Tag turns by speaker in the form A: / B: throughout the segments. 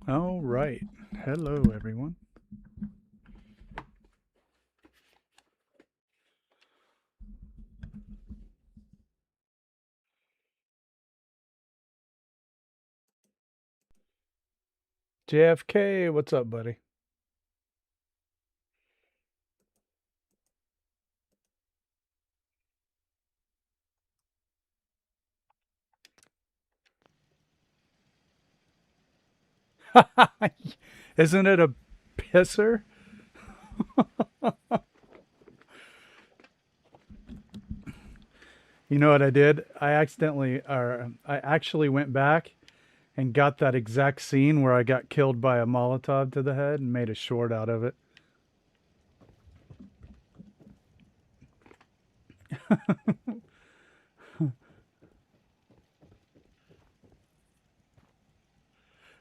A: All right. Hello, everyone. JFK, what's up, buddy? Isn't it a pisser? You know what I did? I actually went back and got that exact scene where I got killed by a Molotov to the head and made a short out of it.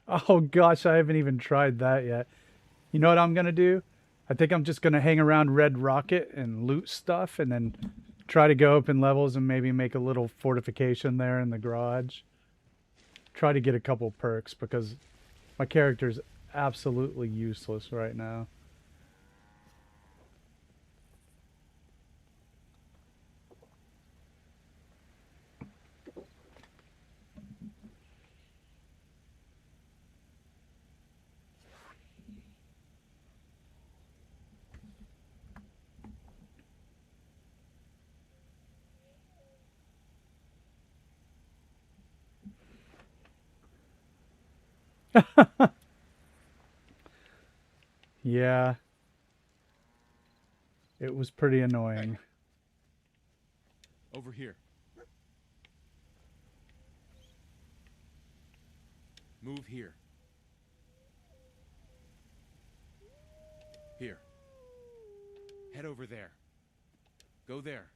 A: Oh gosh, I haven't even tried that yet. You know what I'm gonna do? I think I'm just gonna hang around Red Rocket and loot stuff and then try to go open levels and maybe make a little fortification there in the garage. Try to get a couple perks because my character's absolutely useless right now. Yeah, it was pretty annoying.
B: Over here. Move here. Here. Head over there. Go there.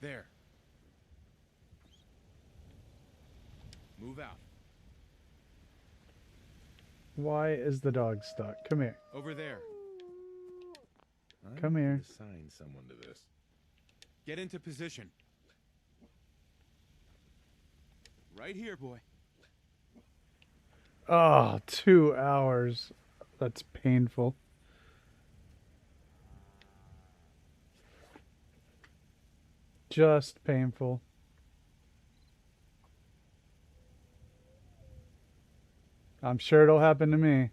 B: There. Move out.
A: Why is the dog stuck? Come here.
B: Over there.
A: Come here.
B: Assign someone to this. Get into position. Right here, boy.
A: Oh, 2 hours. That's painful. Just painful. I'm sure it'll happen to me.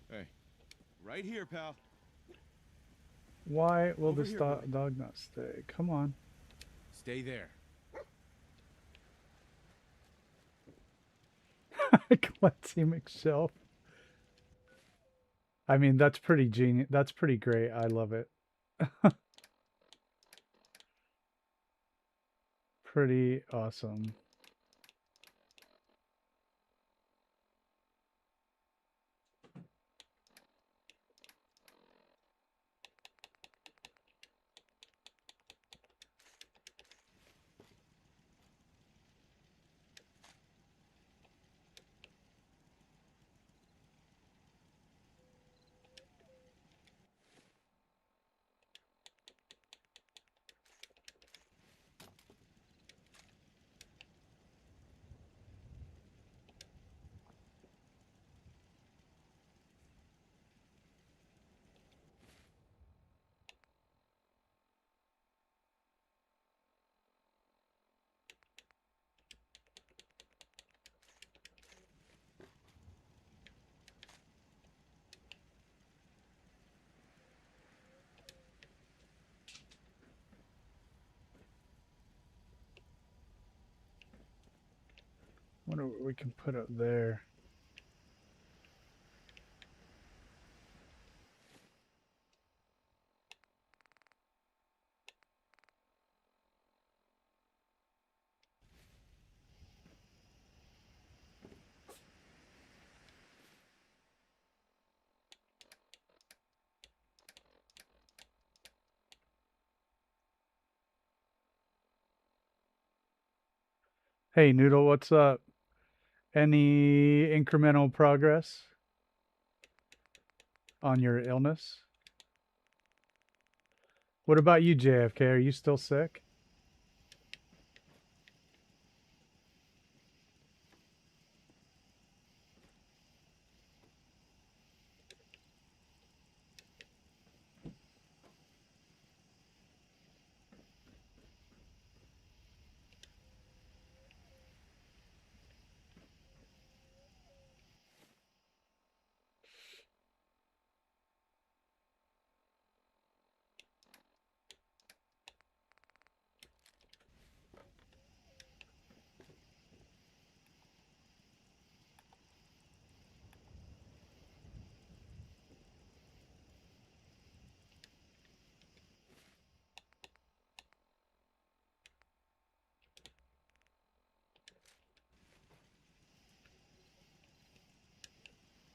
B: Hey. Right here, pal.
A: Why will
B: Over
A: this
B: here, boy.
A: dog not stay? Come on.
B: Stay there.
A: Clancy McShelf. I mean, that's pretty genius. That's pretty great. I love it. Pretty awesome. Wonder what we can put up there. Hey, Noodle, what's up? Any incremental progress on your illness? What about you, JFK? Are you still sick?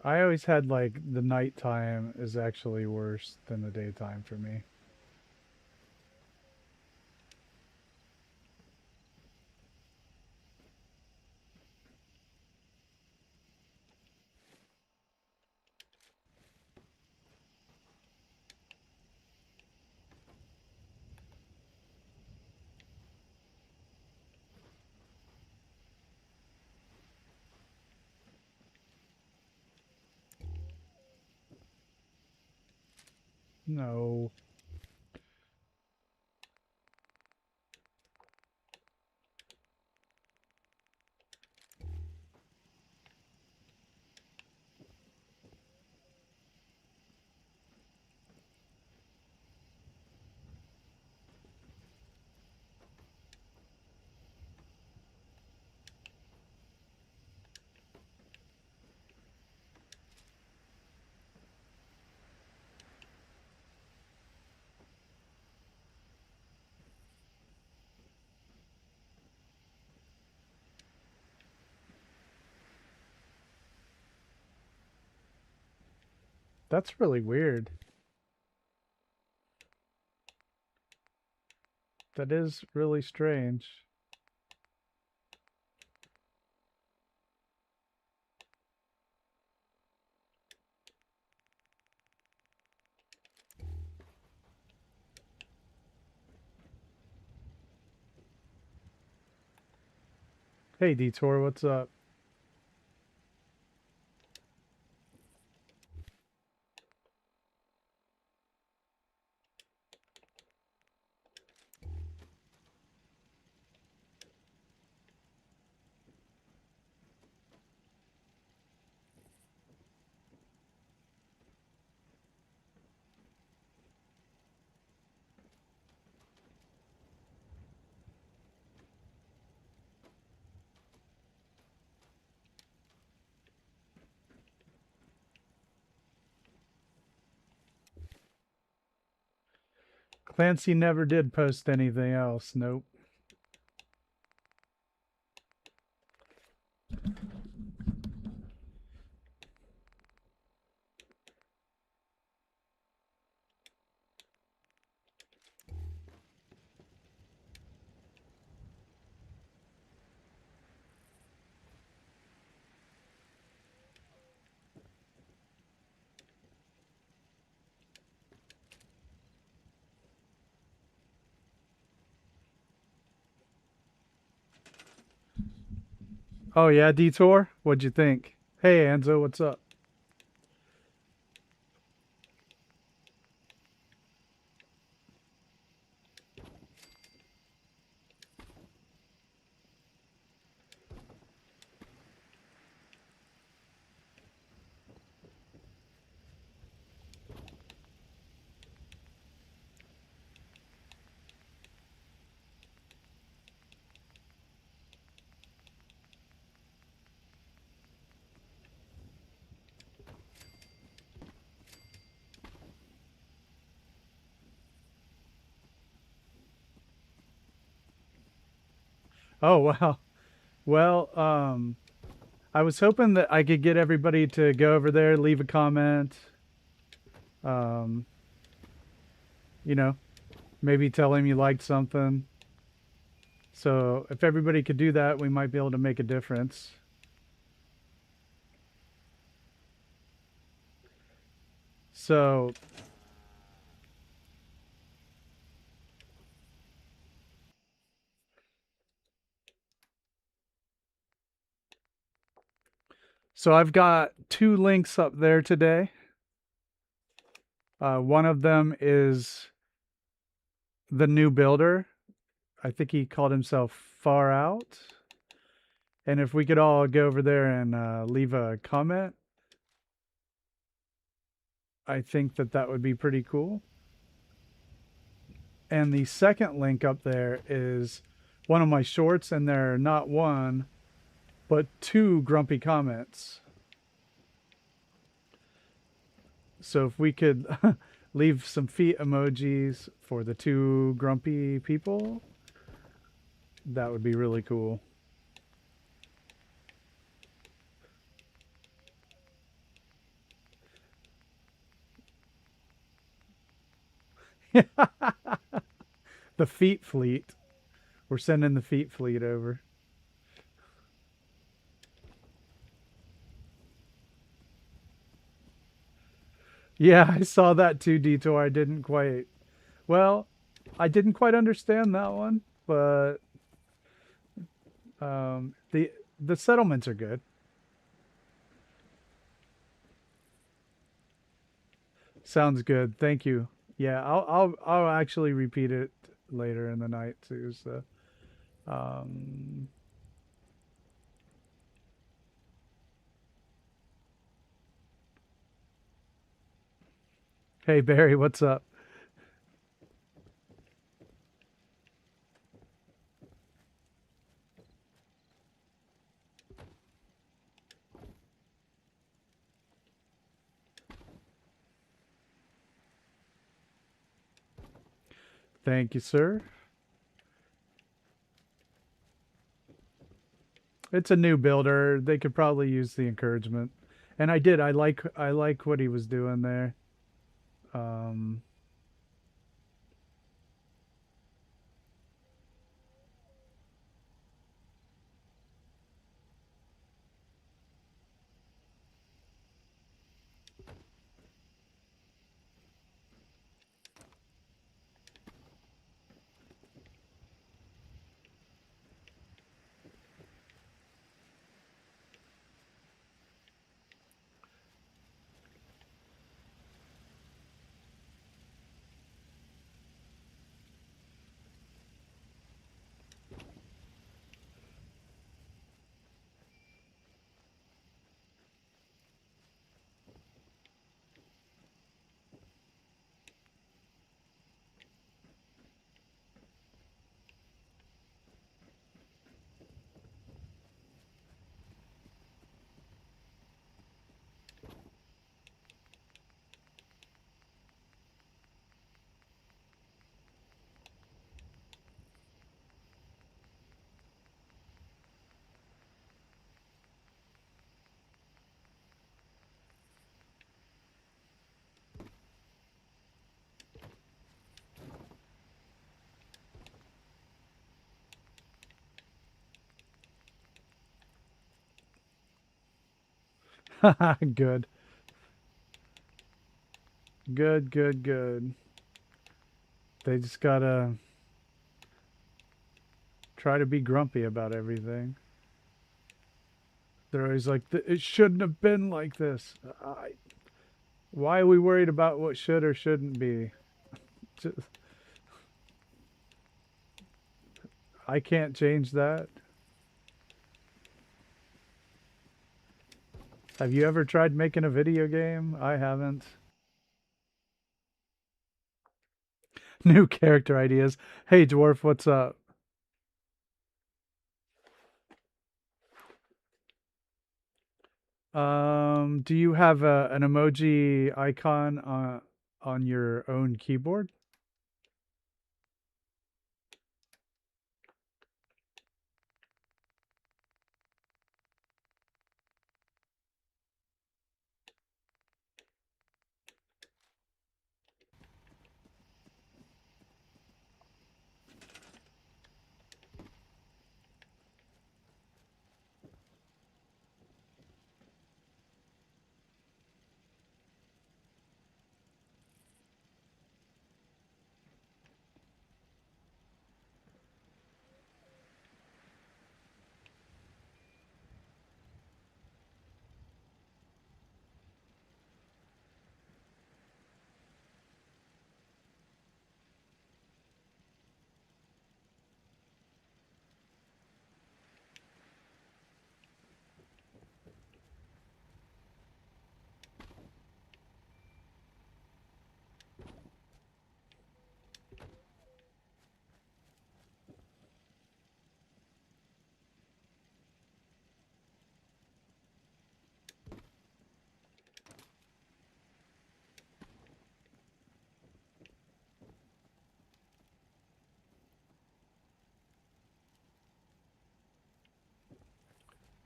A: I always had like the nighttime is actually worse than the daytime for me. No. That's really weird. That is really strange. Hey, Detour, what's up? Clancy never did post anything else. Nope. Oh yeah, Detour? What'd you think? Hey, Anzo, what's up? Oh wow. Well, I was hoping that I could get everybody to go over there, leave a comment. Um, you know, maybe tell him you liked something. So if everybody could do that, we might be able to make a difference. So I've got 2 links up there today. One of them is the new builder. I think he called himself Far Out. And if we could all go over there and leave a comment, I think that that would be pretty cool. And the second link up there is one of my shorts, and there are not one, but 2 grumpy comments. So if we could leave some feet emojis for the 2 grumpy people, that would be really cool. The feet fleet. We're sending the feet fleet over. Yeah, I saw that too, Detour. I didn't quite. Well, I didn't quite understand that one, but the settlements are good. Sounds good. Thank you. Yeah, I'll actually repeat it later in the night too. So, um, hey Barry, what's up? Thank you, sir. It's a new builder. They could probably use the encouragement, and I did. I like what he was doing there. Um, good, good, good, good. They just gotta try to be grumpy about everything. They're always like, "It shouldn't have been like this." Why are we worried about what should or shouldn't be? Just, I can't change that. Have you ever tried making a video game? I haven't. New character ideas. Hey, dwarf, what's up? Do you have an emoji icon on your own keyboard?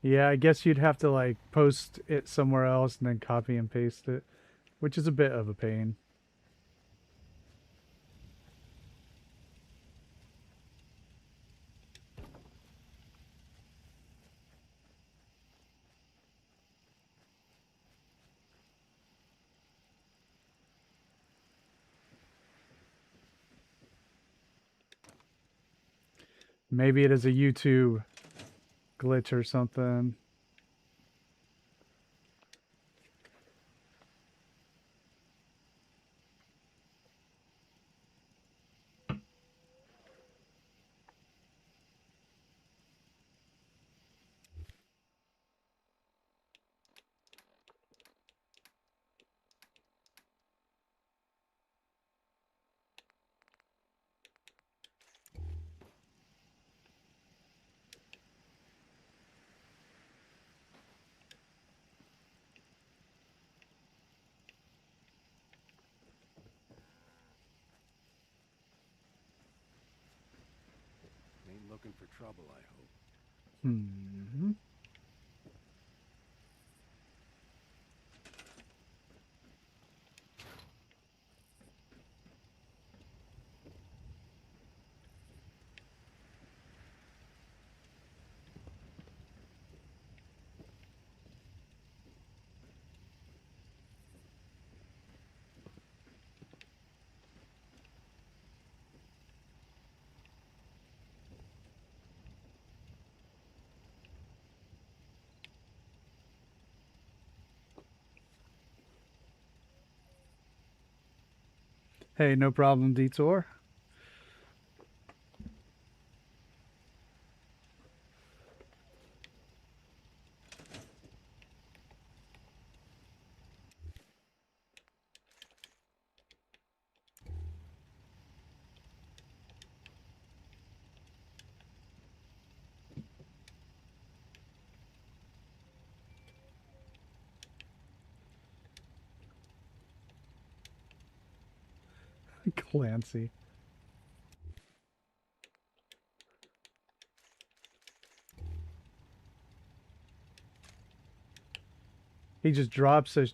A: Yeah, I guess you'd have to like post it somewhere else and then copy and paste it, which is a bit of a pain. Maybe it is a YouTube glitch or something.
B: Ain't looking for trouble, I hope.
A: Hmm. Hey, no problem, Detour. Clancy. He just drops a,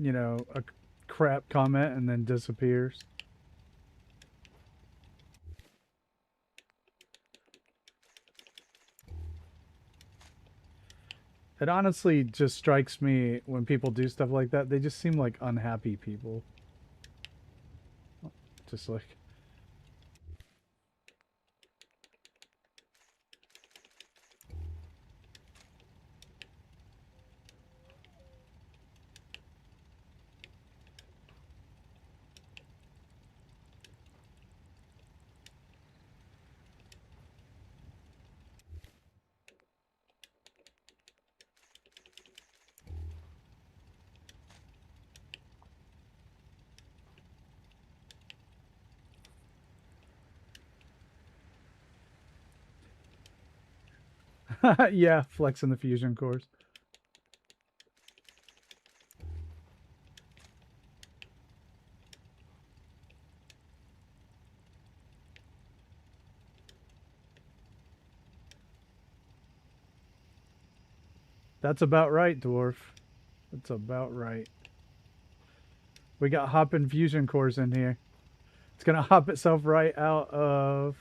A: a crap comment and then disappears. It honestly just strikes me when people do stuff like that, they just seem like unhappy people. Just like, yeah, flexing the fusion cores. That's about right, Dwarf. That's about right. We got hopping fusion cores in here. It's gonna hop itself right out of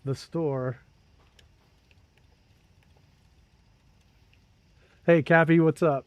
A: the store. Hey, Cappy, what's up?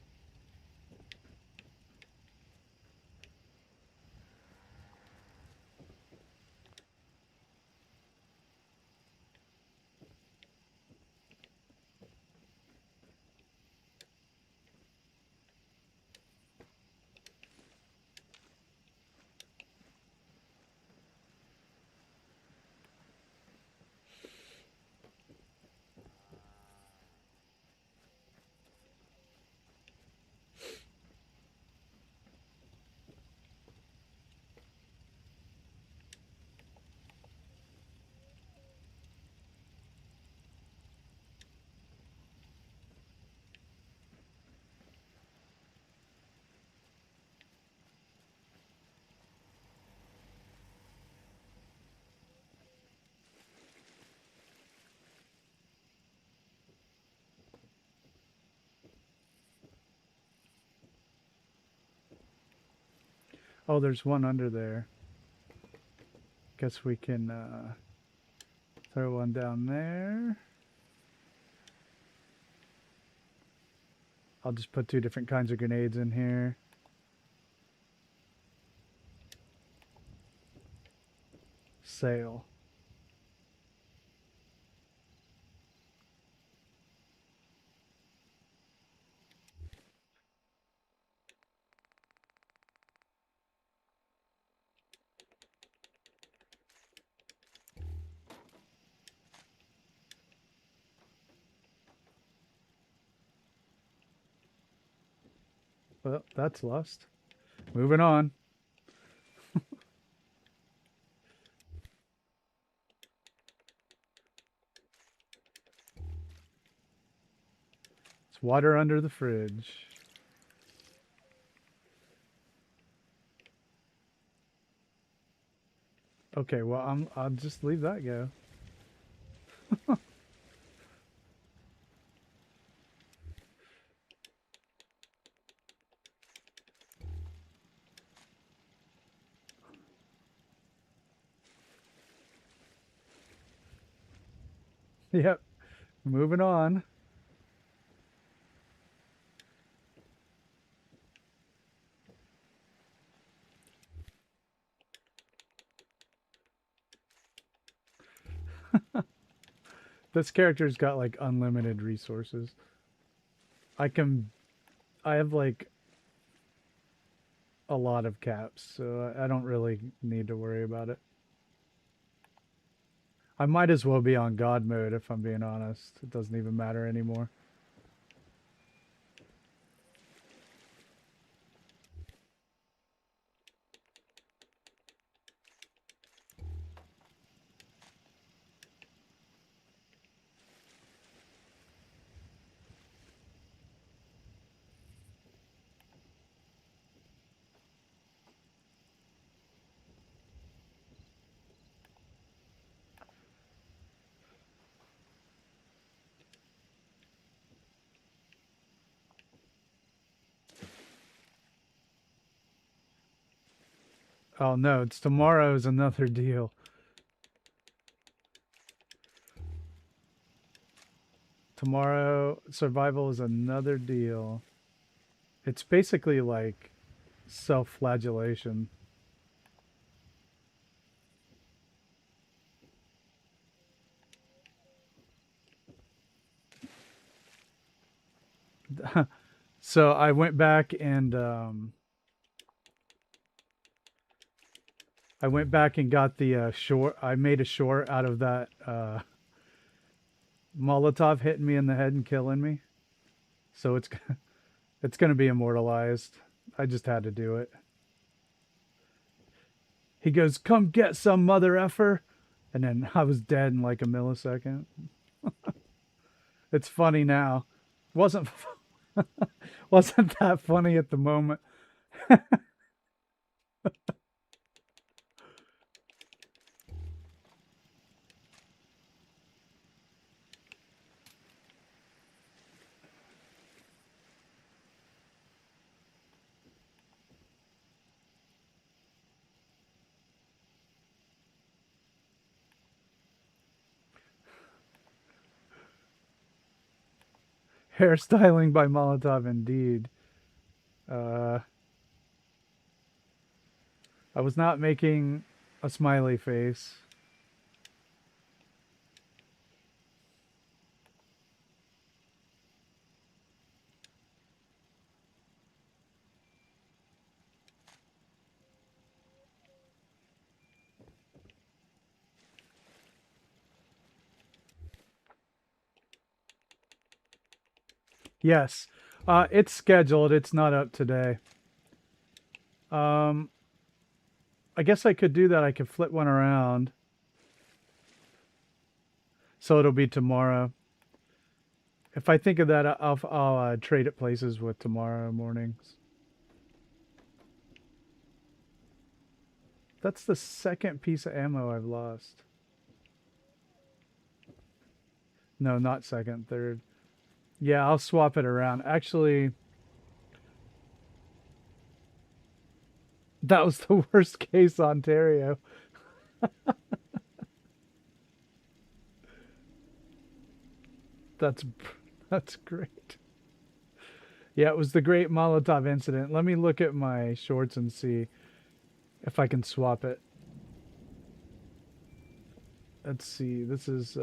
A: Oh, there's one under there. Guess we can throw one down there. I'll just put 2 different kinds of grenades in here. Sail. Well, that's lost. Moving on. It's water under the fridge. Okay, well, I'll just leave that go. Yep. Moving on. This character's got like unlimited resources. I have like a lot of caps, so I don't really need to worry about it. I might as well be on God mode if I'm being honest. It doesn't even matter anymore. Oh no, it's tomorrow's another deal. Tomorrow survival is another deal. It's basically like self-flagellation. So I went back and got the short. I made a short out of that Molotov hitting me in the head and killing me. So it's going to be immortalized. I just had to do it. He goes, "Come get some, mother effer," and then I was dead in like a millisecond. It's funny now. Wasn't wasn't that funny at the moment. Hairstyling by Molotov, indeed. Uh, I was not making a smiley face. Yes, it's scheduled. It's not up today. Um, I guess I could do that. I could flip one around. So it'll be tomorrow. If I think of that, I'll trade it places with tomorrow mornings. That's the second piece of ammo I've lost. No, not second, third. Yeah, I'll swap it around. Actually, That was the worst case Ontario. That's that's great. Yeah, it was the Great Molotov Incident. Let me look at my shorts and see if I can swap it. Let's see. This is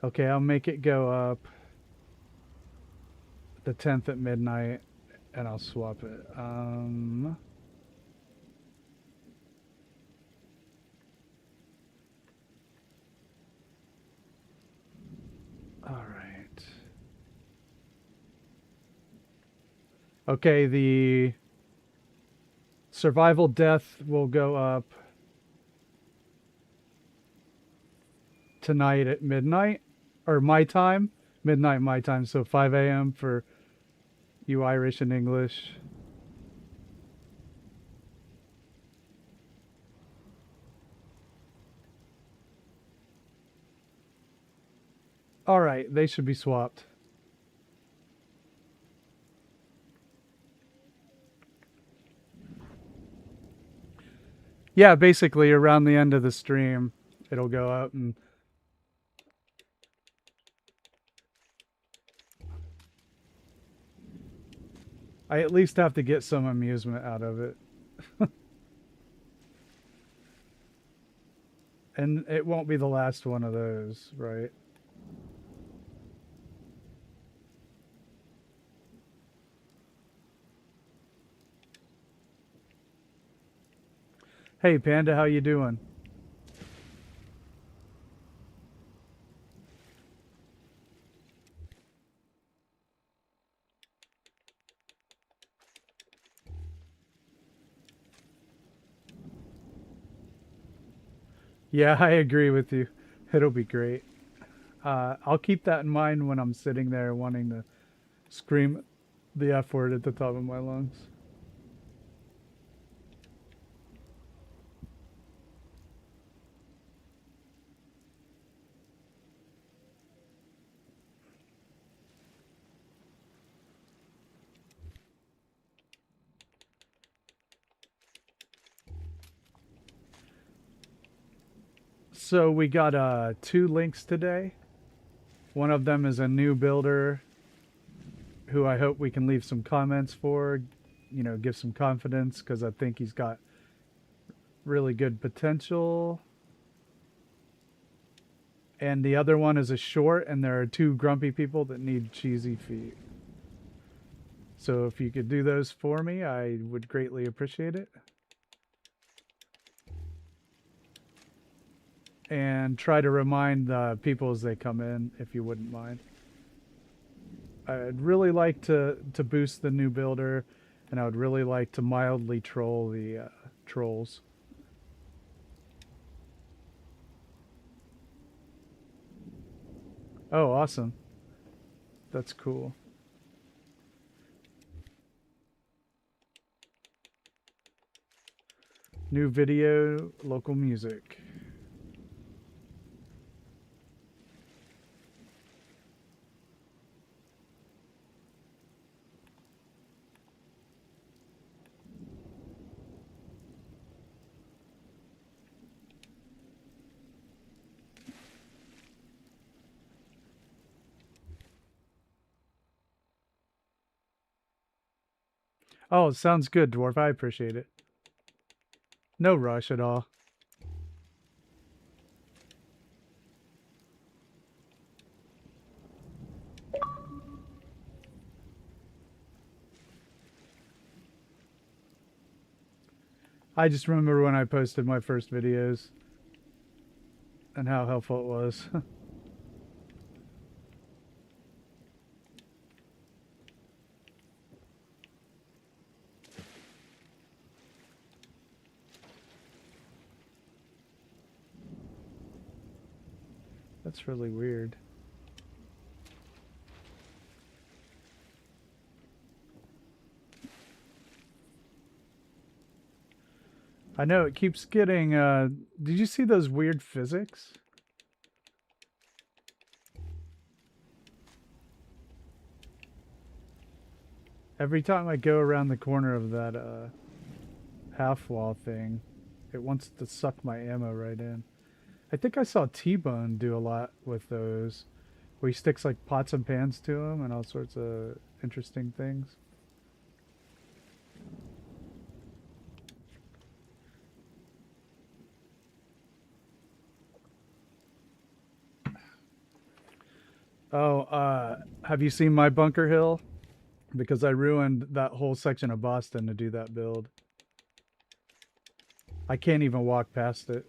A: okay, I'll make it go up the 10th at midnight and I'll swap it. All right. Okay, the survival death will go up tonight at midnight, or my time, midnight my time, so 5 a.m. for you Irish and English. All right, they should be swapped. Yeah, basically around the end of the stream, it'll go up and I at least have to get some amusement out of it. And it won't be the last one of those, right? Hey Panda, how you doing? Yeah, I agree with you. It'll be great. I'll keep that in mind when I'm sitting there wanting to scream the F word at the top of my lungs. So we got 2 links today. One of them is a new builder who I hope we can leave some comments for, you know, give some confidence because I think he's got really good potential. And the other one is a short, and there are 2 grumpy people that need cheesy feet. So if you could do those for me, I would greatly appreciate it. And try to remind people as they come in, if you wouldn't mind. I'd really like to boost the new builder, and I would really like to mildly troll the trolls. Oh, awesome. That's cool. New video, local music. Oh, sounds good, Dwarf. I appreciate it. No rush at all. I just remember when I posted my first videos and how helpful it was. That's really weird. I know it keeps getting, did you see those weird physics? Every time I go around the corner of that, half wall thing, it wants to suck my ammo right in. I think I saw T-Bone do a lot with those, where he sticks like pots and pans to them and all sorts of interesting things. Oh, have you seen my Bunker Hill? Because I ruined that whole section of Boston to do that build. I can't even walk past it.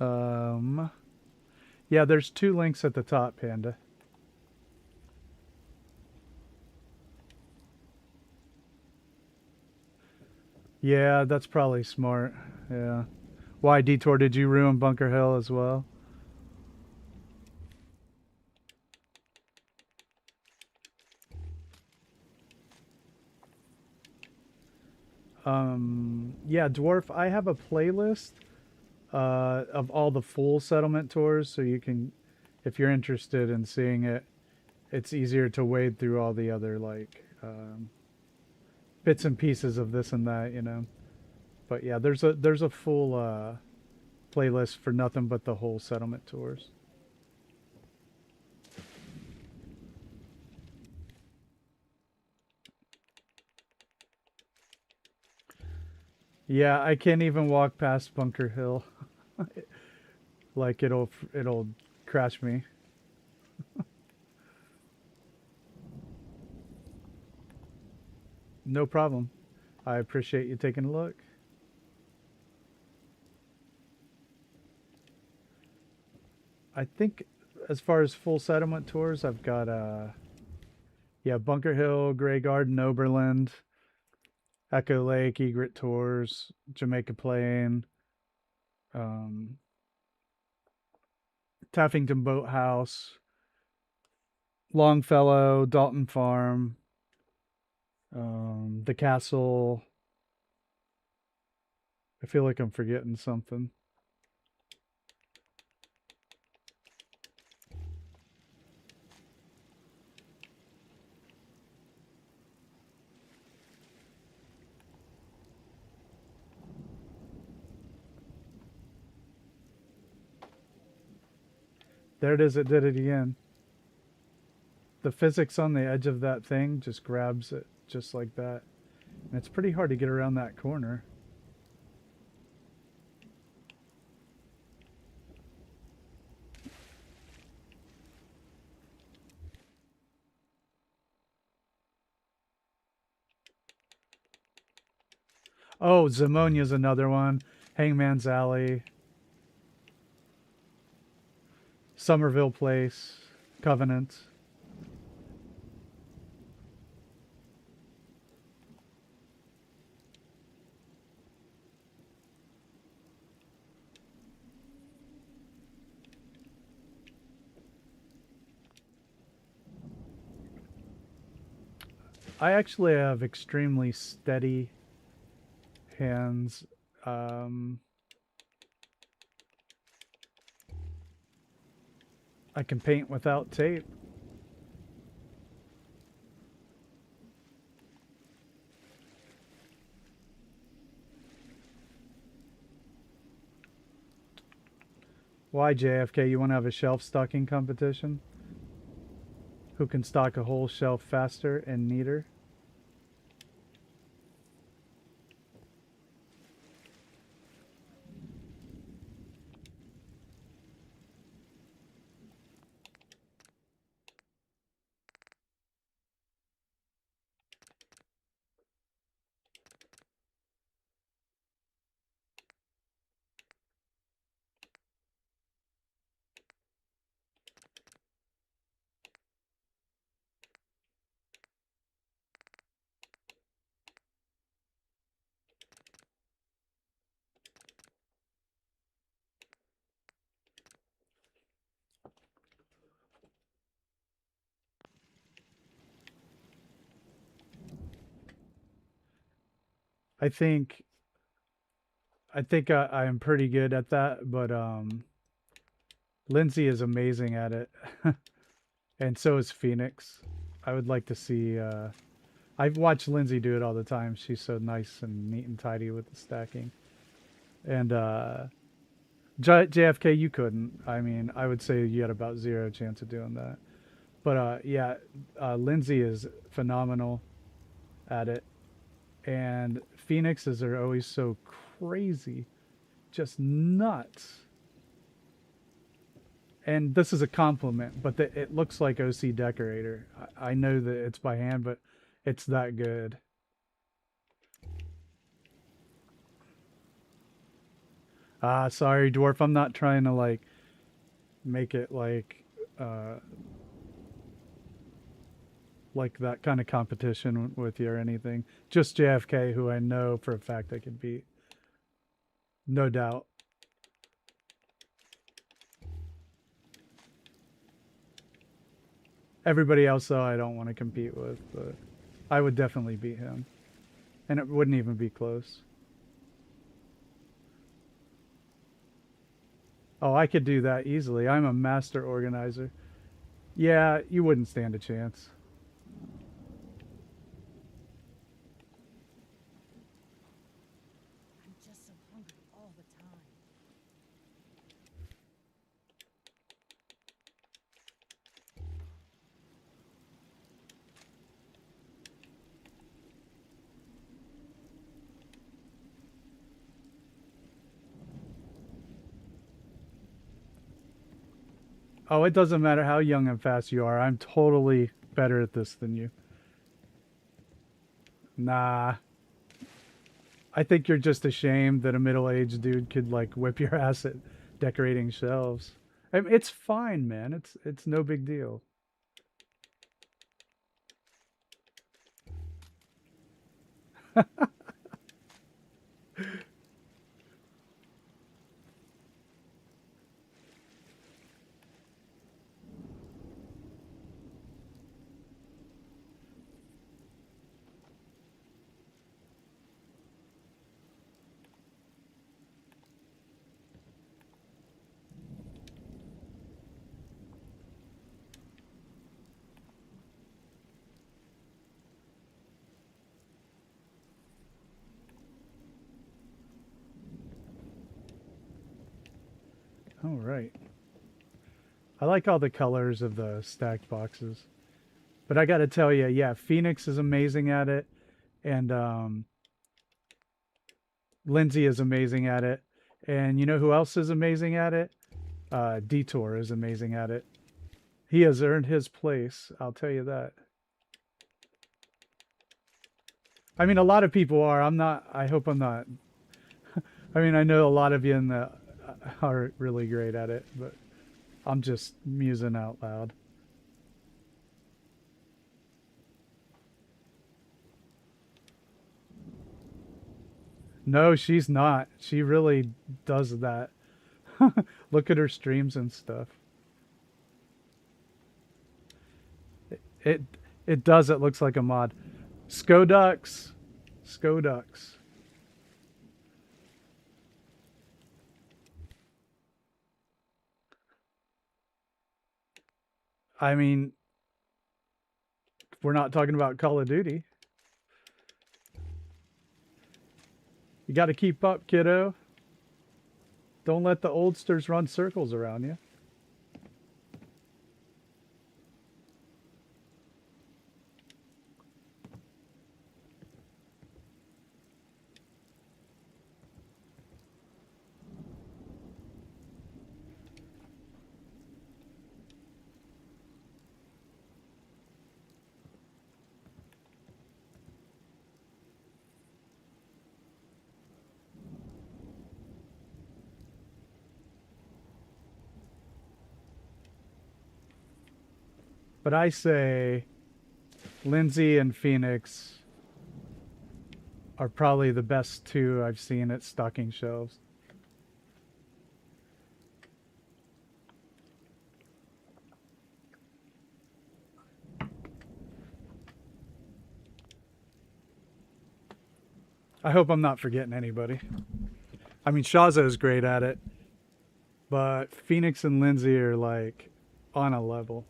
A: Um, yeah, there's 2 links at the top, Panda. Yeah, that's probably smart. Yeah. Why, Detour, did you ruin Bunker Hill as well? Yeah, Dwarf, I have a playlist of all the full settlement tours, so you can, if you're interested in seeing it, it's easier to wade through all the other, like, bits and pieces of this and that, you know. But yeah, there's a full playlist for nothing but the whole settlement tours. Yeah, I can't even walk past Bunker Hill. Like it'll crash me. No problem. I appreciate you taking a look. I think as far as full settlement tours, I've got yeah, Bunker Hill, Grey Garden, Oberland, Echo Lake, Egret Tours, Jamaica Plain, um, Taffington Boathouse, Longfellow, Dalton Farm, the castle. I feel like I'm forgetting something. There it is, it did it again. The physics on the edge of that thing just grabs it just like that. And it's pretty hard to get around that corner. Oh, Zamonia's another one. Hangman's Alley, Somerville Place, Covenant. I actually have extremely steady hands. Um, I can paint without tape. Why, JFK? You want to have a shelf stocking competition? Who can stock a whole shelf faster and neater? I think I am pretty good at that, but Lindsay is amazing at it. And so is Phoenix. I would like to see I've watched Lindsay do it all the time. She's so nice and neat and tidy with the stacking. And JFK, you couldn't. I mean, I would say you had about zero chance of doing that. But yeah, Lindsay is phenomenal at it. And Phoenixes are always so crazy, just nuts. And this is a compliment, but it looks like OC Decorator. I know that it's by hand, but it's that good. Ah, sorry, Dwarf. I'm not trying to like make it uh like that kind of competition with you or anything. Just JFK, who I know for a fact I can beat. No doubt. Everybody else, though, I don't want to compete with, but I would definitely beat him. And it wouldn't even be close. Oh, I could do that easily. I'm a master organizer. Yeah, you wouldn't stand a chance.
C: I'm just so hungry all the time.
A: Oh, it doesn't matter how young and fast you are. I'm totally better at this than you. Nah. I think you're just ashamed that a middle-aged dude could like whip your ass at decorating shelves. I mean, it's fine, man. It's no big deal. All right. I like all the colors of the stacked boxes. But I got to tell you, yeah, Phoenix is amazing at it, and Lindsay is amazing at it, and you know who else is amazing at it? Detour is amazing at it. He has earned his place. I'll tell you that. I mean, a lot of people are. I'm not. I hope I'm not. I mean, I know a lot of you in the are really great at it, but I'm just musing out loud. No, she's not. She really does that. Look at her streams and stuff. It it does. It looks like a mod. Skodux. Skodux. I mean, we're not talking about Call of Duty. You got to keep up, kiddo. Don't let the oldsters run circles around you. But I say Lindsay and Phoenix are probably the best two I've seen at stocking shelves. I hope I'm not forgetting anybody. I mean, Shaza is great at it, but Phoenix and Lindsay are like on a level.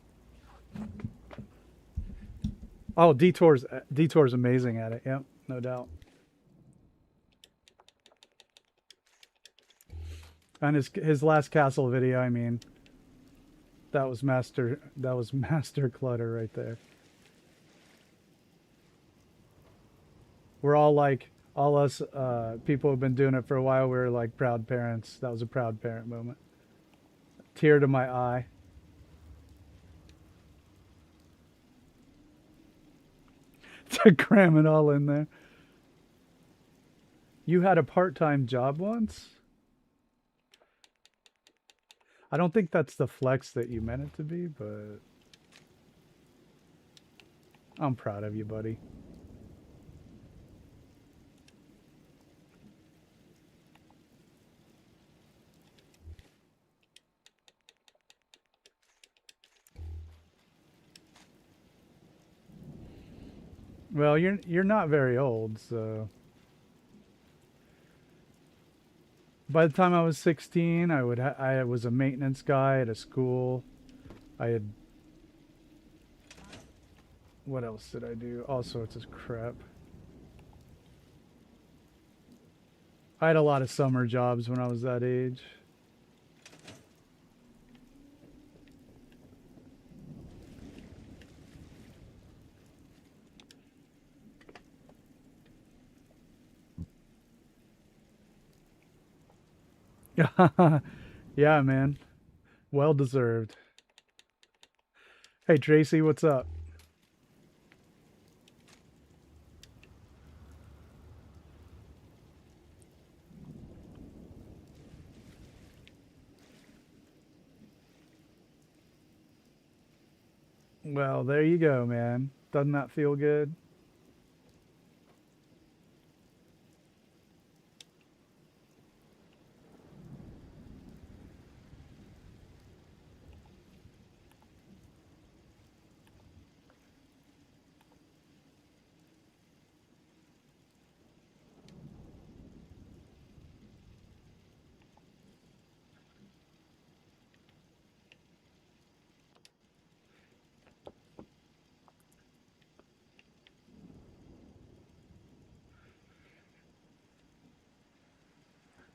A: Oh, Detour's amazing at it. Yep, no doubt. And his last castle video, I mean, that was master clutter right there. We're all like, all us people who've been doing it for a while, we're like proud parents. That was a proud parent moment. Tear to my eye. To cram it all in there. You had a part-time job once? I don't think that's the flex that you meant it to be, but I'm proud of you, buddy. Well, you're not very old, so by the time I was 16, I was a maintenance guy at a school. I had, what else did I do? All sorts of crap. I had a lot of summer jobs when I was that age. Yeah, man. Well deserved. Hey, Tracy, what's up? Well, there you go, man. Doesn't that feel good?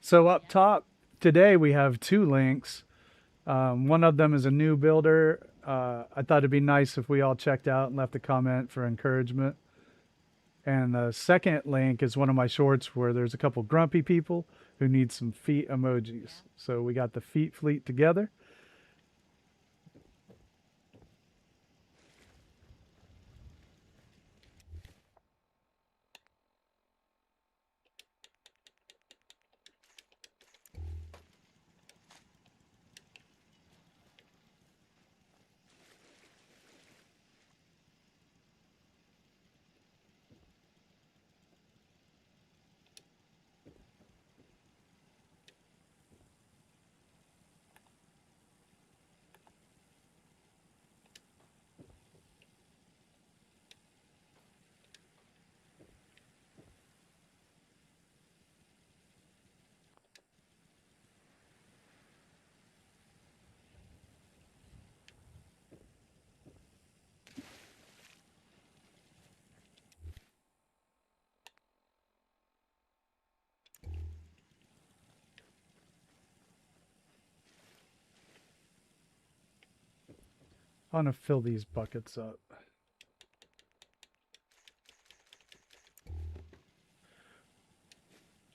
A: So up top today we have two links. One of them is a new builder. I thought it'd be nice if we all checked out and left a comment for encouragement. And the second link is one of my shorts where there's a couple grumpy people who need some feet emojis. So we got the feet fleet together. I want to fill these buckets up.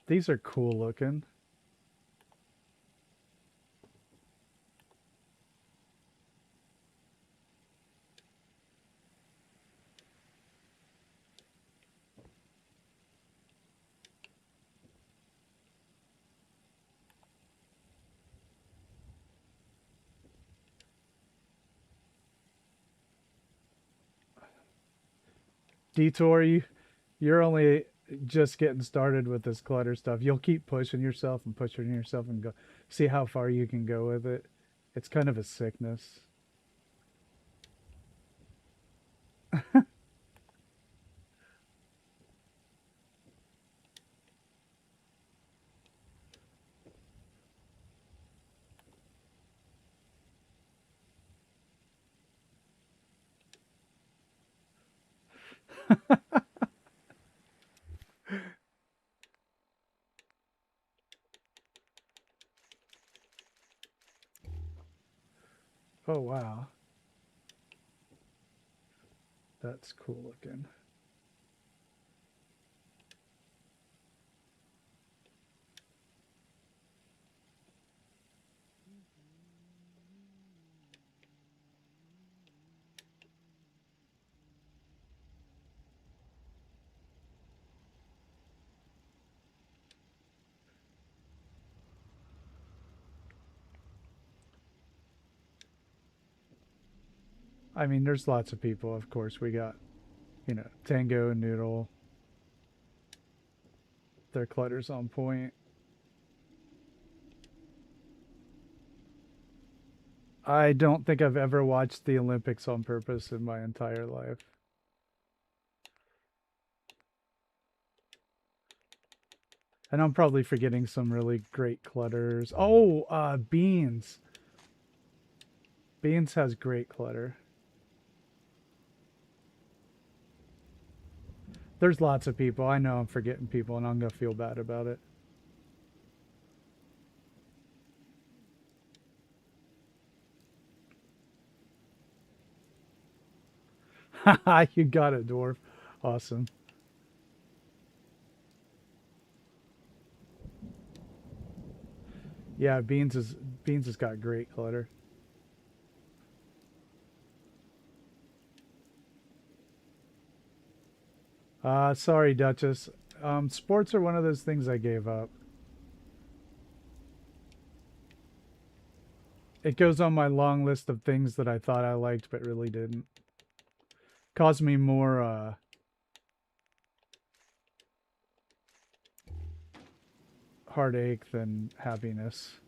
A: These are cool looking. Detour, you're only just getting started with this clutter stuff. You'll keep pushing yourself and go see how far you can go with it. It's kind of a sickness. Oh, wow. That's cool looking. I mean, there's lots of people. Of course, we got, Tango and Noodle. Their clutter's on point. I don't think I've ever watched the Olympics on purpose in my entire life. And I'm probably forgetting some really great clutters. Oh, Beans. Beans has great clutter. There's lots of people. I know I'm forgetting people, and I'm going to feel bad about it. Haha, you got it, dwarf. Awesome. Yeah, Beans has got great clutter. Sorry, Duchess. Sports are one of those things I gave up. It goes on my long list of things that I thought I liked but really didn't. Caused me more heartache than happiness.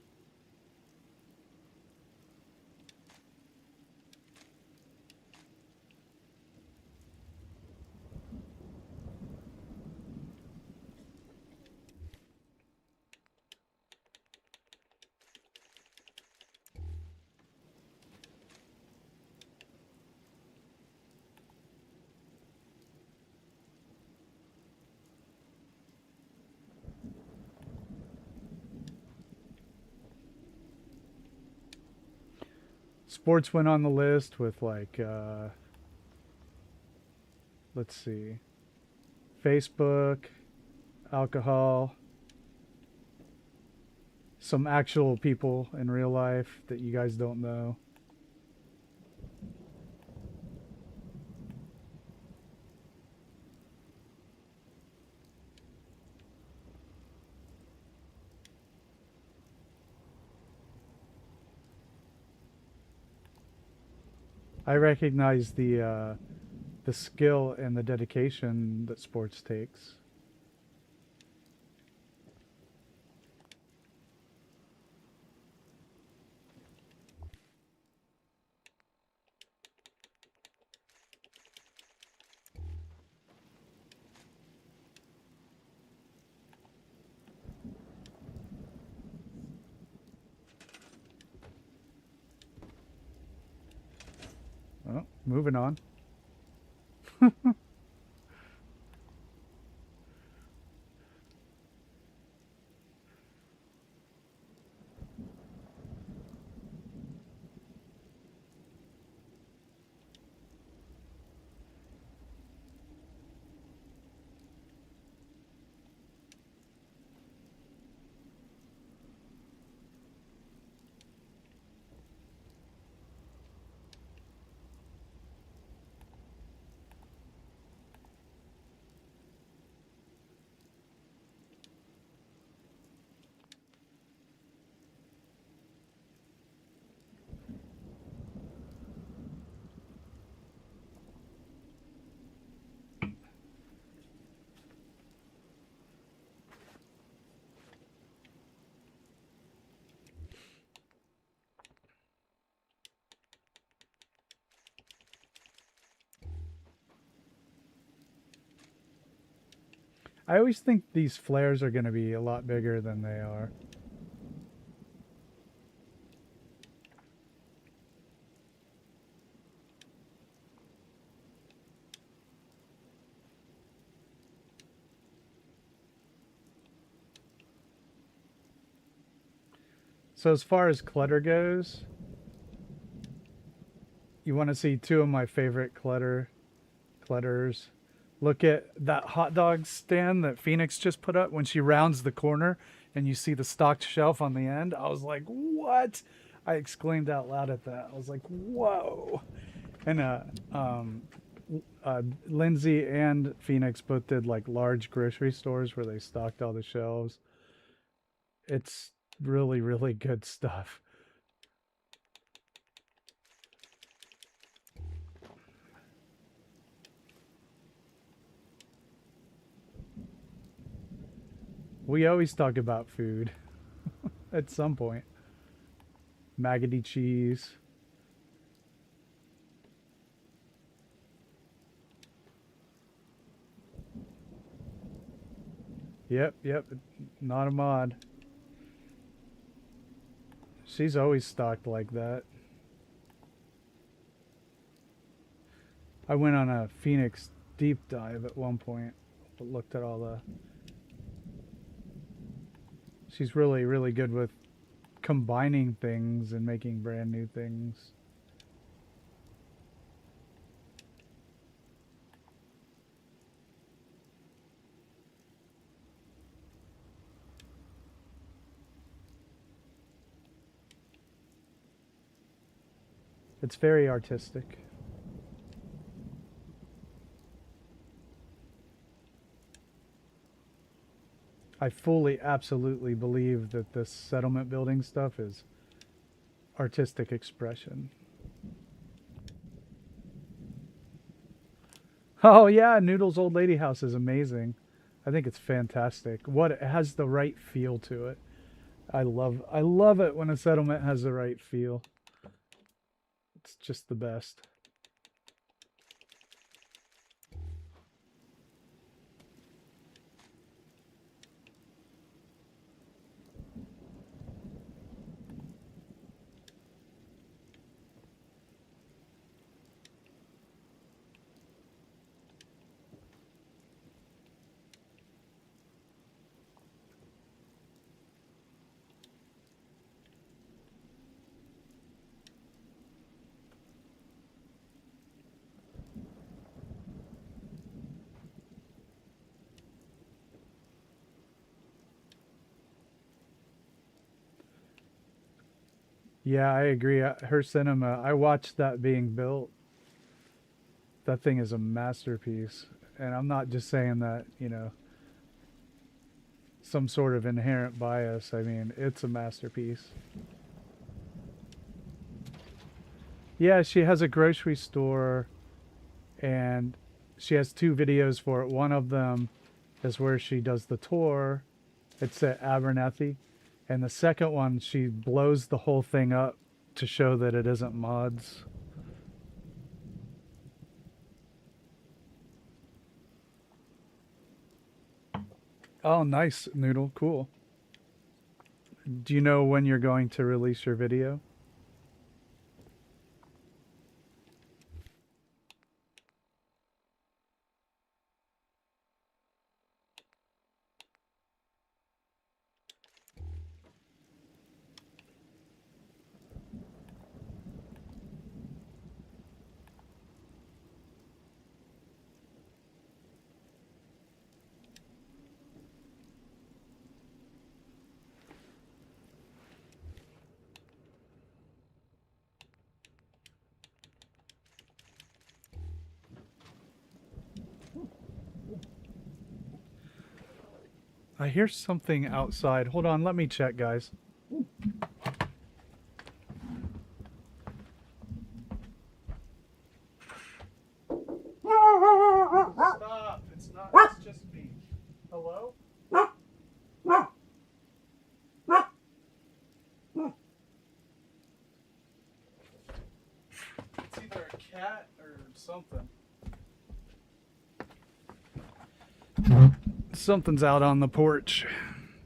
A: Sports went on the list with like, let's see, Facebook, alcohol, some actual people in real life that you guys don't know. I recognize the skill and the dedication that sports takes. Well, moving on. I always think these flares are going to be a lot bigger than they are. So as far as clutter goes, you want to see two of my favorite clutters. Look at that hot dog stand that Phoenix just put up when she rounds the corner and you see the stocked shelf on the end. I was like, what? I exclaimed out loud at that. I was like, whoa. And Lindsay and Phoenix both did like large grocery stores where they stocked all the shelves. It's really, really good stuff. We always talk about food at some point. Maggoty cheese. Yep, not a mod. She's always stocked like that. I went on a Phoenix deep dive at one point, looked at all the... She's really, really good with combining things and making brand new things. It's very artistic. I fully, absolutely believe that this settlement building stuff is artistic expression. Oh yeah, Noodle's Old Lady House is amazing. I think it's fantastic. It has the right feel to it. I love it when a settlement has the right feel. It's just the best. Yeah, I agree. Her cinema, I watched that being built. That thing is a masterpiece. And I'm not just saying that, you know, some sort of inherent bias. I mean, it's a masterpiece. Yeah, she has a grocery store and she has two videos for it. One of them is where she does the tour. It's at Abernethy. And the second one, she blows the whole thing up to show that it isn't mods. Oh, nice, Noodle. Cool. Do you know when you're going to release your video? I hear something outside. Hold on, let me check, guys. Stop. It's not. It's just me. Hello? It's either a cat or something. Something's out on the porch.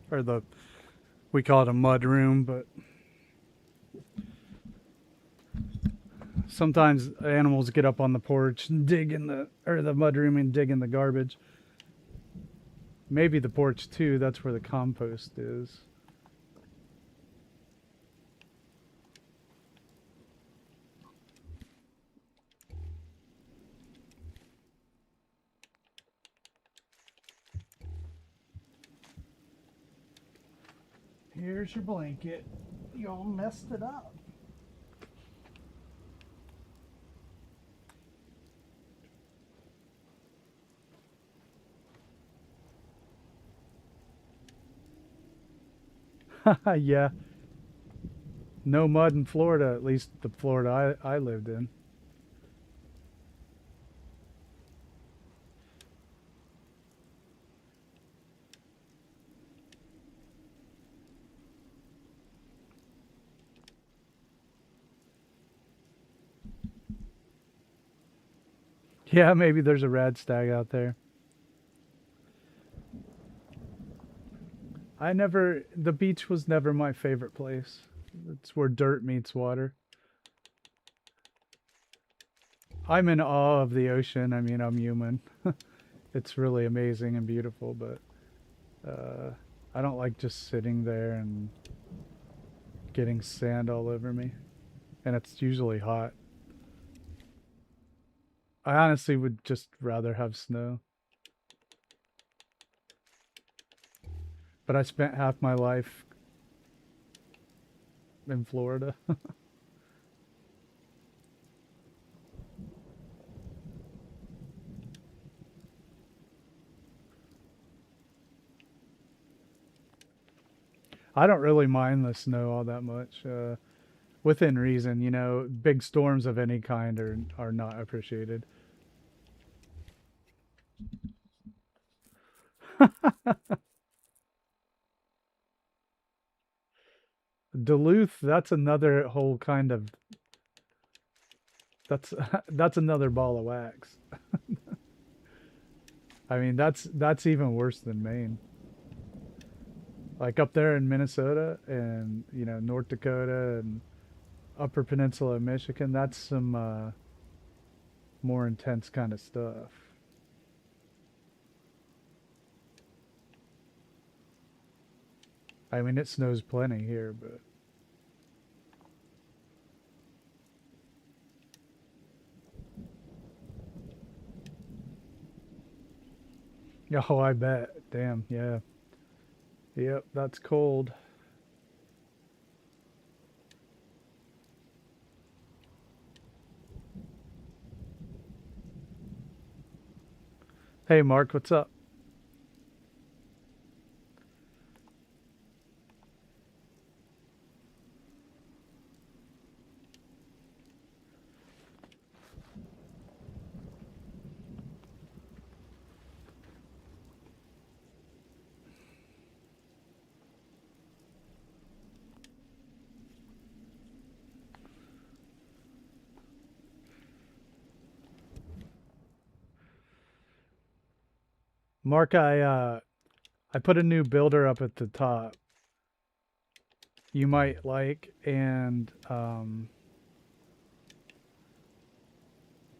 A: Or we call it a mud room, but sometimes animals get up on the porch and dig in the mud room and dig in the garbage. Maybe the porch too, that's where the compost is. Here's your blanket. Y'all messed it up. Yeah. No mud in Florida, at least the Florida I lived in. Yeah, maybe there's a rad stag out there. The beach was never my favorite place. It's where dirt meets water. I'm in awe of the ocean. I mean, I'm human. It's really amazing and beautiful, but I don't like just sitting there and getting sand all over me. And it's usually hot. I honestly would just rather have snow. But I spent half my life in Florida. I don't really mind the snow all that much. Within reason, you know, big storms of any kind are not appreciated. Duluth, that's another whole kind of that's that's another ball of wax. I mean, that's even worse than Maine. Like up there in Minnesota and, you know, North Dakota and Upper Peninsula of Michigan, that's some more intense kind of stuff. I mean, it snows plenty here, but oh, I bet. Damn, yeah. Yep, that's cold. Hey, Mark, what's up? Mark, I put a new builder up at the top. You might like, and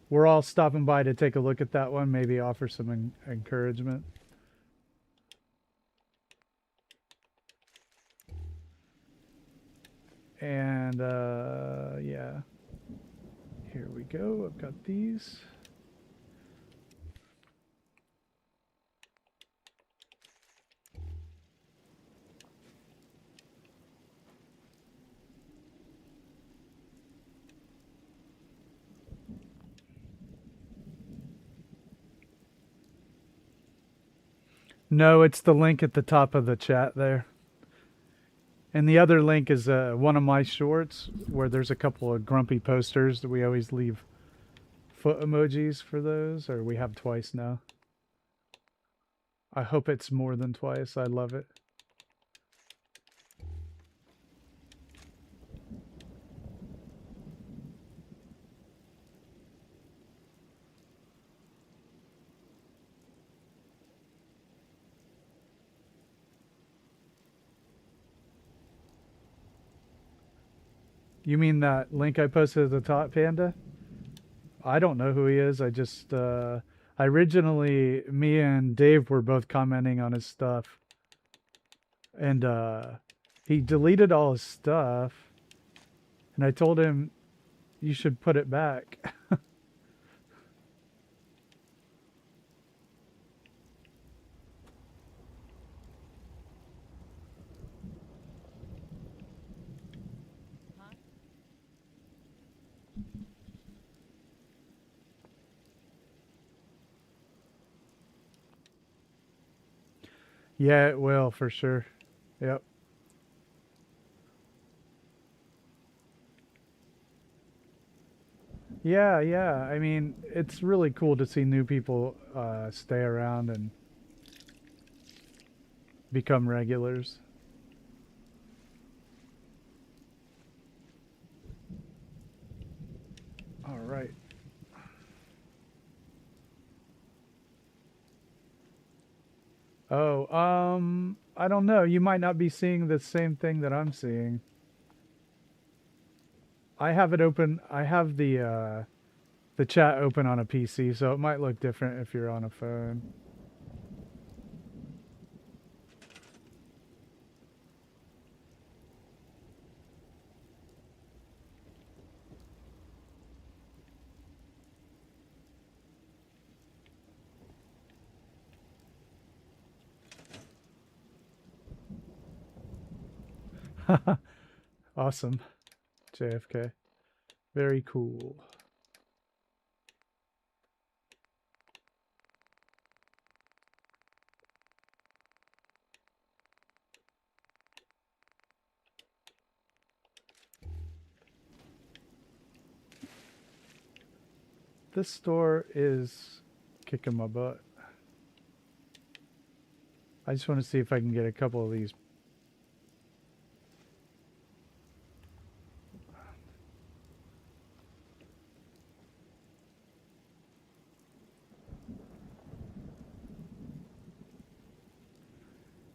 A: we're all stopping by to take a look at that one, maybe offer some encouragement. And yeah, here we go. I've got these. No, it's the link at the top of the chat there. And the other link is one of my shorts where there's a couple of grumpy posters that we always leave foot emojis for those, or we have twice now. I hope it's more than twice. I love it. You mean that link I posted at the top, Panda? I don't know who he is. I just originally me and Dave were both commenting on his stuff, and he deleted all his stuff, and I told him you should put it back. Yeah, it will for sure. Yep. Yeah, yeah. I mean, it's really cool to see new people stay around and become regulars. All right. Oh, I don't know. You might not be seeing the same thing that I'm seeing. I have it open. I have the chat open on a PC, so it might look different if you're on a phone. Awesome. JFK. Very cool. This store is kicking my butt. I just want to see if I can get a couple of these.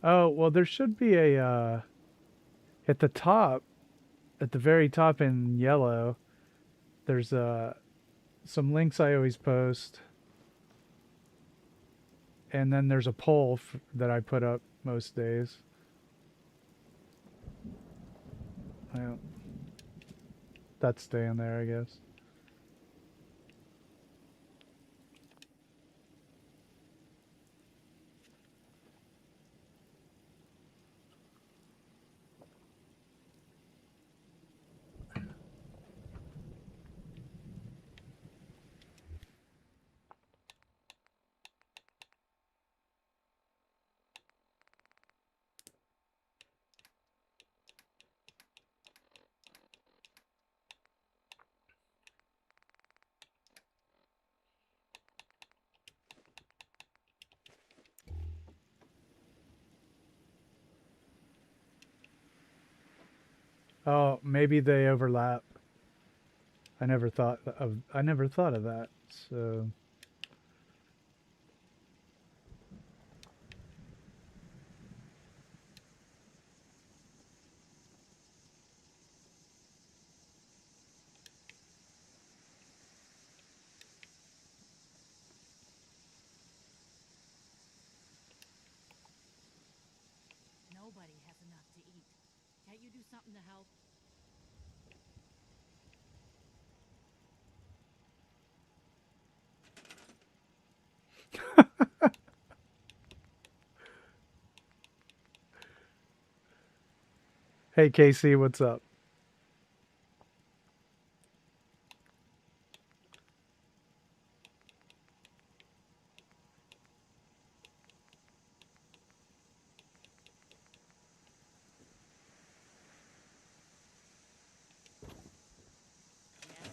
A: Oh, well, there should be a, at the top, at the very top in yellow, there's some links I always post. And then there's a poll that I put up most days. Well, that's staying there, I guess. Oh, maybe they overlap. I never thought of that. So,
C: Nobody has enough to eat. Can't you do something to help?
A: hey Casey, what's up?
C: Yes.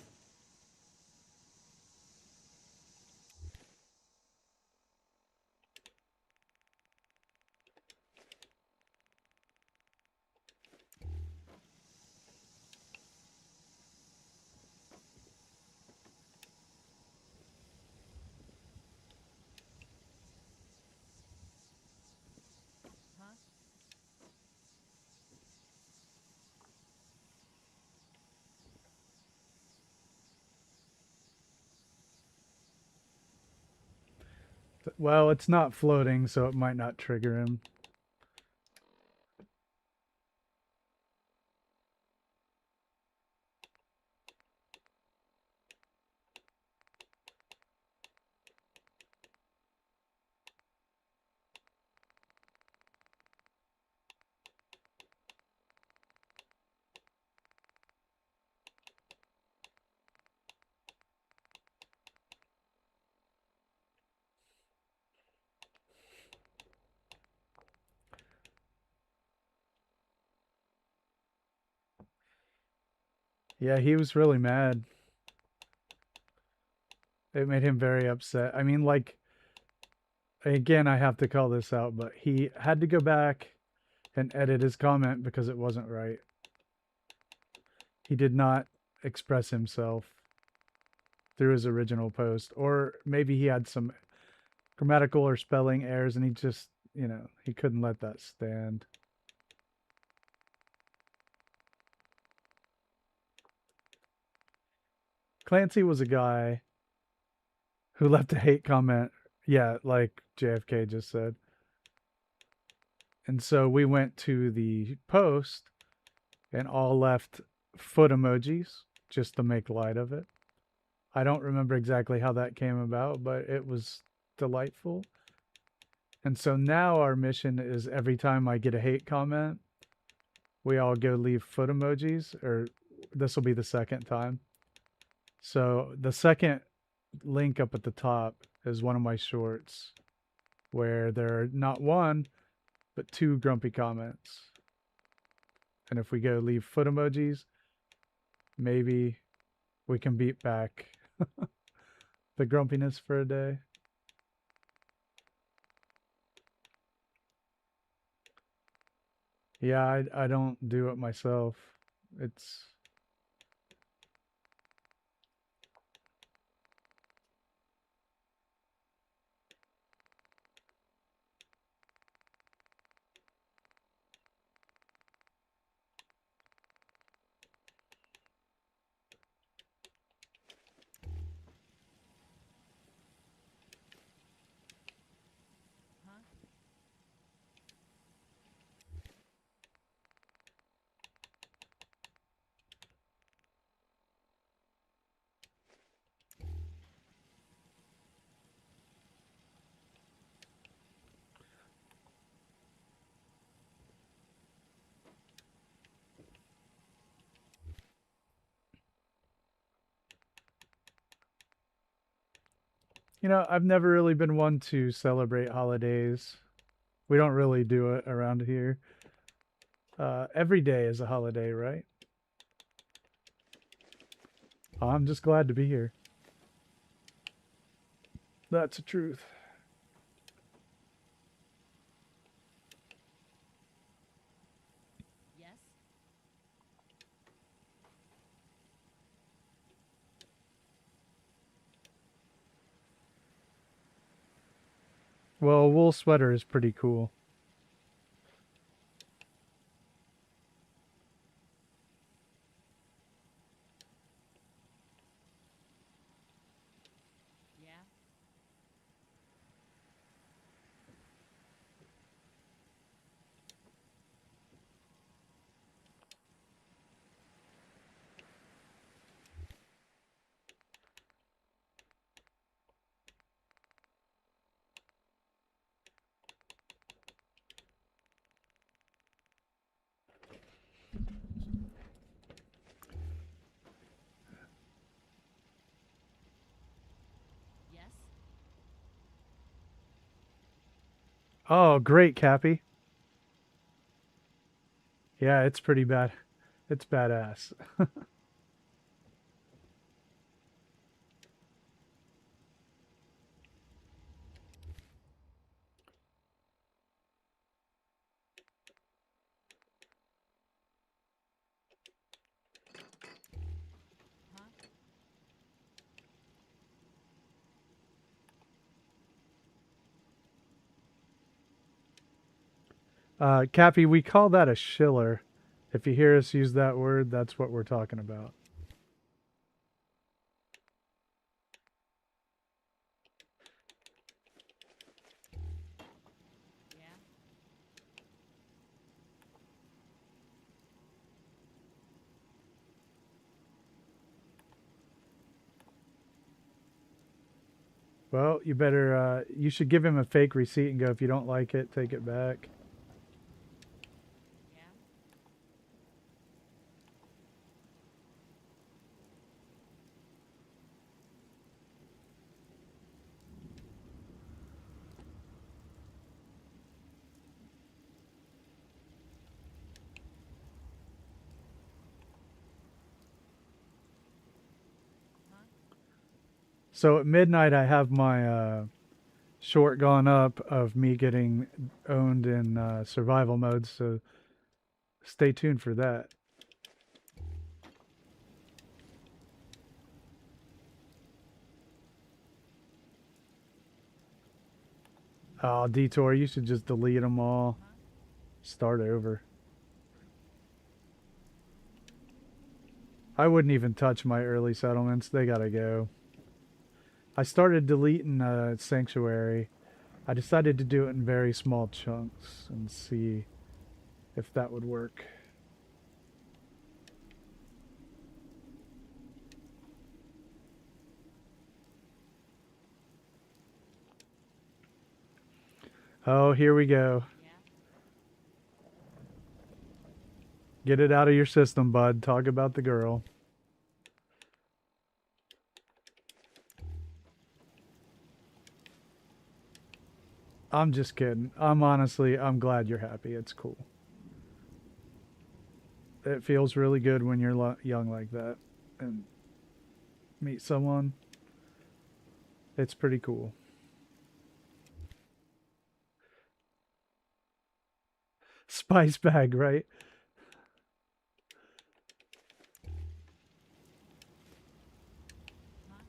C: Huh?
A: Well, it's not floating, so it might not trigger him. Yeah, he was really mad. It made him very upset. I mean, like, again, I have to call this out, but he had to go back and edit his comment because it wasn't right. He did not express himself through his original post, or maybe he had some grammatical or spelling errors and he just, he couldn't let that stand. Clancy was a guy who left a hate comment, yeah, like JFK just said. And so we went to the post and all left foot emojis just to make light of it. I don't remember exactly how that came about, but it was delightful. And so now our mission is every time I get a hate comment, we all go leave foot emojis, or this will be the second time. So the second link up at the top is one of my shorts where there are not one, but two grumpy comments. And if we go leave foot emojis, maybe we can beat back the grumpiness for a day. Yeah, I don't do it myself. It's
C: Huh?
A: I've never really been one to celebrate holidays. We don't really do it around here. Every day is a holiday, right? I'm just glad to be here. That's the truth.
C: Yes?
A: Well, a wool sweater is pretty cool.
C: Yeah? Yes?
A: Oh, great, Cappy. Yeah, it's pretty bad. It's badass.
C: Huh?
A: Cappy, we call that a shiller. If you hear us use that word, that's what we're talking about.
C: Yeah?
A: Well, you should give him a fake receipt and go, if you don't like it, take it back.
C: Yeah?
A: So at midnight, I have my short gone up of me getting owned in survival mode. So stay tuned for that. Oh, Detour, you should just delete them all. Start over. I wouldn't even touch my early settlements. They gotta go. I started deleting Sanctuary. I decided to do it in very small chunks and see if that would work. Oh, here we go.
C: Yeah?
A: Get it out of your system, bud. Talk about the girl. I'm just kidding. I'm glad you're happy. It's cool. It feels really good when you're young like that and meet someone. It's pretty cool. Spice bag, right?
C: Huh?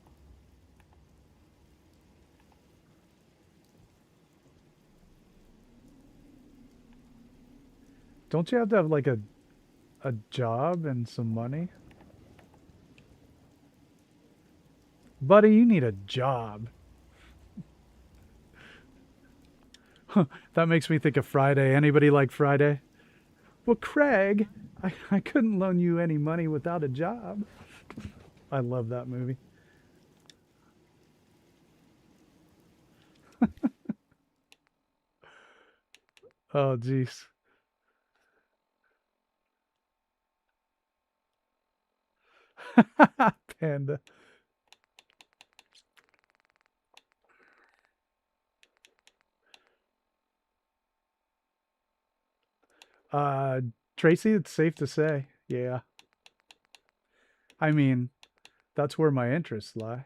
A: Don't you have to have like a job and some money? Buddy, you need a job. That makes me think of Friday. Anybody like Friday? Well, Craig, I couldn't loan you any money without a job. I love that movie. Oh, jeez. Panda. Uh, Tracy, it's safe to say. Yeah. I mean, that's where my interests lie.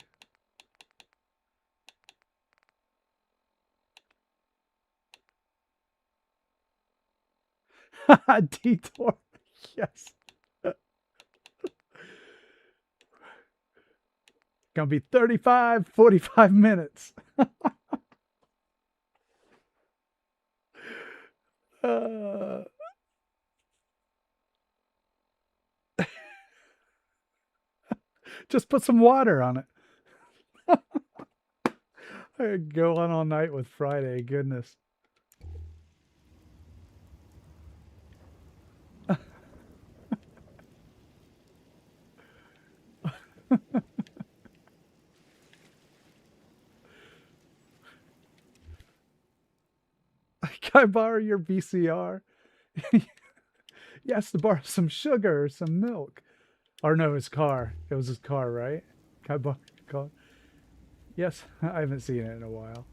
A: Detour. Yes. Gonna be 35, 45 minutes. Uh, just put some water on it. I could go on all night with Friday. Goodness. Can I borrow your VCR? Yes, to borrow some sugar or some milk. Or no, his car. It was his car, right? Can I borrow your car? Yes, I haven't seen it in a while.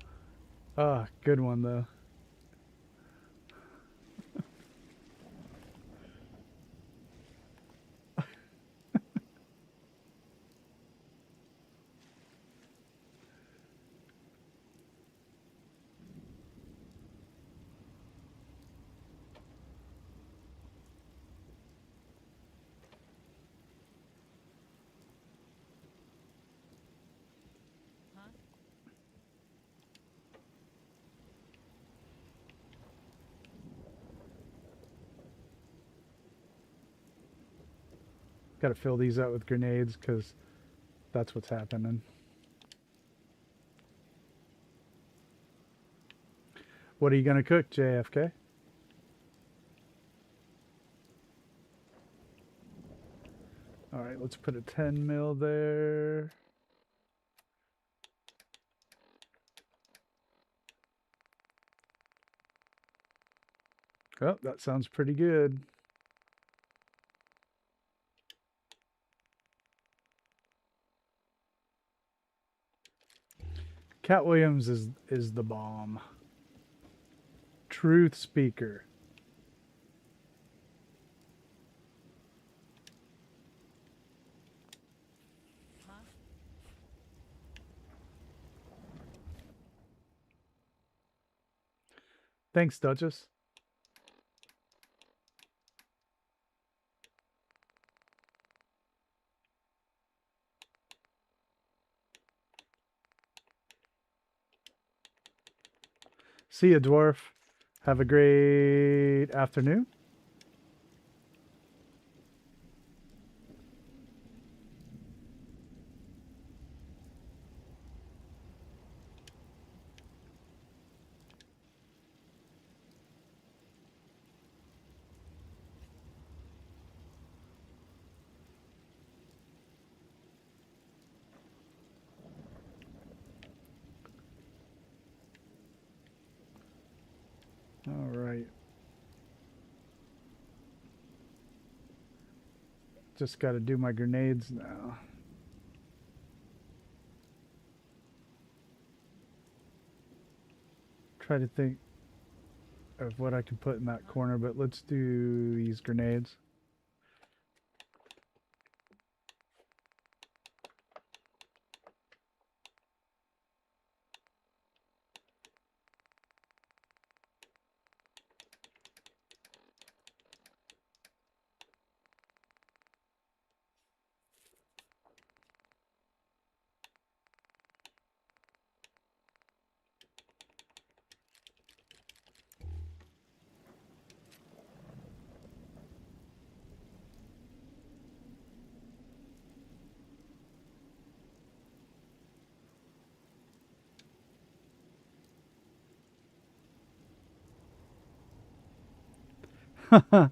A: Ah, good one though.
C: Huh?
A: Got to fill these out with grenades because that's what's happening. What are you gonna cook, JFK? All right, let's put a 10 mil there. Oh, that sounds pretty good. Cat Williams is the bomb. Truth speaker.
C: Huh?
A: Thanks, Duchess. See ya, dwarf. Have a great afternoon. All right. Just got to do my grenades now. Try to think of what I can put in that corner, but let's do these grenades. Hello,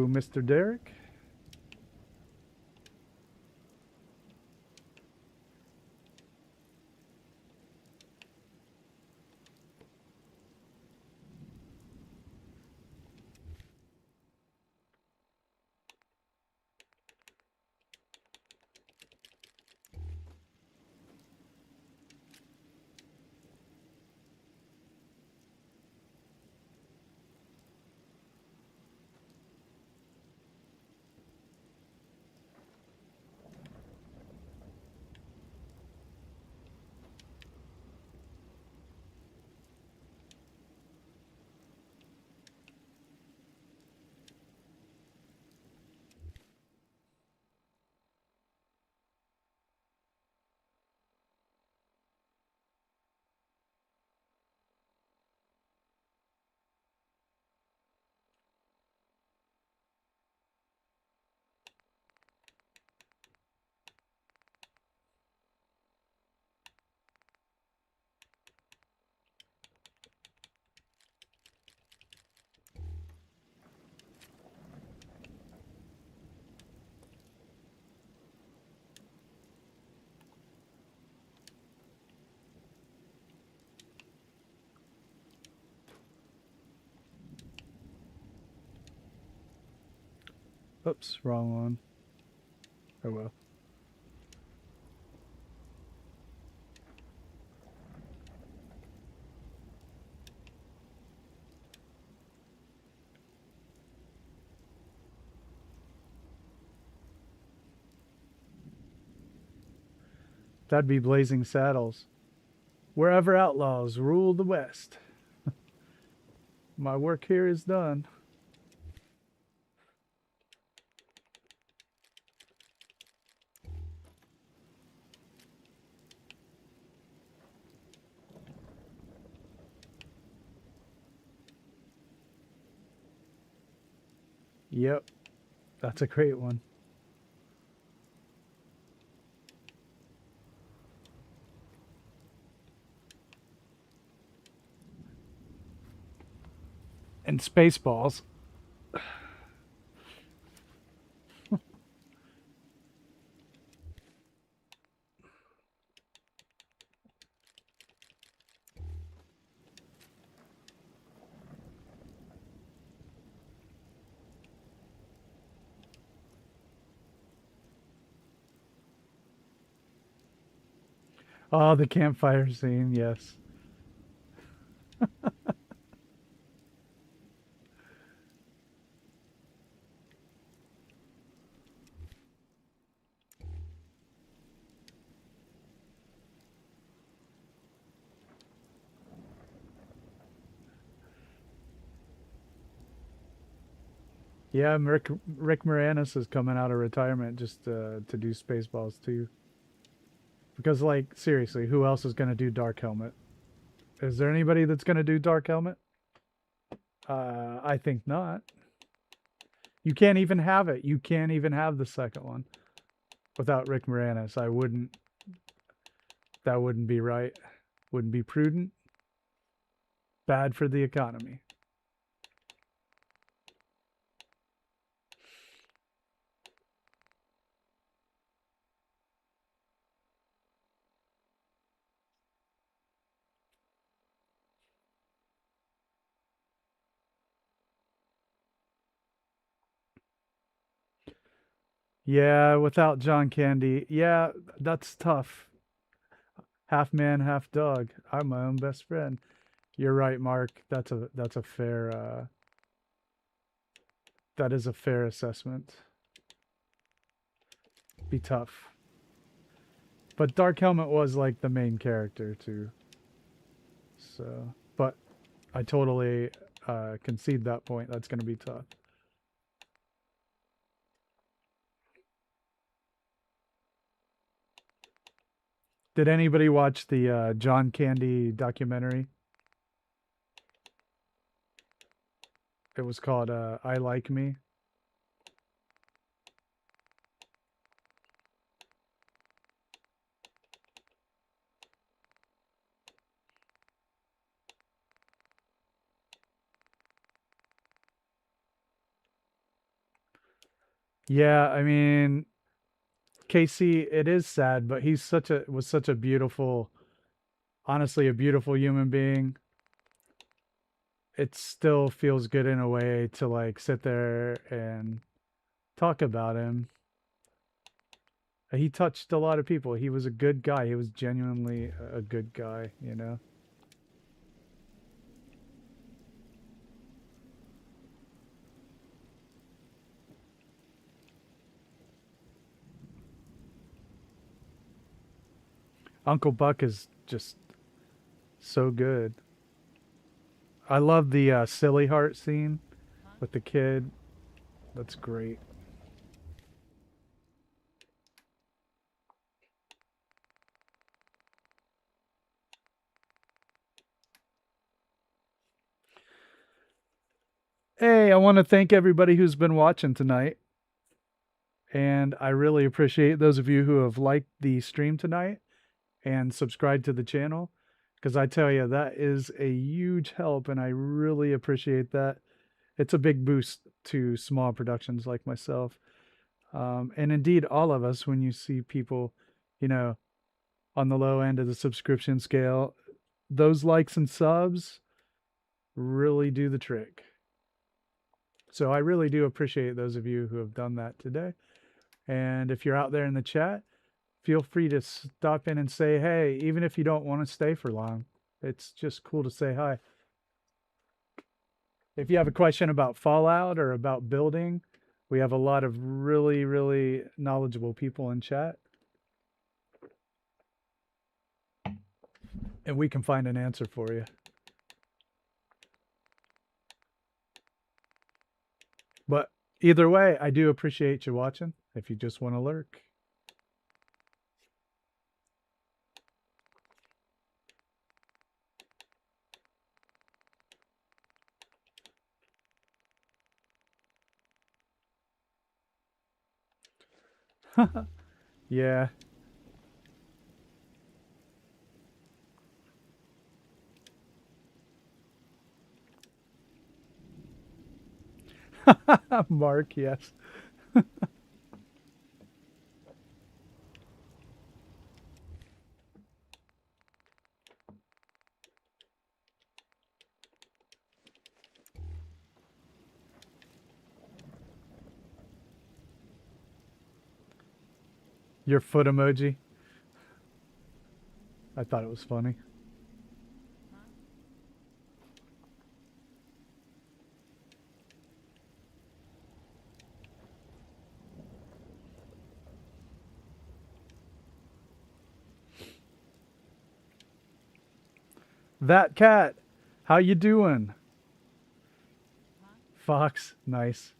A: Mr. Derek. Oops, wrong one. Oh well. That'd be Blazing Saddles. Wherever outlaws rule the West. My work here is done. Yep, that's a great one. And Spaceballs. Oh, the campfire scene, yes. Yeah, Rick Moranis is coming out of retirement just to do Spaceballs too. Because, like, seriously, who else is going to do Dark Helmet? Is there anybody that's going to do Dark Helmet? I think not. You can't even have it. You can't even have the second one without Rick Moranis. I wouldn't. That wouldn't be right. Wouldn't be prudent. Bad for the economy. Yeah, without John Candy. Yeah, that's tough. Half man, half dog. I'm my own best friend. You're right, Mark. That's a fair that is a fair assessment. Be tough. But Dark Helmet was like the main character too. So, but I totally concede that point. That's going to be tough. Did anybody watch the John Candy documentary? It was called I Like Me. Yeah, I mean, Casey, it is sad, but he's was such a beautiful, honestly, a beautiful human being. It still feels good in a way to like sit there and talk about him. He touched a lot of people. He was a good guy. He was genuinely a good guy, you know? Uncle Buck is just so good. I love the silly heart scene with the kid. That's great. Hey, I want to thank everybody who's been watching tonight. And I really appreciate those of you who have liked the stream tonight and subscribed to the channel. Because I tell you, that is a huge help, and I really appreciate that. It's a big boost to small productions like myself. And indeed, all of us, when you see people, you know, on the low end of the subscription scale, those likes and subs really do the trick. So I really do appreciate those of you who have done that today. And if you're out there in the chat, feel free to stop in and say hey, even if you don't want to stay for long. It's just cool to say hi. If you have a question about Fallout or about building, we have a lot of really, really knowledgeable people in chat. And we can find an answer for you. But either way, I do appreciate you watching if you just want to lurk. Yeah. Mark, yes. Your foot emoji. I thought it was funny. That cat, how you doing? Fox, nice.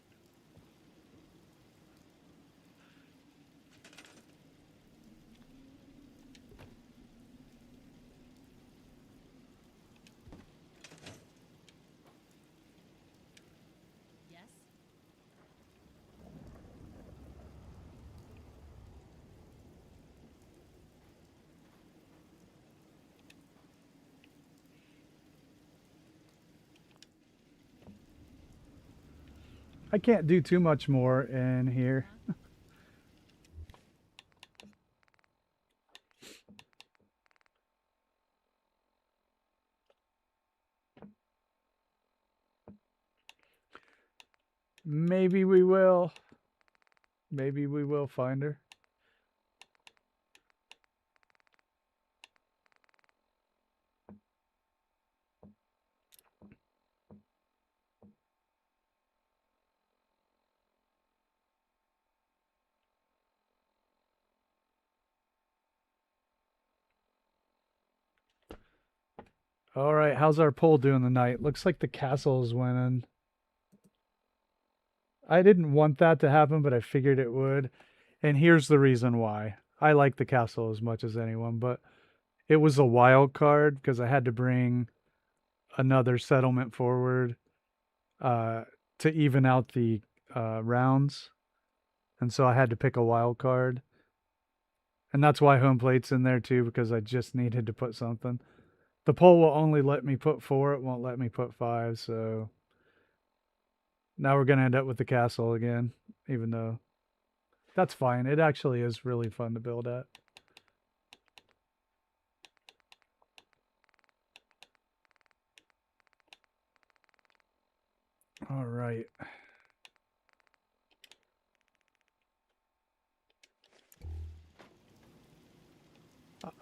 A: I can't do too much more in here.
C: Huh?
A: Maybe we will. Maybe we will find her. All right, how's our poll doing tonight? Looks like the castle is winning. I didn't want that to happen, but I figured it would. And here's the reason why. I like the castle as much as anyone, but it was a wild card because I had to bring another settlement forward uh, to even out the rounds. And so I had to pick a wild card. And that's why home plate's in there too, because I just needed to put something. The poll will only let me put 4, it won't let me put 5, so now we're going to end up with the castle again, even though that's fine. It actually is really fun to build at. All right.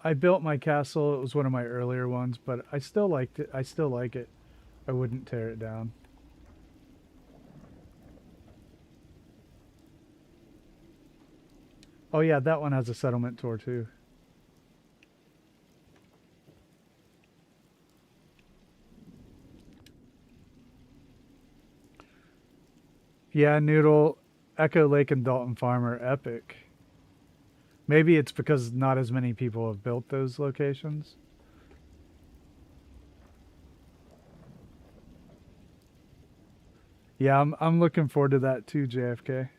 A: I built my castle. It was one of my earlier ones, but I still liked it. I still like it. I wouldn't tear it down. Oh yeah, that one has a settlement tour too. Yeah, Noodle, Echo Lake and Dalton Farm are epic. Maybe it's because not as many people have built those locations. Yeah, I'm looking forward to that too, JFK.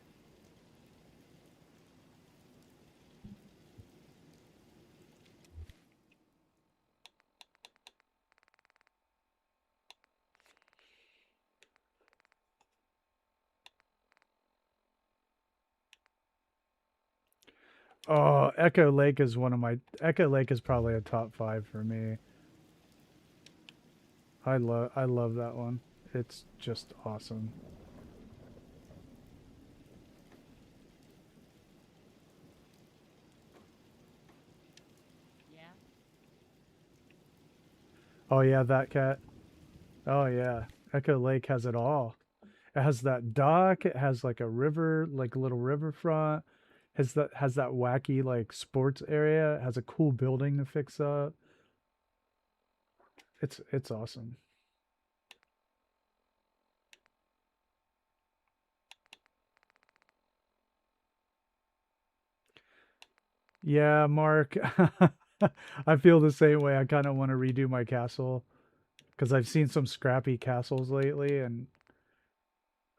A: Oh, Echo Lake is one of my Echo Lake is probably a top 5 for me. I love that one. It's just awesome.
C: Yeah?
A: Oh yeah, that cat. Oh yeah. Echo Lake has it all. It has that dock, it has like a river, like a little riverfront. Has that wacky like sports area. It has a cool building to fix up. It's awesome. Yeah, Mark. I feel the same way. I kind of want to redo my castle because I've seen some scrappy castles lately, and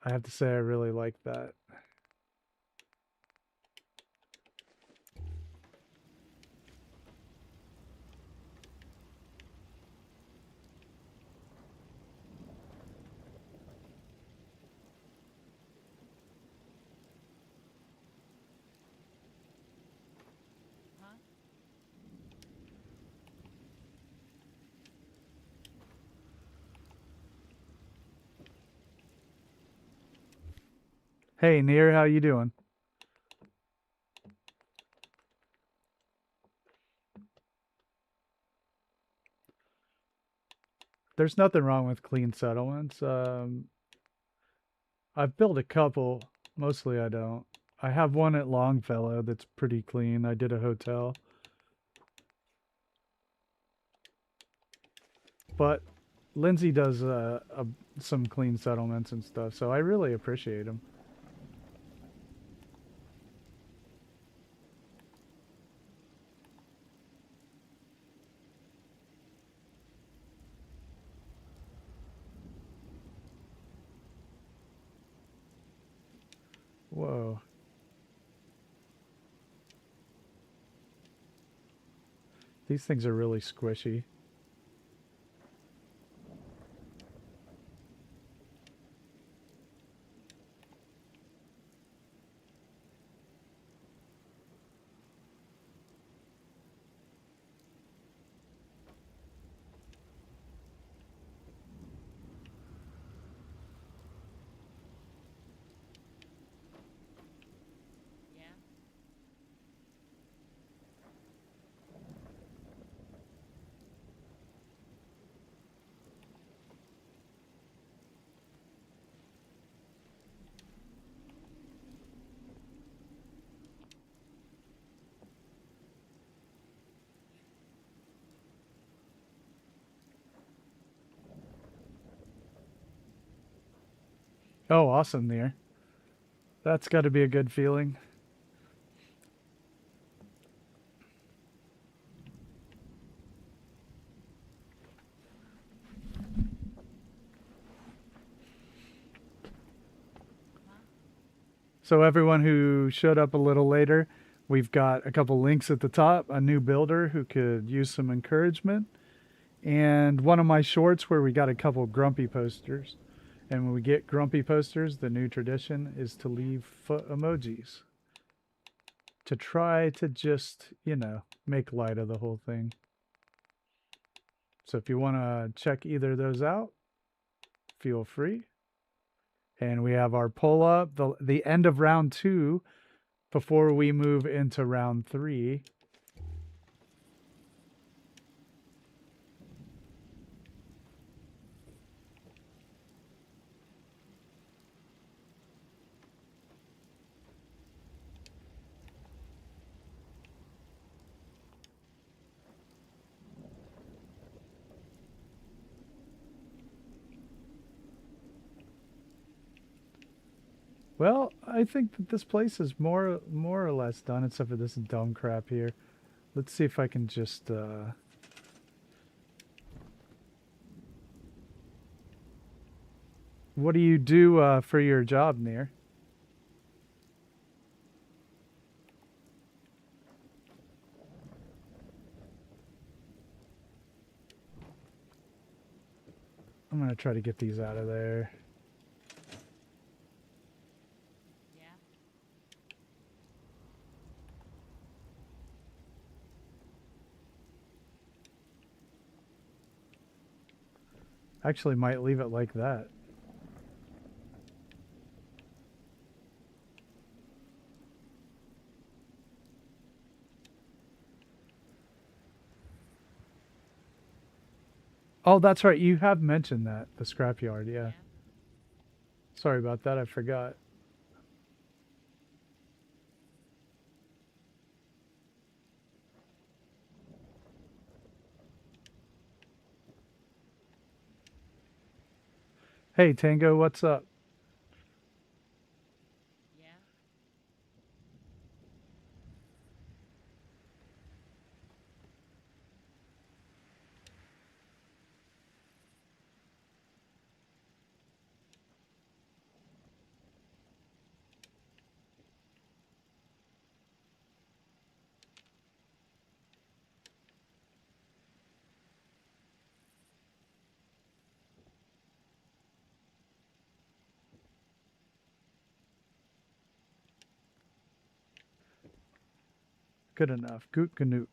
A: I have to say I really like that.
C: Huh?
A: Hey, Near, how you doing? There's nothing wrong with clean settlements. I've built a couple. Mostly I don't. I have one at Longfellow that's pretty clean. I did a hotel. But Lindsay does some clean settlements and stuff, so I really appreciate them. Whoa. These things are really squishy. Oh, awesome, Near. That's got to be a good feeling.
C: Huh?
A: So everyone who showed up a little later, we've got a couple links at the top, a new builder who could use some encouragement, and one of my shorts where we got a couple grumpy posters. And when we get grumpy posters, the new tradition is to leave foot emojis to try to just, make light of the whole thing. So if you want to check either of those out, feel free. And we have our pull up, the end of round 2 before we move into round 3. Well, I think that this place is more or less done, except for this dumb crap here. Let's see if I can just what do you do for your job, Near? I'm gonna try to get these out of there.
C: Yeah.
A: Actually, might leave it like that. Oh, that's right. You have mentioned that, the scrapyard. Yeah.
C: Yeah.
A: Sorry about that. I forgot. Hey, Tango, what's up?
C: Yeah.
A: Good enough. Goot Ganook.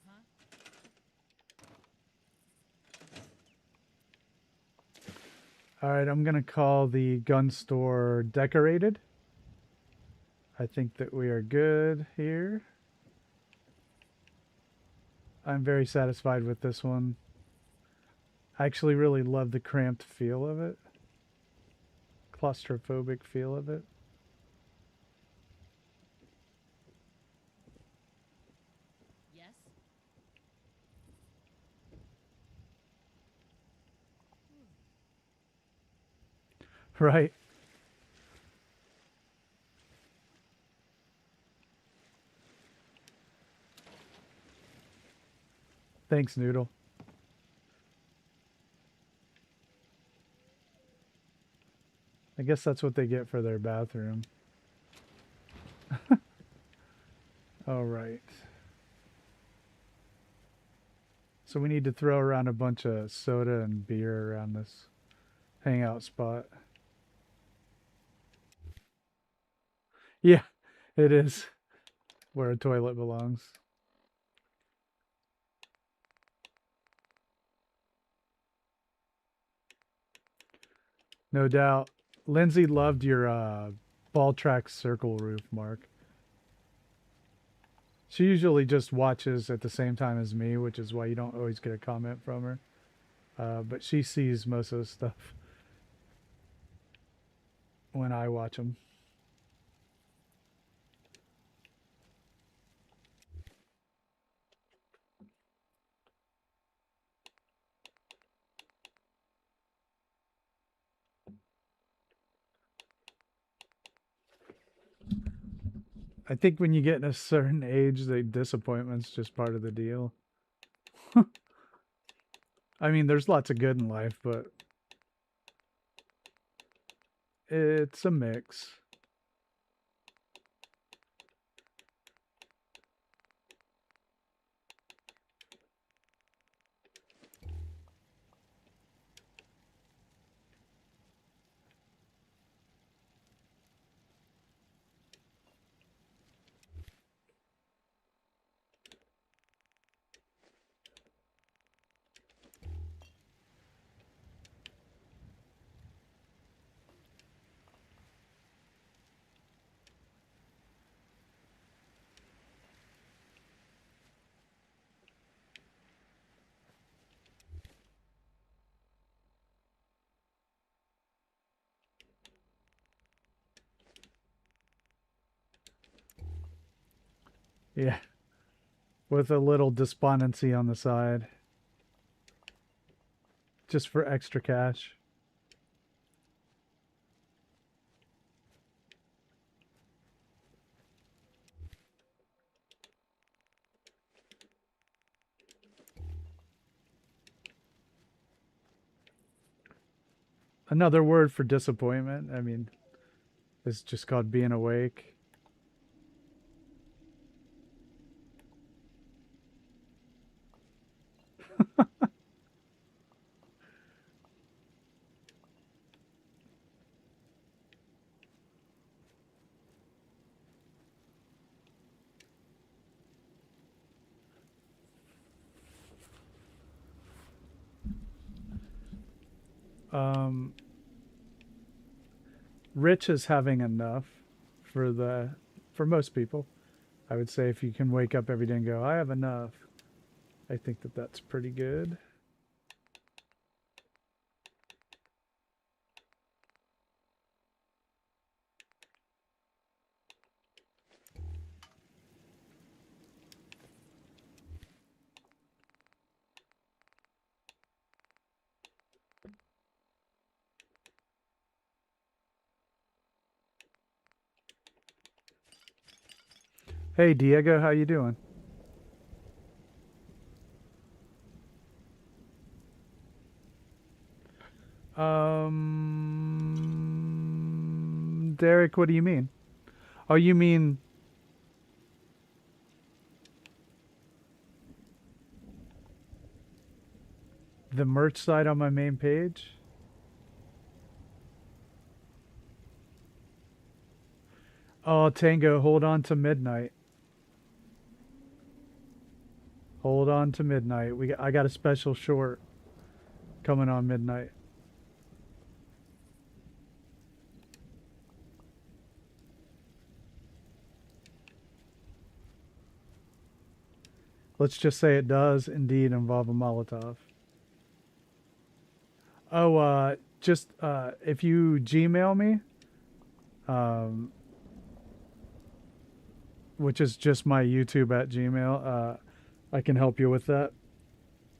C: Huh?
A: All right, I'm going to call the gun store decorated. I think that we are good here. I'm very satisfied with this one. I actually really love the cramped feel of it. Claustrophobic feel of it.
C: Yes.
A: Right? Thanks, Noodle. I guess that's what they get for their bathroom. All right. So we need to throw around a bunch of soda and beer around this hangout spot. Yeah, it is where a toilet belongs. No doubt. Lindsay loved your ball track circle roof, Mark. She usually just watches at the same time as me, which is why you don't always get a comment from her. But she sees most of the stuff when I watch them. I think when you get in a certain age, the disappointment's just part of the deal. I mean, there's lots of good in life, but it's a mix. Yeah, with a little despondency on the side, just for extra cash. Another word for disappointment, I mean, is just called being awake. Um, Rich is having enough for most people. I would say if you can wake up every day and go, I have enough, I think that that's pretty good. Hey Diego, how you doing? Derek, what do you mean? Oh, you mean the merch site on my main page? Oh, Tango, hold on to midnight. Hold on to midnight. I got a special short coming on midnight. Let's just say it does indeed involve a Molotov. Oh, just if you Gmail me, um, which is just my YouTube at Gmail, I can help you with that.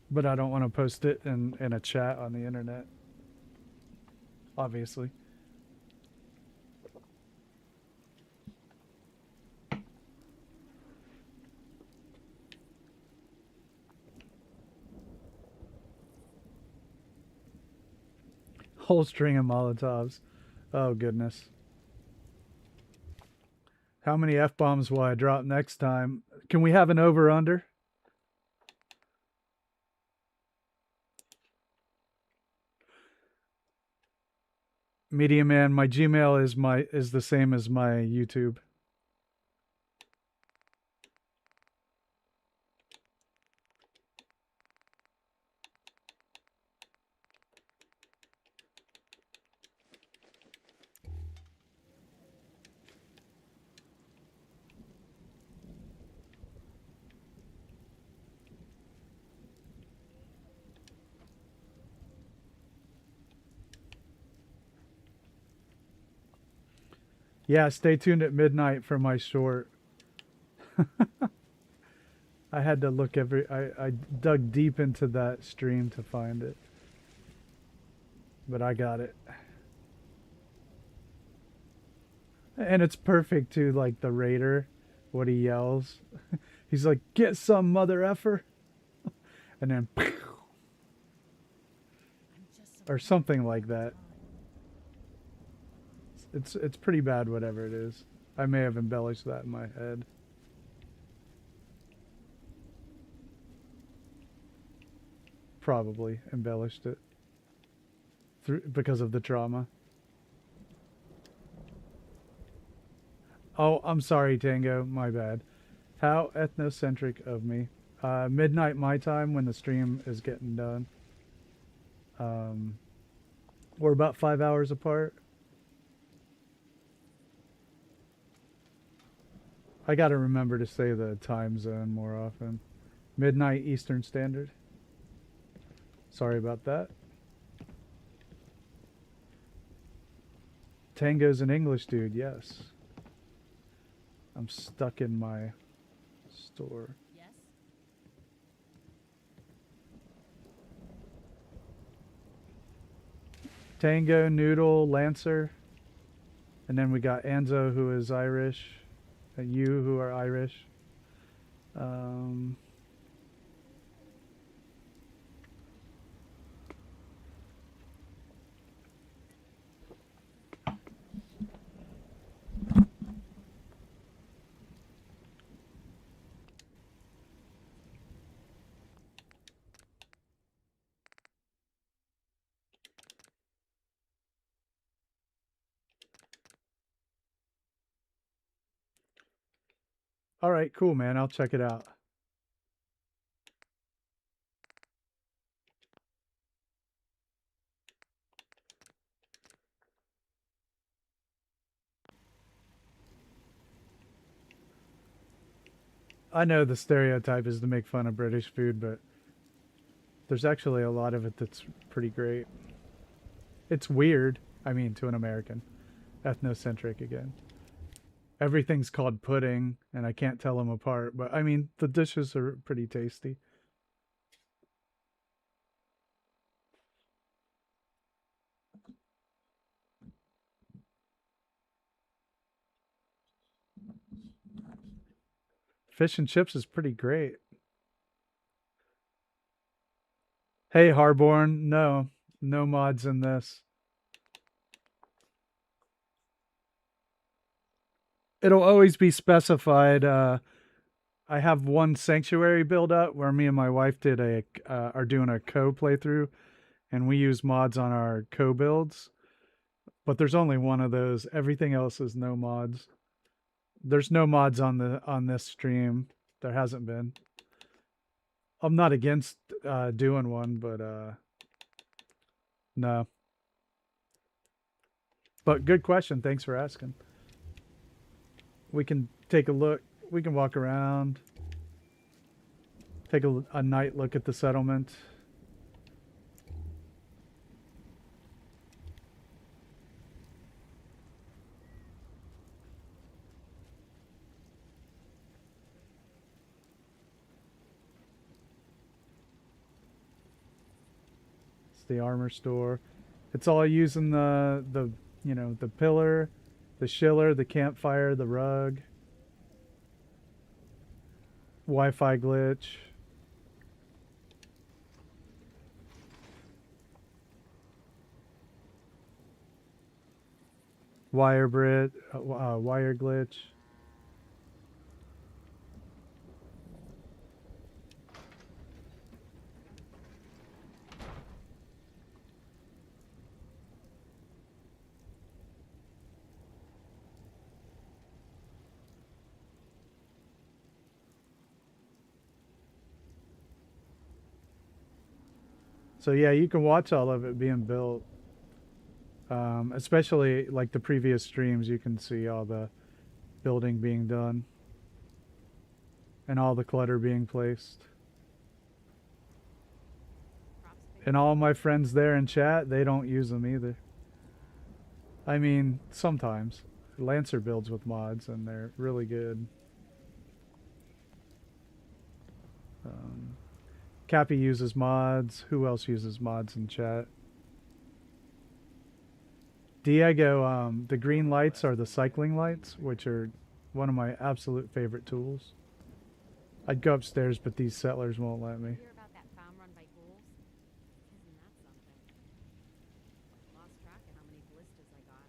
A: But I don't want to post it in a chat on the internet. Obviously. Whole string of Molotovs. Oh, goodness. How many F-bombs will I drop next time? Can we have an over-under? Media Man, my Gmail is the same as my YouTube. Yeah, stay tuned at midnight for my short. I had to look I dug deep into that stream to find it. But I got it. And it's perfect too, like the Raider. what he yells. He's like, "Get some, mother effer," and then
C: I'm just
A: or something like that. It's pretty bad, whatever it is. I may have embellished that in my head. Probably embellished it because of the trauma. Oh, I'm sorry, Tango. My bad. How ethnocentric of me. Midnight my time when the stream is getting done. We're about 5 hours apart. I gotta remember to say the time zone more often. Midnight Eastern Standard. Sorry about that. Tango's an English dude, yes. I'm stuck in my store.
C: yes.
A: Tango, Noodle, Lancer. And then we got Anzo, who is Irish. And you, who are Irish. All right, cool, man. I'll check it out. I know the stereotype is to make fun of British food, but there's actually a lot of it that's pretty great. It's weird, I mean, to an American. Ethnocentric again. Everything's called pudding, and I can't tell them apart, but I mean, the dishes are pretty tasty. Fish and chips is pretty great. Hey, Harborn, no. No mods in this. It'll always be specified. I have one sanctuary build up where me and my wife are doing a co playthrough, and we use mods on our co builds. But there's only one of those. Everything else is no mods. There's no mods on this stream. There hasn't been. I'm not against doing one, but no. But good question. Thanks for asking. We can take a look. We can walk around. Take a night look at the settlement. It's the armor store. It's all using the you know, the pillar, the shiller, the campfire, the rug. Wi-Fi glitch. Wire glitch. So yeah, you can watch all of it being built. Especially like the previous streams, you can see all the building being done and all the clutter being placed. And all my friends there in chat, they don't use them either. I mean, sometimes. Lancer builds with mods and they're really good. Cappy uses mods. Who else uses mods in chat? Diego, the green lights are the cycling lights, which are one of my absolute favorite tools. I'd go upstairs, but these settlers won't let me.
C: Hear about that farm run by ghouls? Isn't that something? Lost track of how many blisters I got.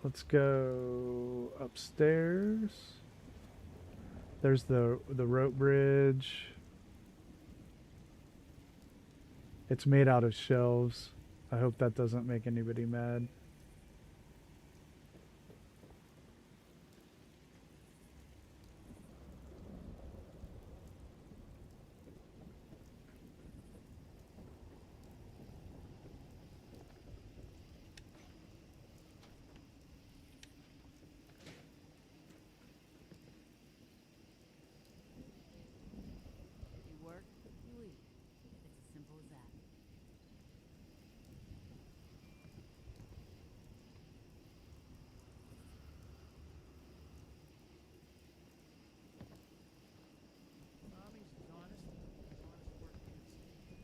A: Let's go upstairs. There's the rope bridge. It's made out of shelves. I hope that doesn't make anybody mad.
C: You work, you eat. It's as simple as that.
D: Tommy's as honest work gets.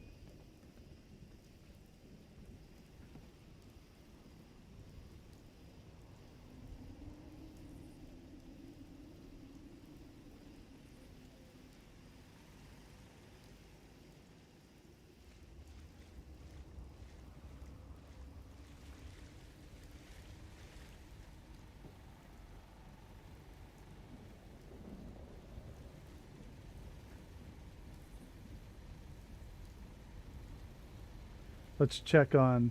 A: Let's check on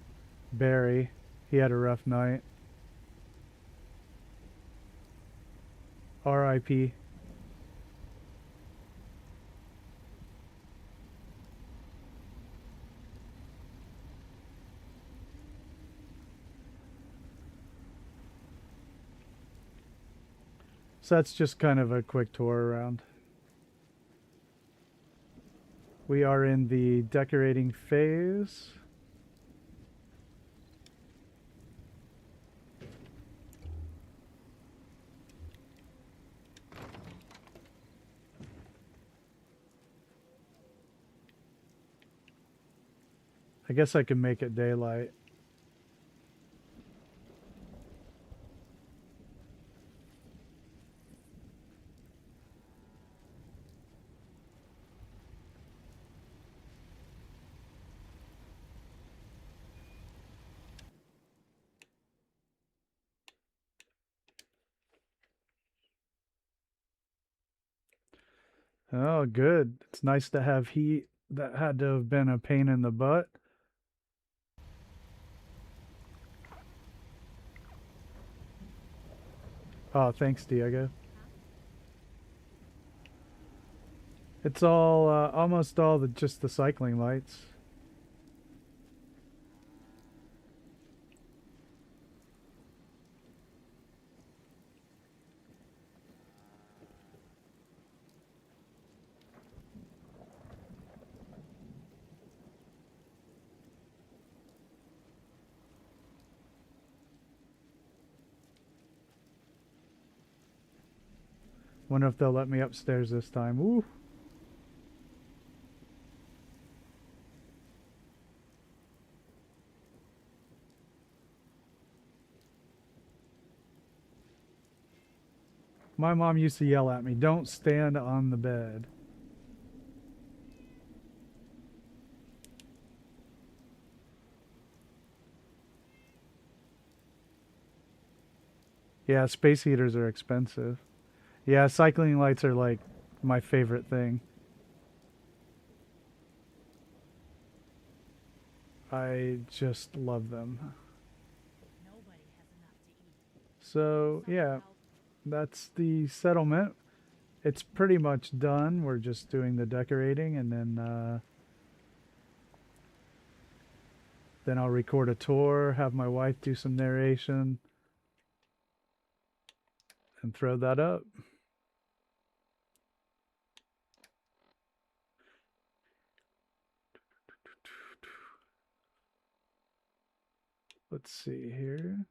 A: Barry. He had a rough night. R.I.P. So that's just kind of a quick tour around. We are in the decorating phase. I guess I can make it daylight. Oh, good. It's nice to have heat. That had to have been a pain in the butt. Oh, thanks, Diego. It's all, almost all just the cycling lights. Wonder if they'll let me upstairs this time. Ooh. My mom used to yell at me, "Don't stand on the bed." Yeah, space heaters are expensive. Yeah, cycling lights are like my favorite thing. I just love them.
C: Nobody has enough to eat.
A: So,
C: Something to
A: yeah,
C: help.
A: that's the settlement. It's pretty much done. We're just doing the decorating, and then I'll record a tour, have my wife do some narration, and throw that up. Let's see here.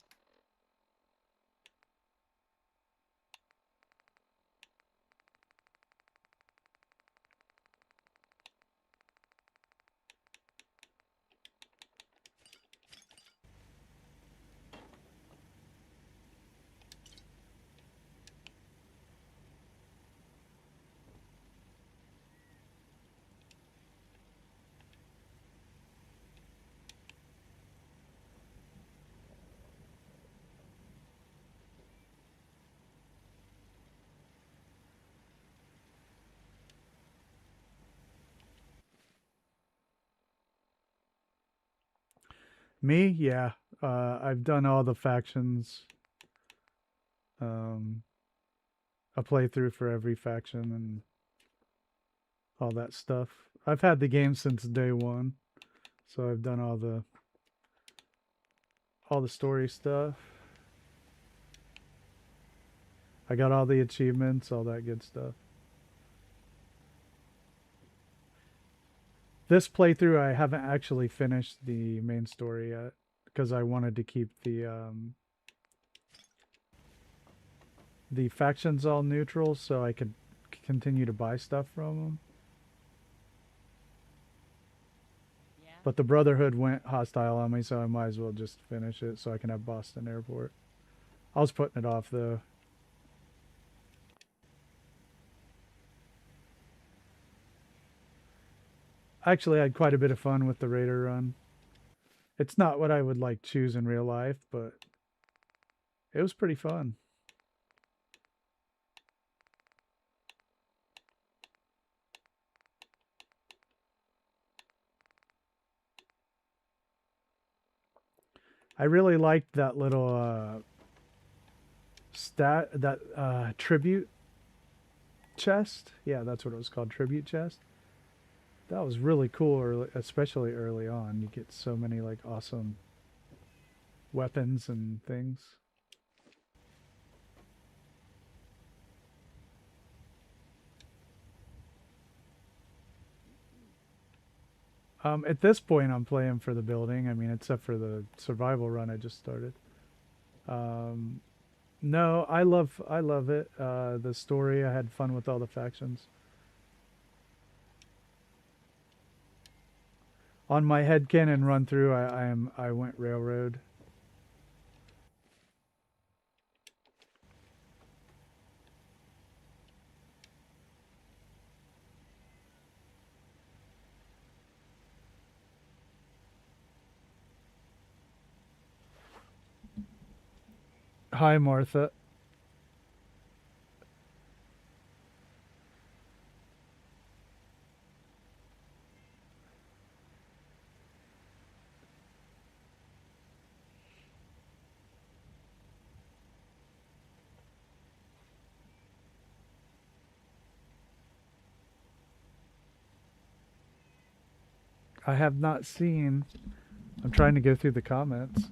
A: Me? Yeah. I've done all the factions. Um, a playthrough for every faction and all that stuff. I've had the game since day one, so I've done all the story stuff. I got all the achievements, all that good stuff. This playthrough, I haven't actually finished the main story yet because I wanted to keep the factions all neutral so I could continue to buy stuff from them.
C: Yeah.
A: But the Brotherhood went hostile on me, so I might as well just finish it so I can have Boston Airport. I was putting it off though. Actually, I had quite a bit of fun with the Raider run. It's not what I would like choose in real life, but it was pretty fun. I really liked that little tribute chest. Yeah, that's what it was called, tribute chest. That was really cool, especially early on. You get so many like awesome weapons and things. At this point, I'm playing for the building. I mean, except for the survival run I just started. Um, no, I love it. The story, I had fun with all the factions. On my headcanon run through, I went railroad. Hi, Martha. I have not seen. I'm trying to go through the comments.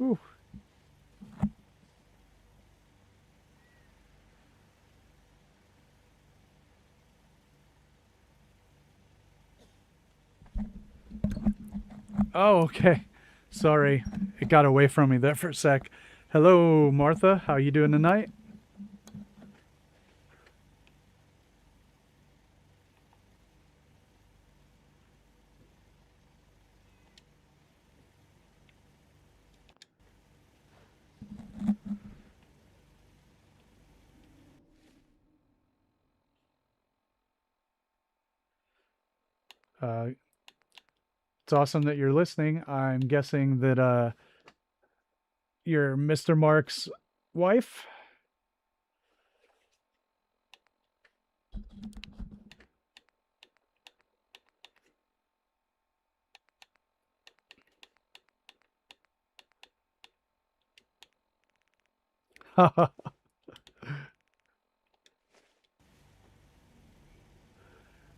A: Ooh. Oh, okay. Sorry, it got away from me there for a sec. Hello, Martha. How you doing tonight? Uh, it's awesome that you're listening. I'm guessing that you're Mr. Mark's wife.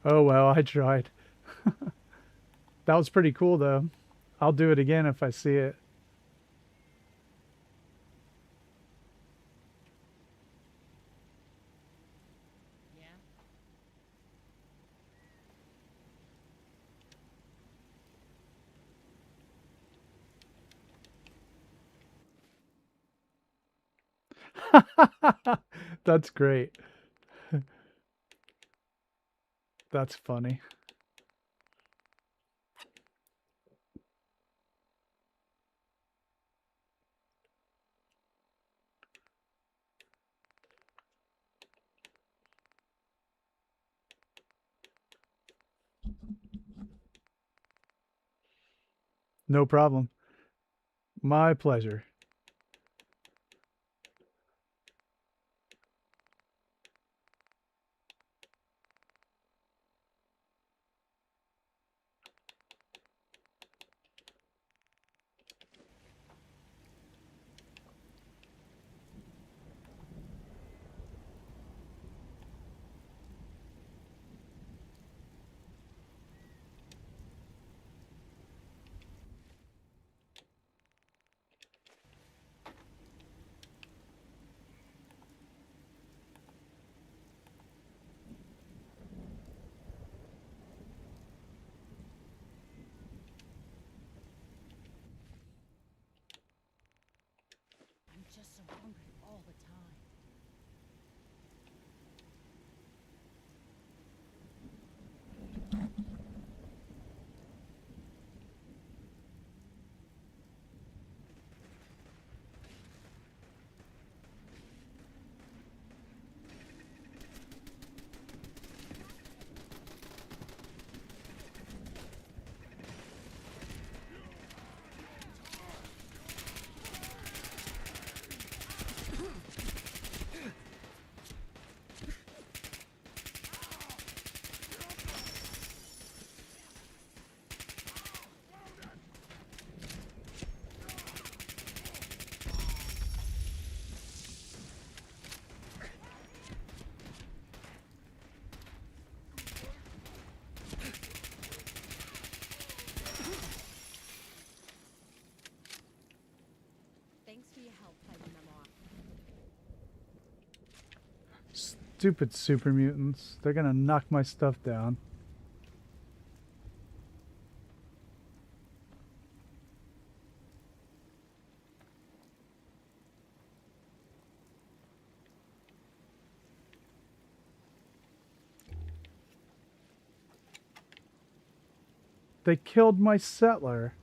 A: Oh well, I tried. That was pretty cool though. I'll do it again if I see it.
C: Yeah.
A: That's great. That's funny. No problem. My pleasure.
C: just so hungry all the time. Thanks for your help fighting them off.
A: Stupid super mutants. They're gonna knock my stuff down. They killed my settler.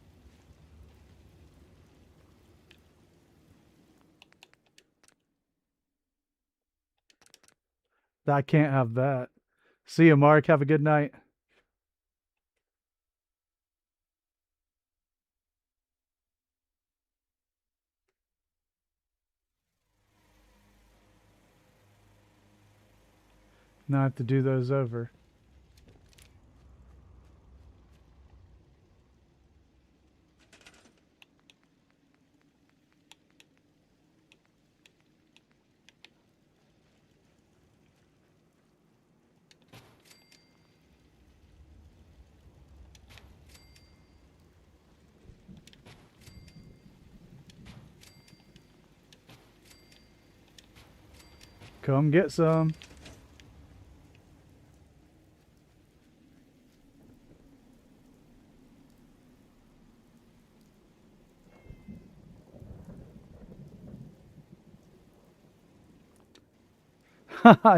A: I can't have that. See you, Mark. Have a good night. Now I have to do those over. Come get some.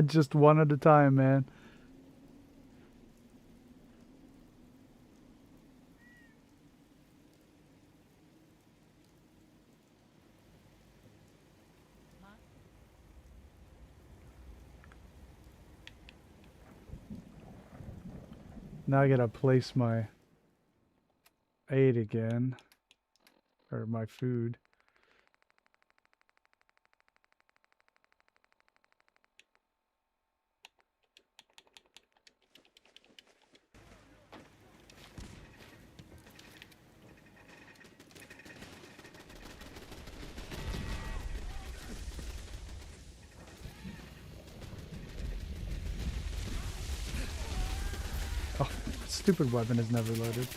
A: Just one at a time, man. Now I gotta place my aid again. Or my food. Oh, stupid weapon is never loaded.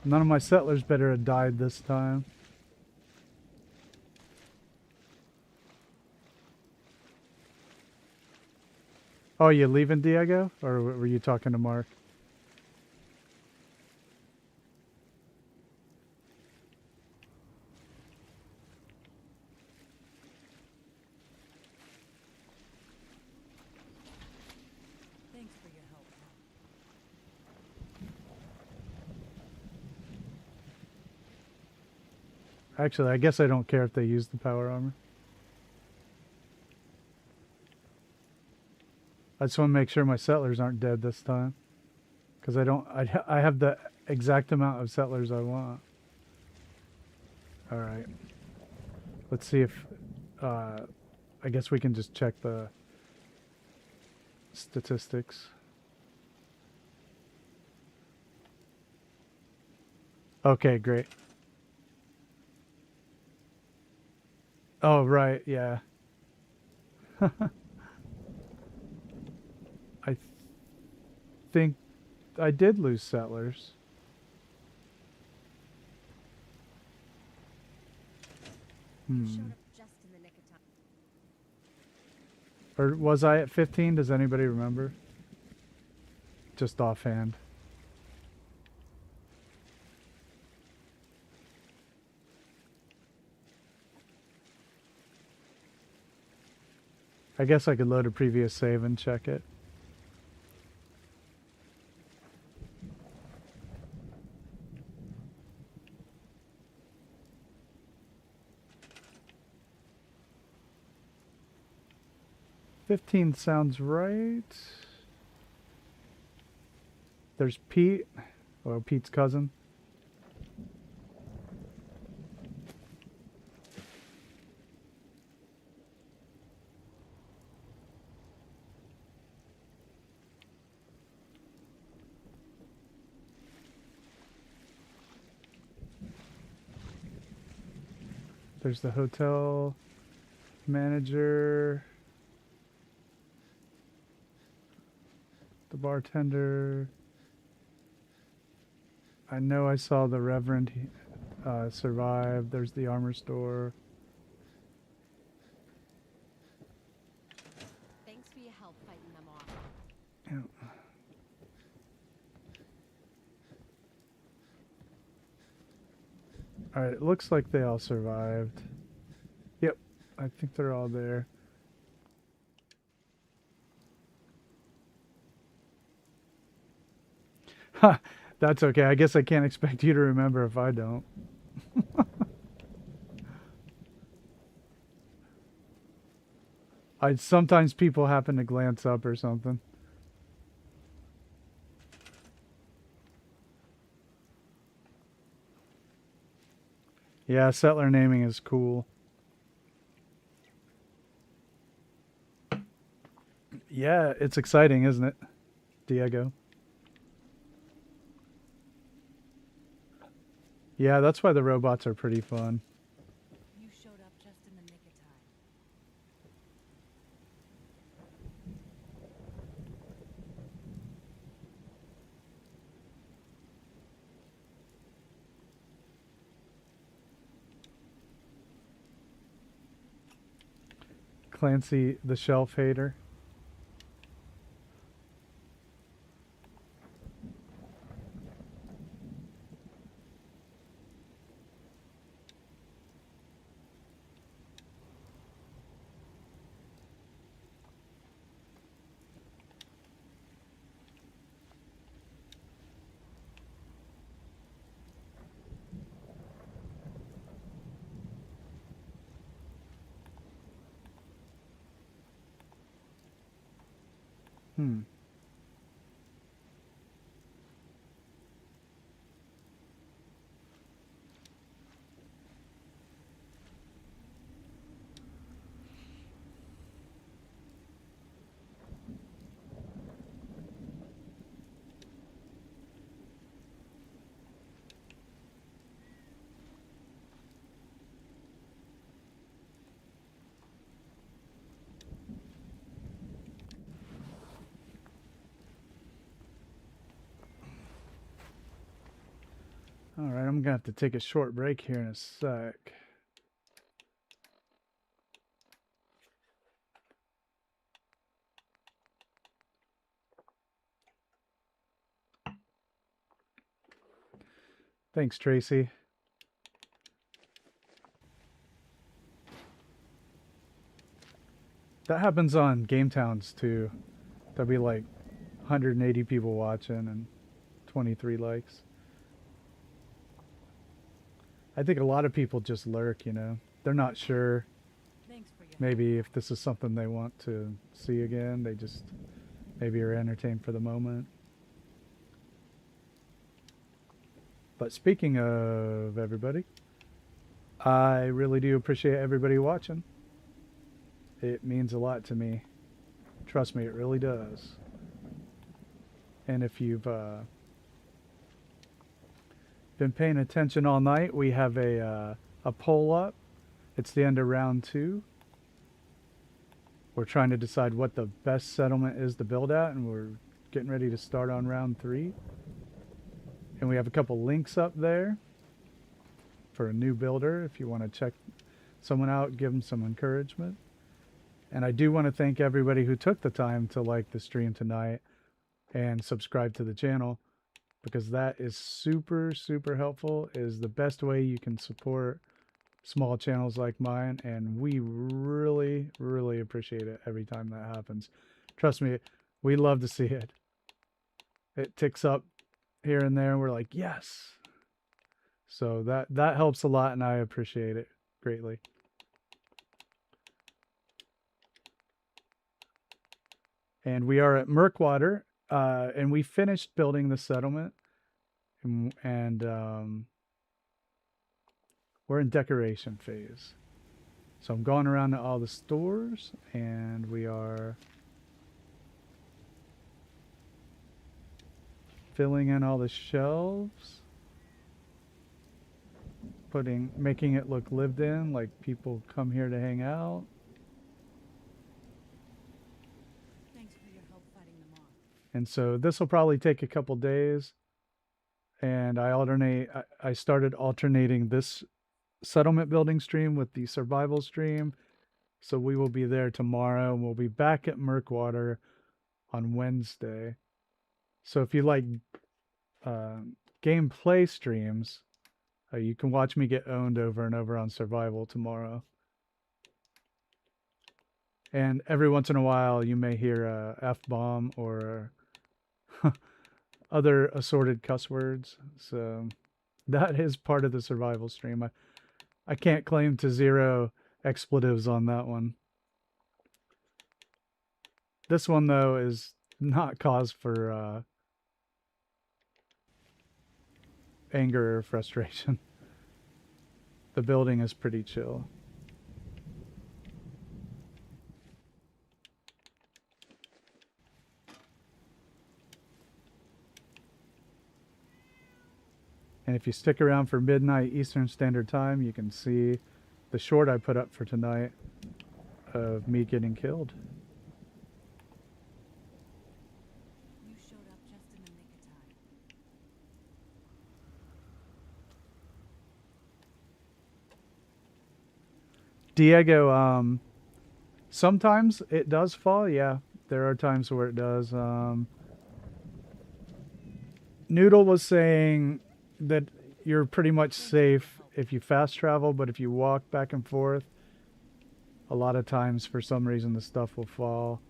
A: None of my settlers better have died this time. Oh, you leaving, Diego? Or were you talking to Mark?
C: Thanks for your help.
A: Actually, I guess I don't care if they use the power armor. I just want to make sure my settlers aren't dead this time. Because I have the exact amount of settlers I want. Alright. Let's see if, I guess we can just check the statistics. Okay, great. Oh, right, yeah. I think I did lose settlers.
C: You showed up just in the nick of time.
A: Or was I at 15? Does anybody remember? Just offhand. I guess I could load a previous save and check it. "15 sounds right." There's Pete, or Pete's cousin. There's the hotel manager, the bartender. I know I saw the Reverend survive. There's the armor store.
C: Thanks for your help fighting them off.
A: Yeah. Alright, it looks like they all survived. Yep, I think they're all there. Ha! That's okay. I guess I can't expect you to remember if I don't. Sometimes people happen to glance up or something. Yeah, settler naming is cool. Yeah, it's exciting, isn't it, Diego? Yeah, that's why the robots are pretty fun.
C: You showed up just in the nick of time.
A: Clancy, the shelf hater. Hmm. All right, I'm gonna have to take a short break here in a sec. Thanks, Tracy. That happens on Game Towns too. There'll be like 180 people watching and 23 likes. I think a lot of people just lurk, you know. They're not sure
C: Thanks for your
A: maybe if this is something they want to see again. They just maybe are entertained for the moment. But speaking of everybody, I really do appreciate everybody watching. It means a lot to me. Trust me, it really does. And if you've been paying attention all night, we have a poll up. It's the end of round 2. We're trying to decide what the best settlement is to build at, and we're getting ready to start on round 3. And we have a couple links up there for a new builder if you want to check someone out, give them some encouragement. And I do want to thank everybody who took the time to like the stream tonight and subscribe to the channel, because that is super, super helpful. It is the best way you can support small channels like mine, and we really, really appreciate it every time that happens. Trust me, we love to see it. It ticks up here and there, and we're like, yes. So that helps a lot, and I appreciate it greatly. And we are at Murkwater, and we finished building the settlement, and we're in decoration phase. So I'm going around to all the stores, and we are filling in all the shelves, making it look lived in, like people come here to hang out.
C: Thanks for your help fighting them off.
A: And so this will probably take a couple days, and I started alternating this settlement building stream with the survival stream. So we will be there tomorrow, and we'll be back at Murkwater on Wednesday. So if you like gameplay streams, you can watch me get owned over and over on survival tomorrow. And every once in a while you may hear a F-bomb or other assorted cuss words. So that is part of the survival stream. I can't claim to zero expletives on that one. This one, though, is not cause for anger or frustration. The building is pretty chill. And if you stick around for midnight Eastern Standard Time, you can see the short I put up for tonight of me getting killed.
C: You showed up just in the nick of time.
A: Diego, sometimes it does fall. Yeah, there are times where it does. Noodle was saying that you're pretty much safe if you fast travel, but if you walk back and forth, a lot of times for some reason the stuff will fall.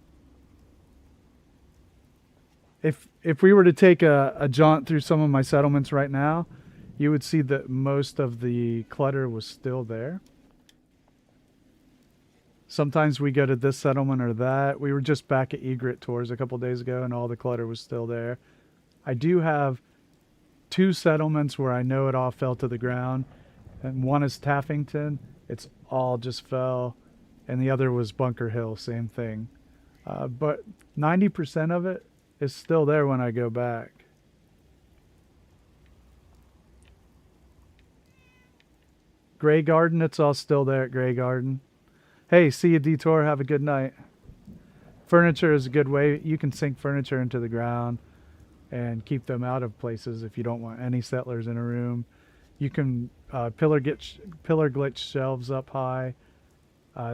A: If we were to take a jaunt through some of my settlements right now, you would see that most of the clutter was still there. Sometimes we go to this settlement or that. We were just back at Egret Tours a couple days ago, and all the clutter was still there. I do have 2 settlements where I know it all fell to the ground. And one is Taffington. It's all just fell. And the other was Bunker Hill, same thing. But 90% of it is still there when I go back. Grey Garden, it's all still there at Grey Garden. Hey, see you, Detour. Have a good night. Furniture is a good way. You can sink furniture into the ground and keep them out of places if you don't want any settlers in a room. You can pillar glitch shelves up high.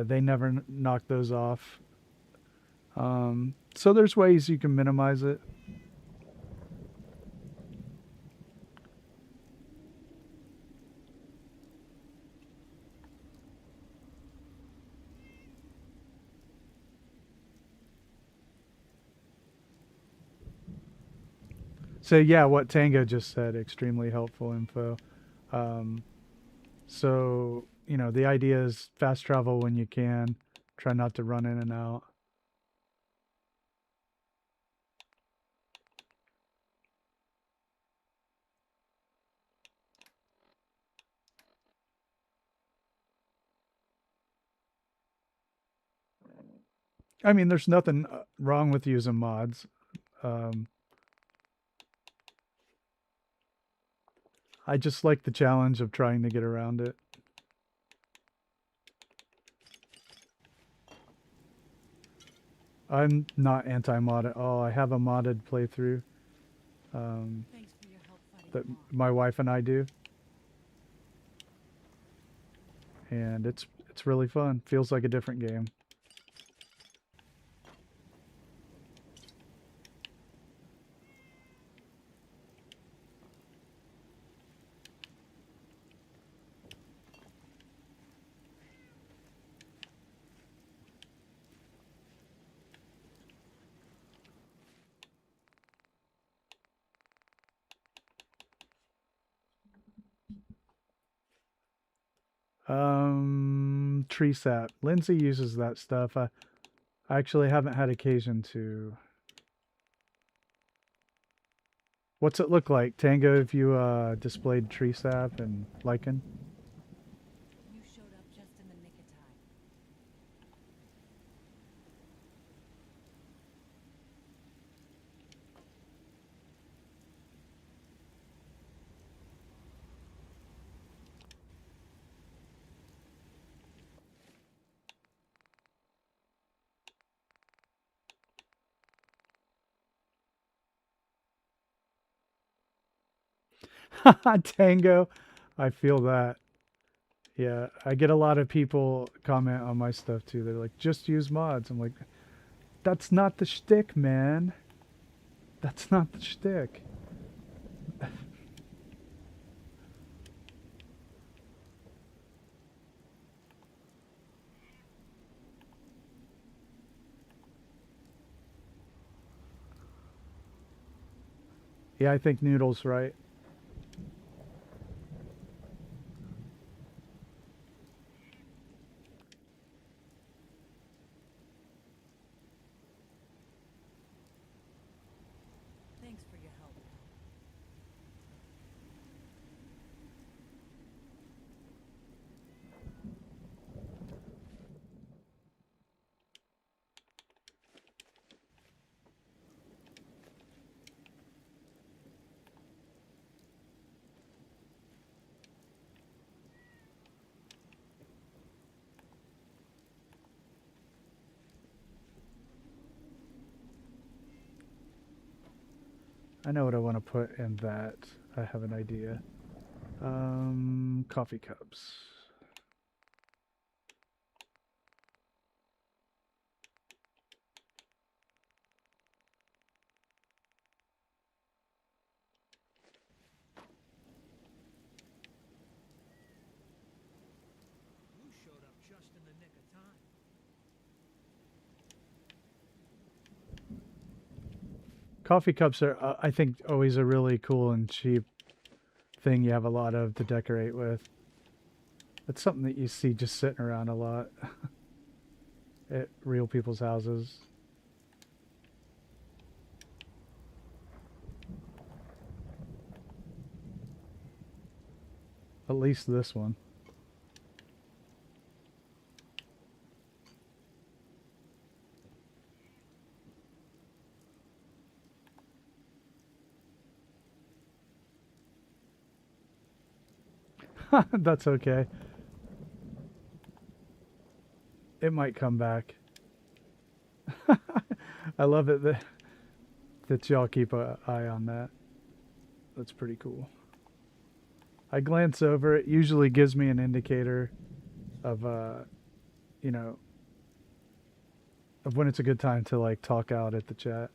A: They never knock those off. So there's ways you can minimize it. So yeah, what Tango just said, extremely helpful info. So, you know, the idea is fast travel when you can. Try not to run in and out. I mean, there's nothing wrong with using mods. I just like the challenge of trying to get around it. I'm not anti-mod. Oh, I have a modded playthrough
C: Thanks for your help fighting
A: that
C: them off.
A: my wife and I do, and it's really fun. Feels like a different game. Tree sap. Lindsay uses that stuff. I actually haven't had occasion to. What's it look like, Tango, if you displayed tree sap and lichen?
C: You showed up just in the nick of time.
A: Tango, I feel that. Yeah, I get a lot of people comment on my stuff too. They're like, just use mods. I'm like, that's not the shtick, man. That's not the shtick. Yeah, I think Noodle's right.
C: Thanks for your help, pal.
A: I know what I want to put in that. I have an idea. Coffee cups.
D: You showed up just in the nick of time.
A: Coffee cups are, I think, always a really cool and cheap thing you have a lot of to decorate with. It's something that you see just sitting around a lot at real people's houses. At least this one. That's okay. It might come back. I love it that y'all keep an eye on that. That's pretty cool. I glance over. It usually gives me an indicator of, you know, of when it's a good time to like talk out at the chat.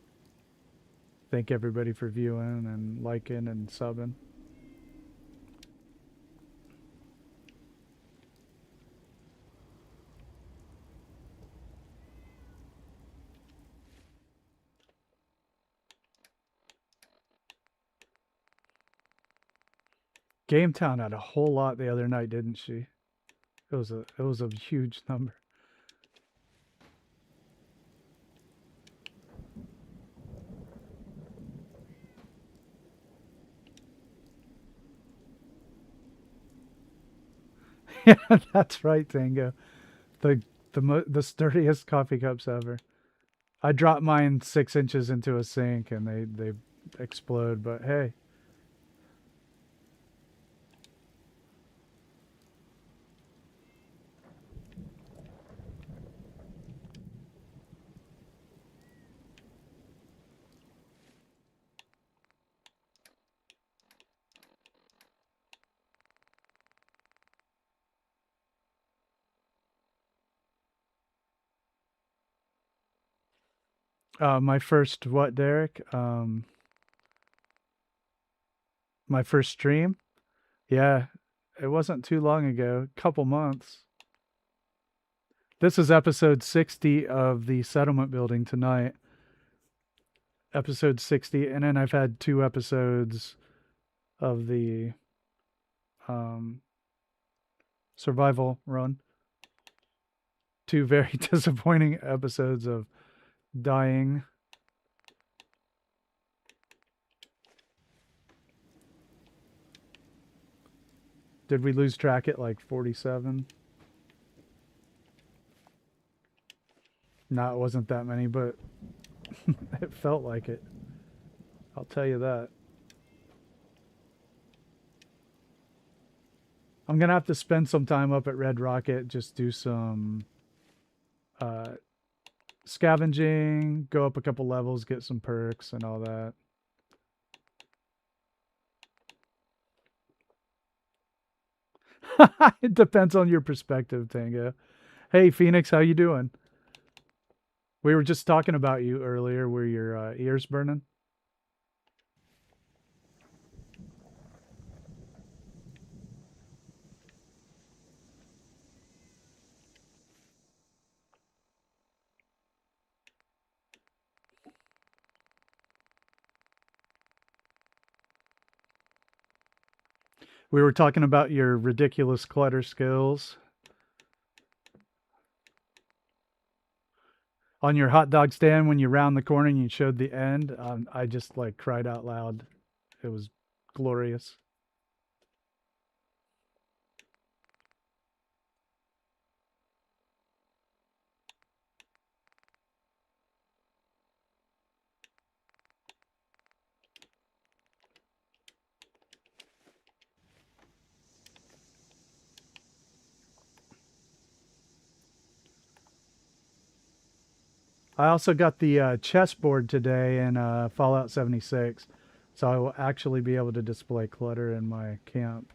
A: Thank everybody for viewing and liking and subbing. GameTown had a whole lot the other night, didn't she? It was a huge number. Yeah, that's right, Tango. The sturdiest coffee cups ever. I dropped mine 6 inches into a sink and they explode. But hey, My first what, Derek? My first stream? Yeah, it wasn't too long ago, couple months. This is episode 60 of the settlement building tonight. Episode 60, and then I've had 2 episodes of the um, survival run. 2 very disappointing episodes of dying. Did we lose track at like 47? No, it wasn't that many, but it felt like it. I'll tell you that. I'm going to have to spend some time up at Red Rocket, just do some scavenging, go up a couple levels, get some perks and all that. It depends on your perspective, Tango. Hey, Phoenix, how you doing? We were just talking about you earlier. Were your ears burning? We were talking about your ridiculous clutter skills. On your hot dog stand, when you round the corner and you showed the end, I just like cried out loud. It was glorious. I also got the chessboard today in Fallout 76, so I will actually be able to display clutter in my camp.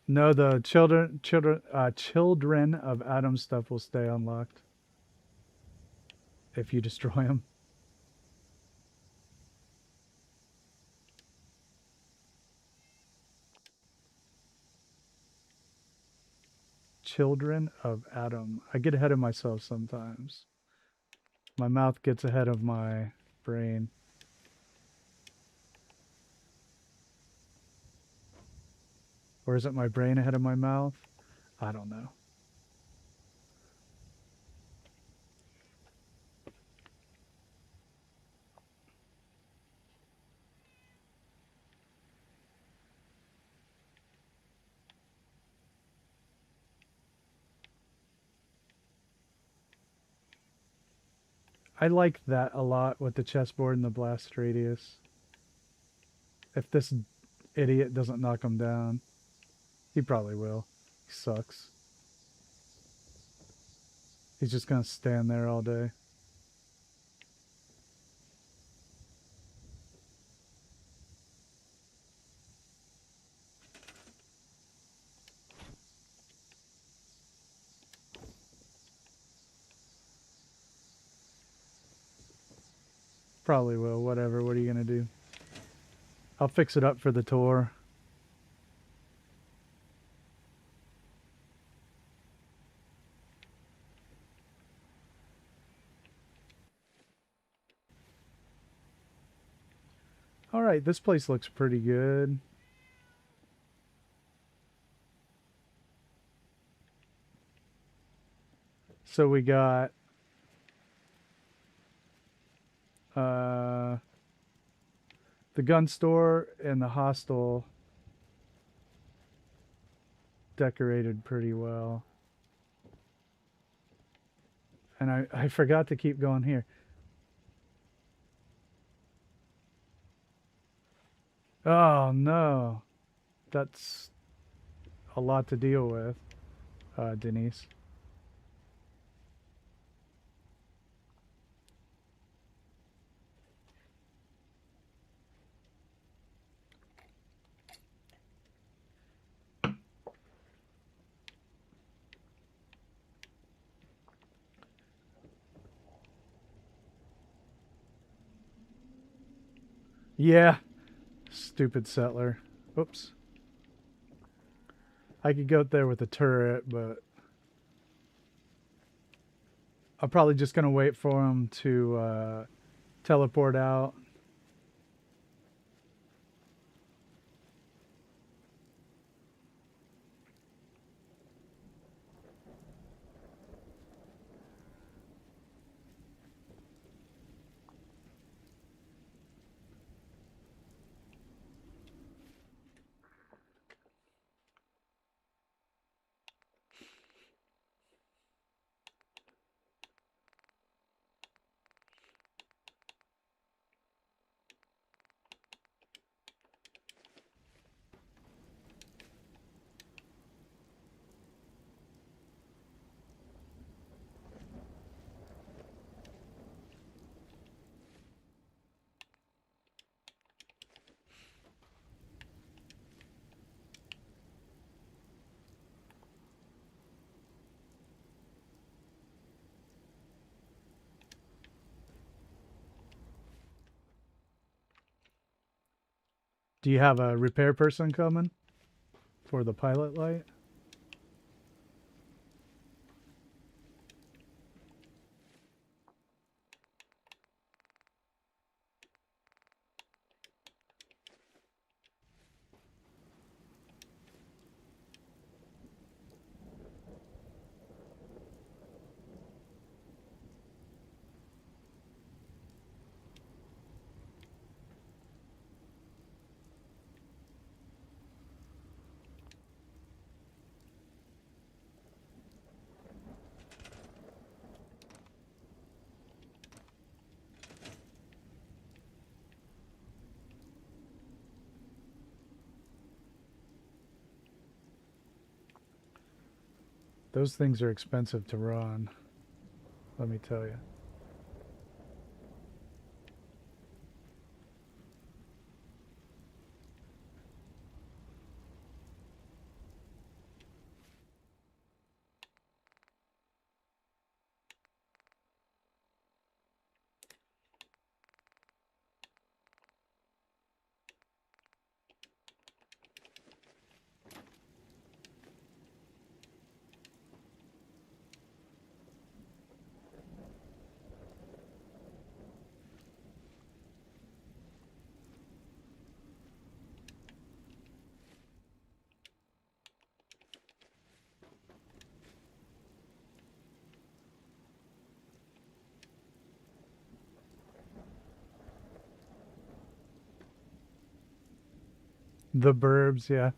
A: No, the children of Adam stuff will stay unlocked if you destroy them. Children of Adam. I get ahead of myself sometimes. My mouth gets ahead of my brain. Or is it my brain ahead of my mouth? I don't know. I like that a lot with the chessboard and the blast radius. If this idiot doesn't knock him down, he probably will. He sucks. He's just gonna stand there all day. Probably will. Whatever. What are you gonna do? I'll fix it up for the tour. All right, this place looks pretty good. So we got the gun store and the hostel decorated pretty well. And I forgot to keep going here. Oh no. That's a lot to deal with, Denise. Yeah. Stupid settler. Oops. I could go up there with a turret, but I'm probably just going to wait for him to teleport out. Do you have a repair person coming for the pilot light? Those things are expensive to run, let me tell you. The burbs, yeah.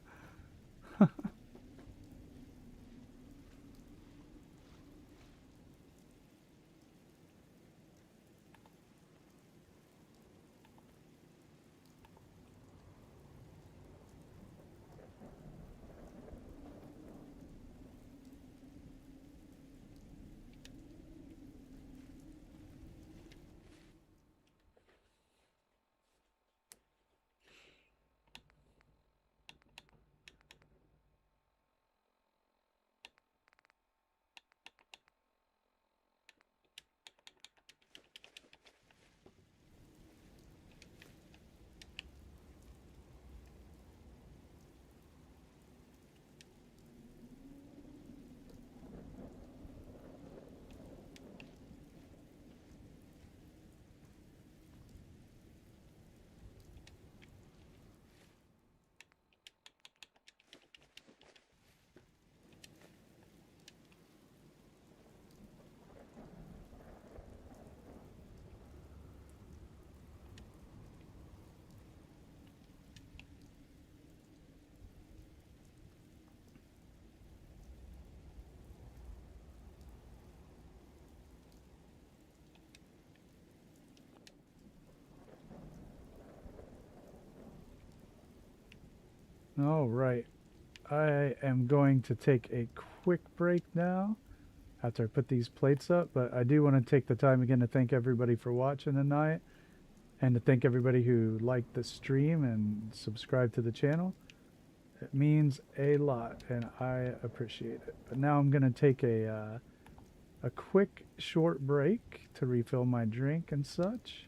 A: All right. I am going to take a quick break now after I put these plates up, but I do want to take the time again to thank everybody for watching tonight and to thank everybody who liked the stream and subscribed to the channel. It means a lot and I appreciate it. But now I'm going to take a quick short break to refill my drink and such.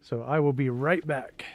A: So I will be right back.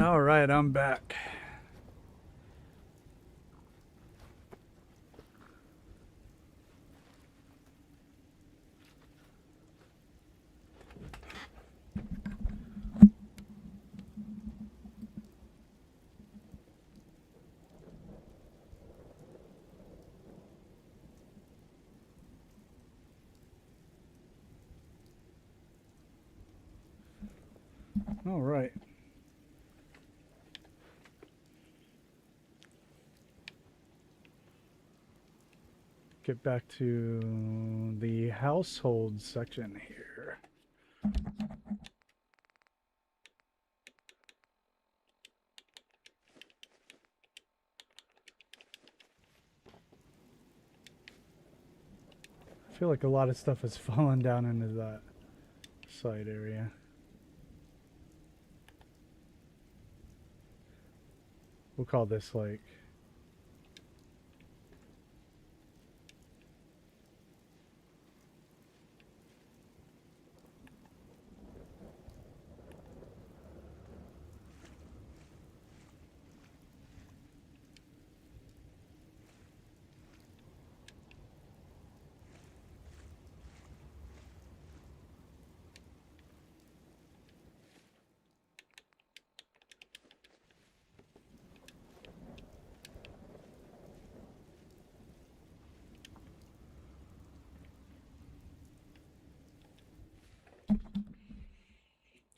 A: All right, I'm back. All right. Get back to the household section here. I feel like a lot of stuff has fallen down into that side area. We'll call this like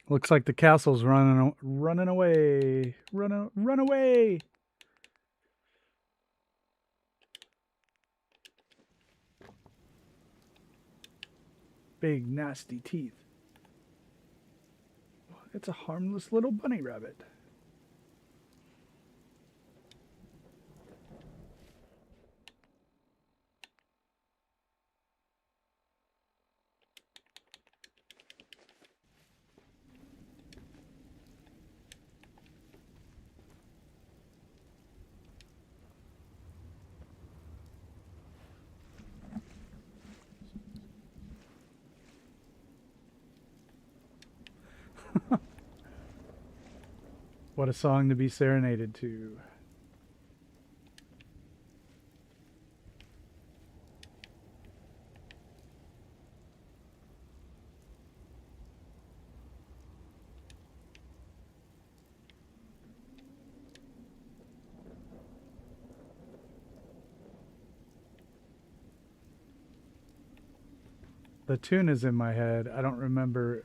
A: looks like the castle's running away. Run away. big, nasty teeth. It's a harmless little bunny rabbit. What a song to be serenaded to. The tune is in my head. I don't remember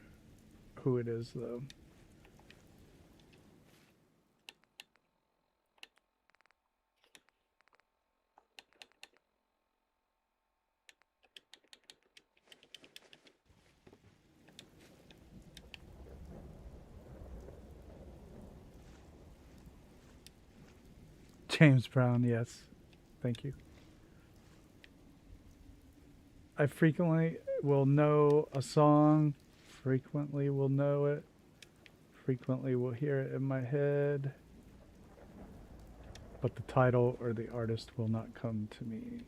A: who it is, though. James Brown, yes. Thank you. I frequently will know a song, frequently will know it, frequently will hear it in my head, but the title or the artist will not come to me.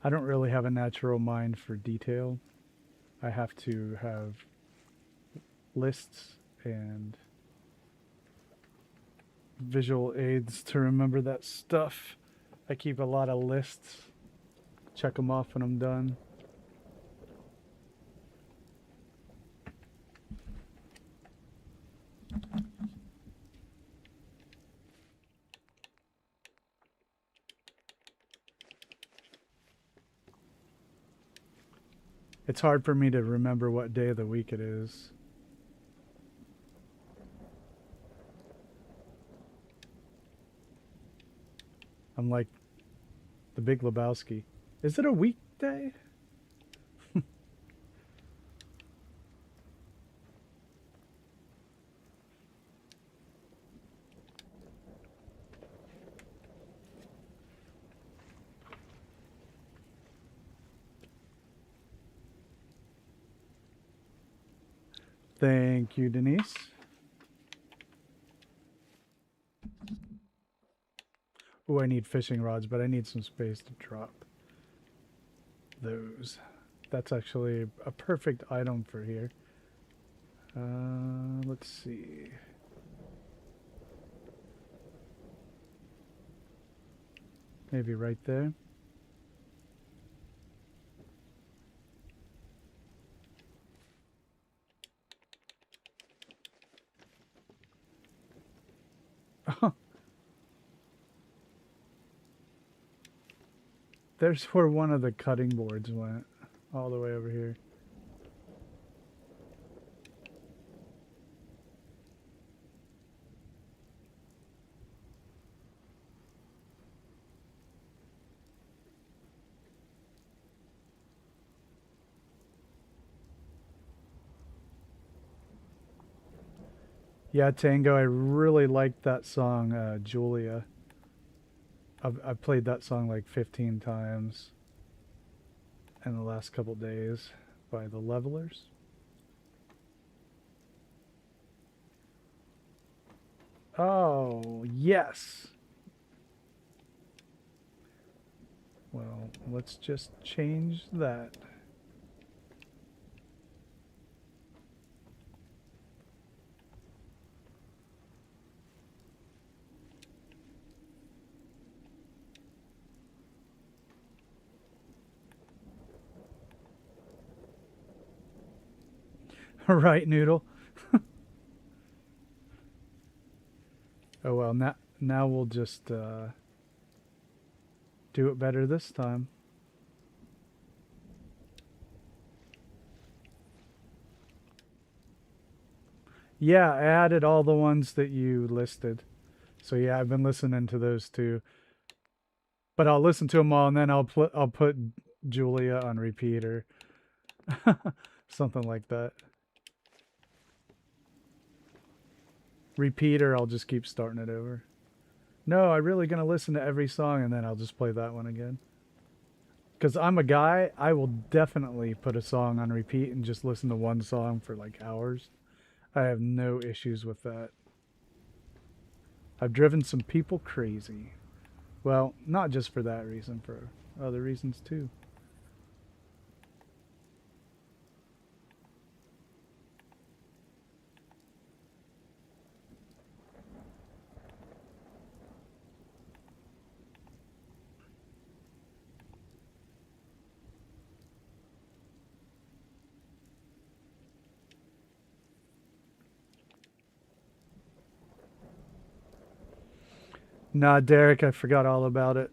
A: I don't really have a natural mind for detail. I have to have lists and visual aids to remember that stuff. I keep a lot of lists, check them off when I'm done. It's hard for me to remember what day of the week it is. I'm like the Big Lebowski. Is it a weekday? Thank you, Denise. Oh, I need fishing rods, but I need some space to drop those. That's actually a perfect item for here. Let's see. Maybe right there. There's where one of the cutting boards went, all the way over here. Yeah, Tango, I really liked that song, Julia. I've played that song like 15 times in the last couple days by the Levelers. Oh, yes. Well, let's just change that. Right, Noodle. Oh well, now we'll just do it better this time. Yeah, I added all the ones that you listed. So yeah, I've been listening to those too. But I'll listen to them all, and then I'll put Julia on repeat or something like that. Repeat, or I'll just keep starting it over. No, I'm really gonna listen to every song, and then I'll just play that one again. Because I'm a guy, I will definitely put a song on repeat and just listen to one song for like hours. I have no issues with that. I've driven some people crazy. Well, not just for that reason, for other reasons too. Nah, Derek, I forgot all about it.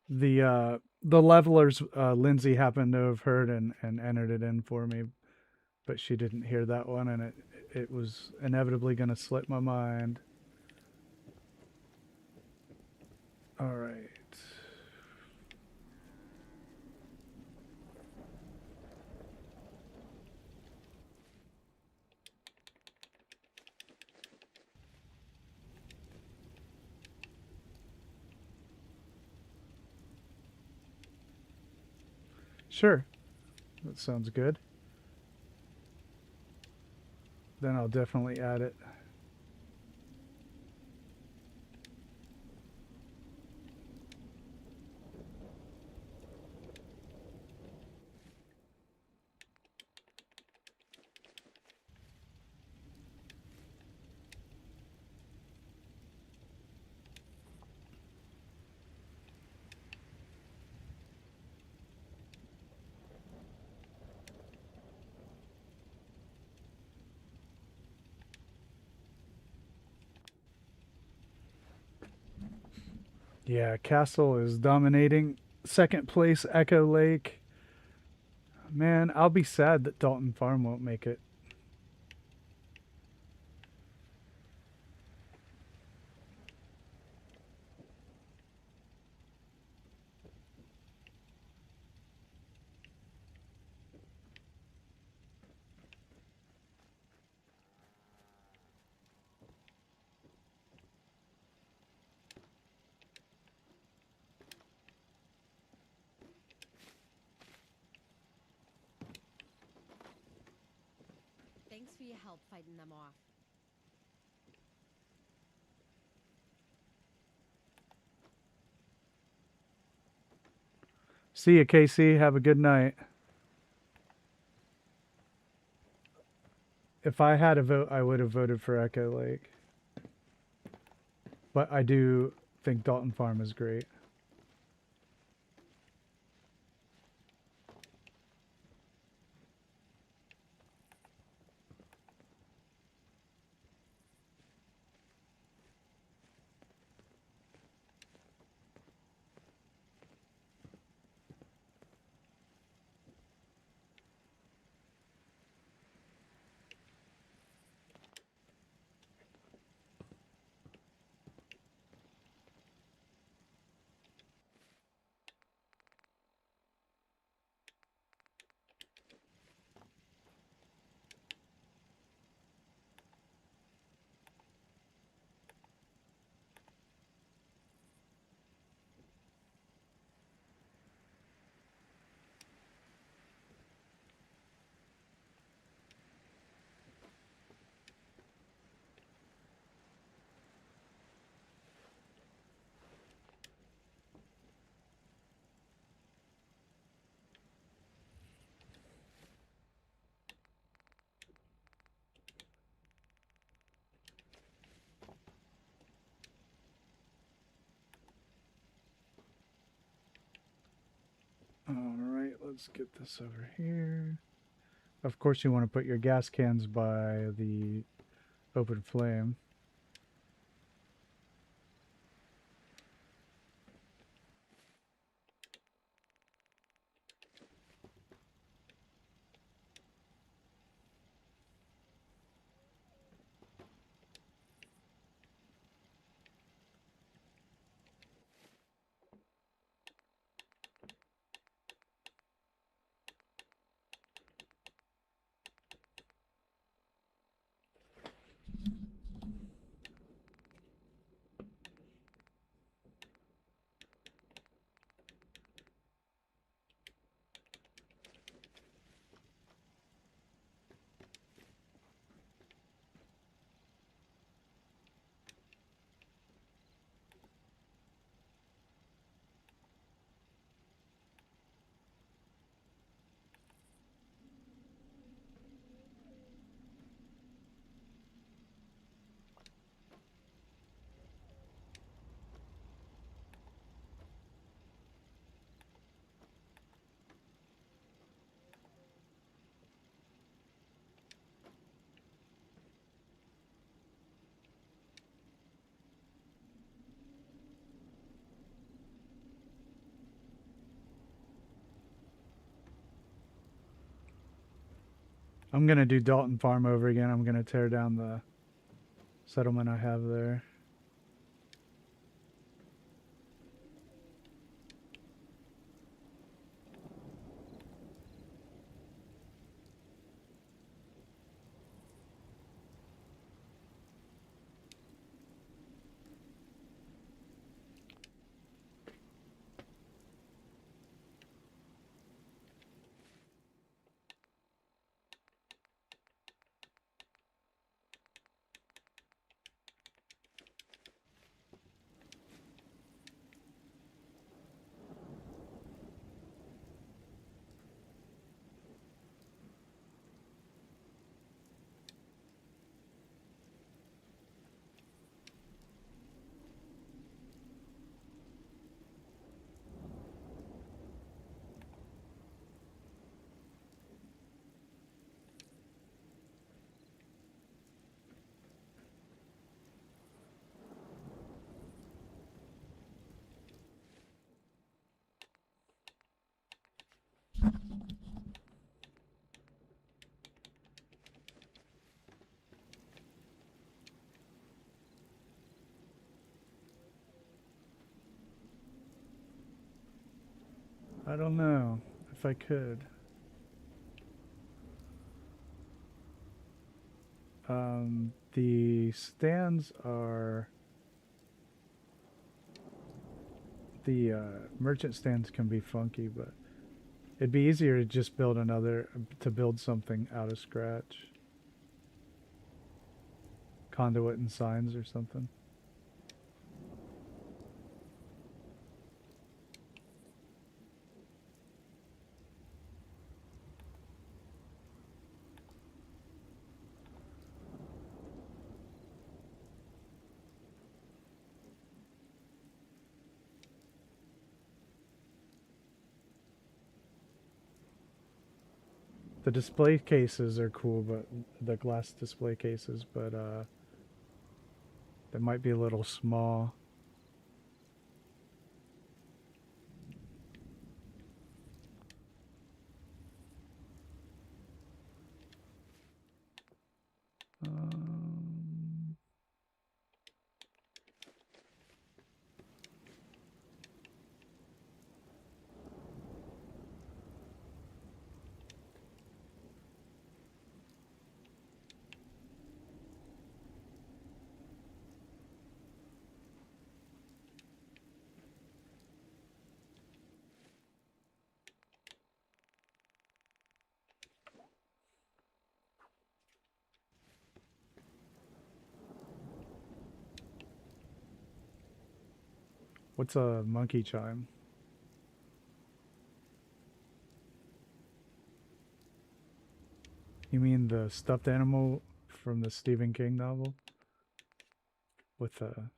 A: The levelers, Lindsay happened to have heard and entered it in for me, but she didn't hear that one, and it was inevitably gonna slip my mind. All right. Sure. That sounds good. Then I'll definitely add it. Yeah, Castle is dominating. Second place, Echo Lake. Man, I'll be sad that Dalton Farm won't make it.
C: Thanks for your help fighting them off.
A: See you, Casey. Have a good night. If I had a vote, I would have voted for Echo Lake. But I do think Dalton Farm is great. Let's get this over here. Of course, you want to put your gas cans by the open flame. I'm going to do Dalton Farm over again. I'm going to tear down the settlement I have there. I don't know if I could. The stands are... The merchant stands can be funky, but it'd be easier to just build to build something out of scratch. Conduit and signs or something. The display cases are cool, but the glass display cases, but they might be a little small. What's a monkey chime? You mean the stuffed animal from the Stephen King novel? With a...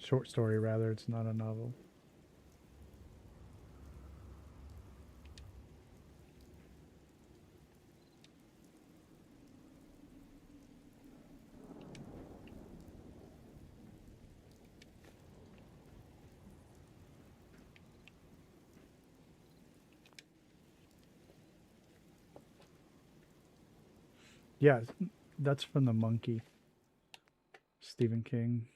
A: Short story, rather. It's not a novel. Yeah, that's from The Monkey. Stephen King.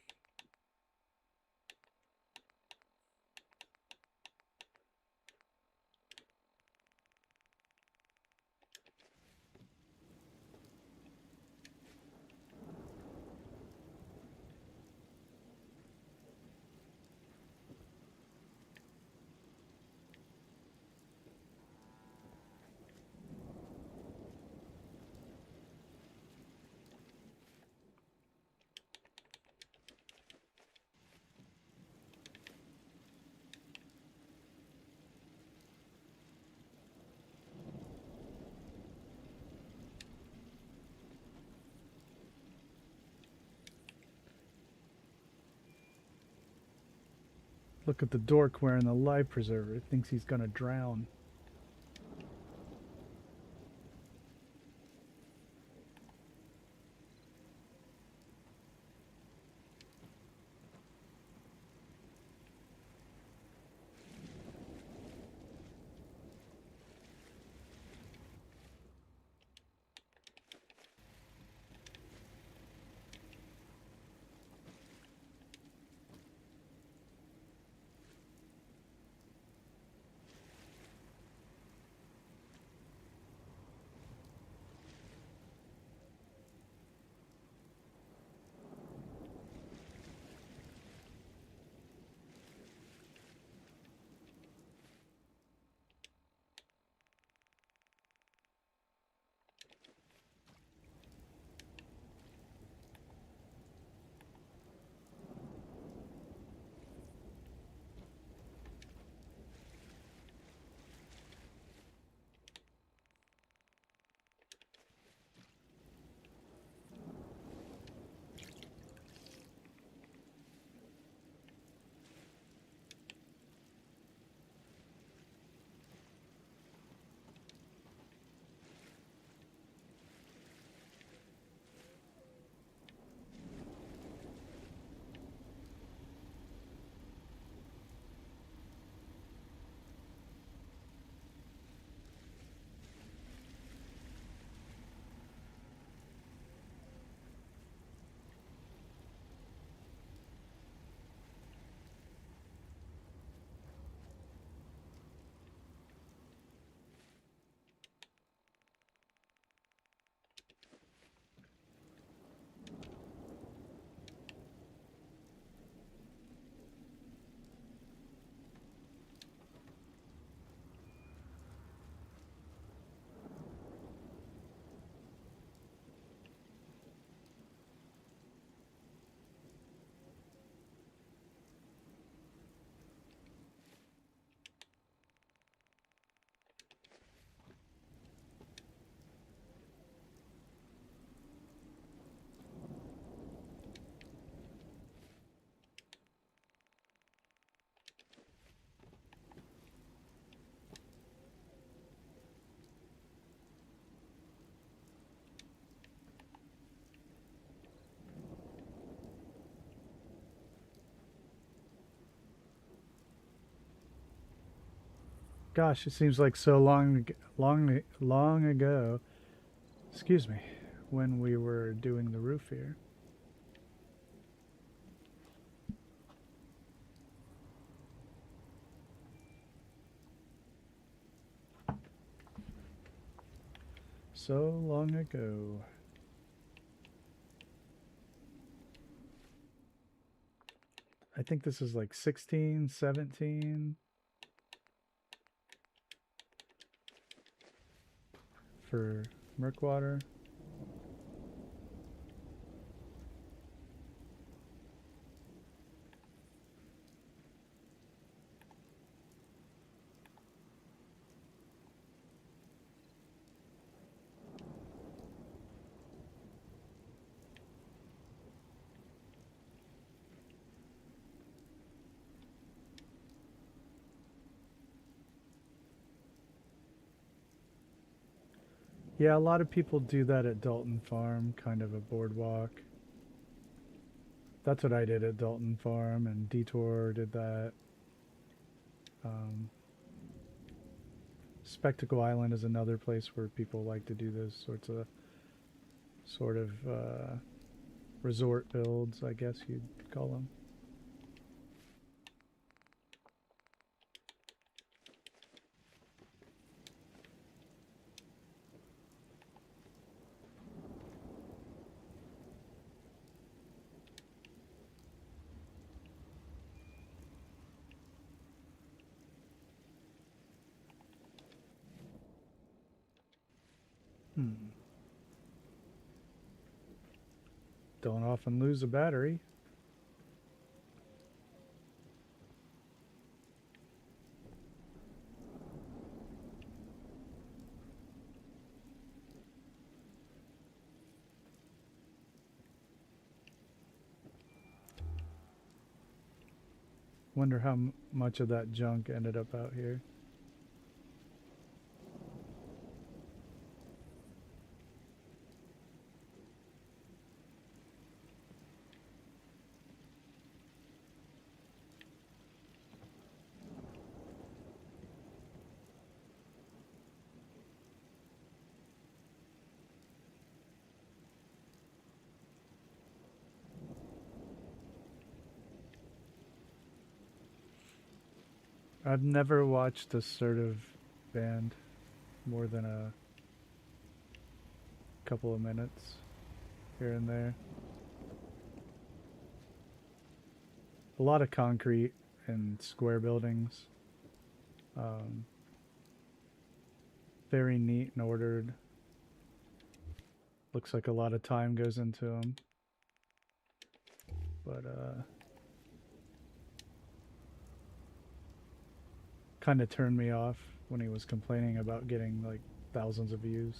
A: Look at the dork wearing the life preserver. Thinks he's gonna drown. Gosh, it seems like so long ago. Excuse me, when we were doing the roof here. So long ago. I think this is like 16, 17 for Murkwater. Yeah, a lot of people do that at Dalton Farm, kind of a boardwalk. That's what I did at Dalton Farm, and Detour did that. Spectacle Island is another place where people like to do those sorts of sort of resort builds, I guess you'd call them. Don't often lose a battery. Wonder how much of that junk ended up out here. I've never watched assertive band more than a couple of minutes here and there. A lot of concrete and square buildings. Very neat and ordered. Looks like a lot of time goes into them. But kind of turned me off when he was complaining about getting like thousands of views.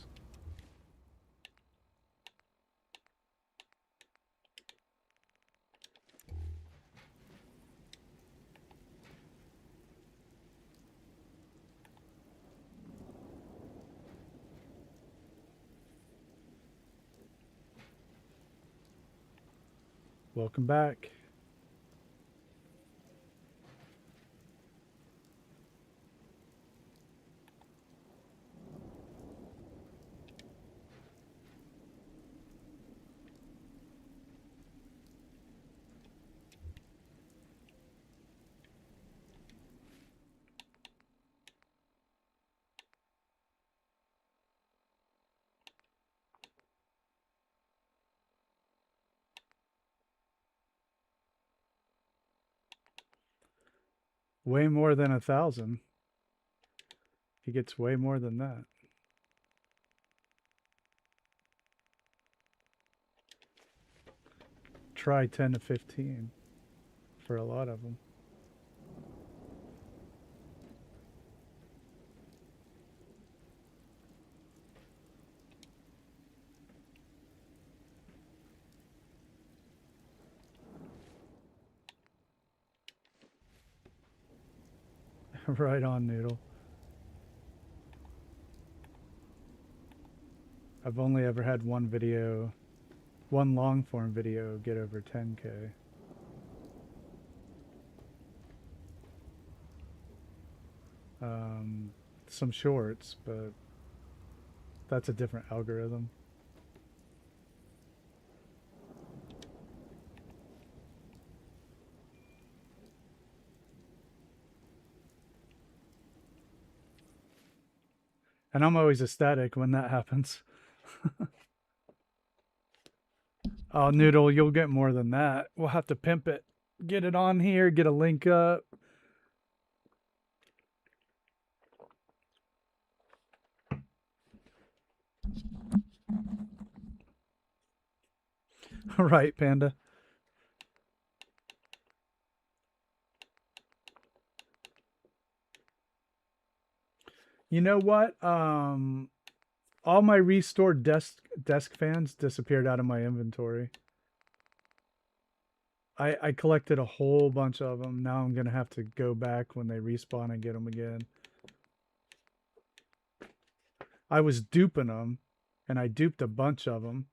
A: Welcome back. Way more than 1,000. He gets way more than that. Try 10 to 15 for a lot of them. Right on, Noodle. I've only ever had one long form video get over 10K. Some shorts, but that's a different algorithm. And I'm always ecstatic when that happens. Oh, Noodle, you'll get more than that. We'll have to pimp it. Get it on here, get a link up. Right, Panda. You know what? All my restored desk fans disappeared out of my inventory. I collected a whole bunch of them. Now I'm going to have to go back when they respawn and get them again. I was duping them and I duped a bunch of them,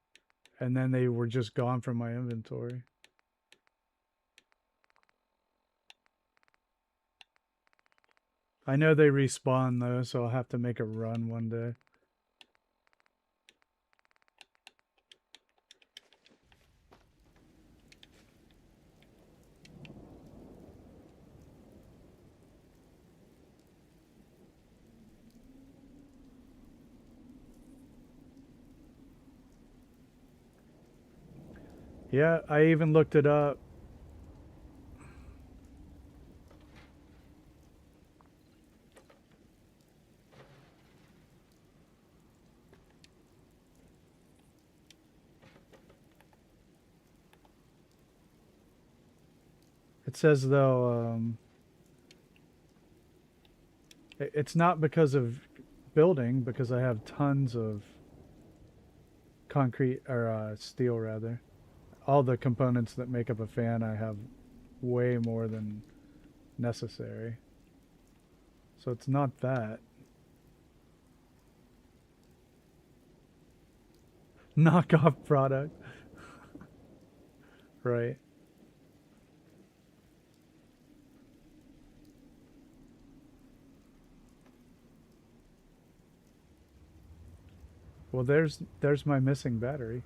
A: and then they were just gone from my inventory. I know they respawn though, so I'll have to make a run one day. Yeah, I even looked it up. It says though, it's not because of building, because I have tons of concrete, or steel rather. All the components that make up a fan, I have way more than necessary. So it's not that. Knockoff product. Right. Well, there's my missing battery.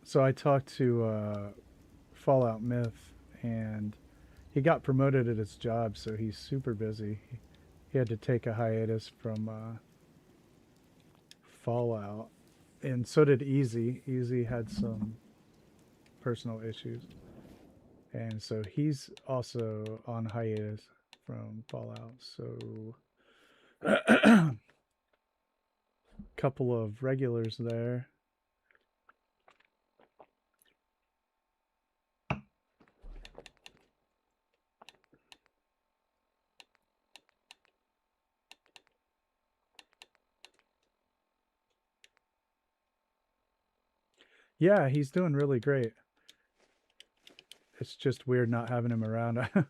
A: So I talked to Fallout Myth, and he got promoted at his job, so he's super busy. He had to take a hiatus from Fallout, and so did Easy. Easy had some personal issues, and so he's also on hiatus from Fallout. So couple of regulars there. Yeah, he's doing really great. It's just weird not having him around. I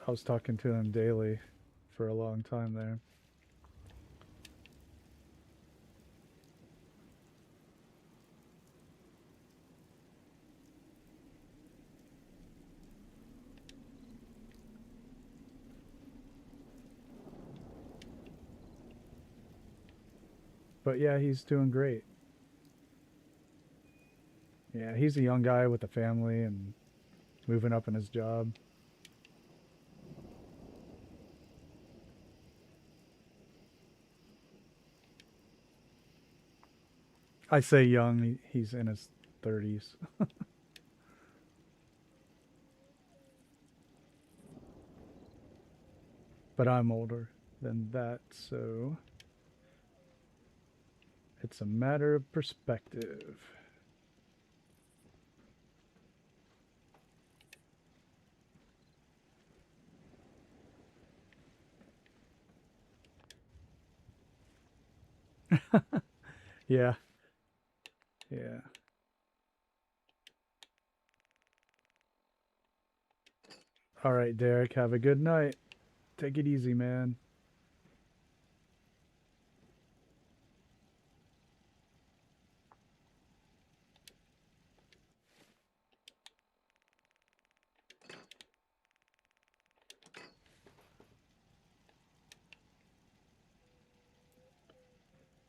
A: was talking to him daily for a long time there. But yeah, he's doing great. Yeah, he's a young guy with a family and moving up in his job. I say young, he's in his 30s. But I'm older than that, so it's a matter of perspective. Yeah, yeah. All right, Derek, have a good night. Take it easy, man.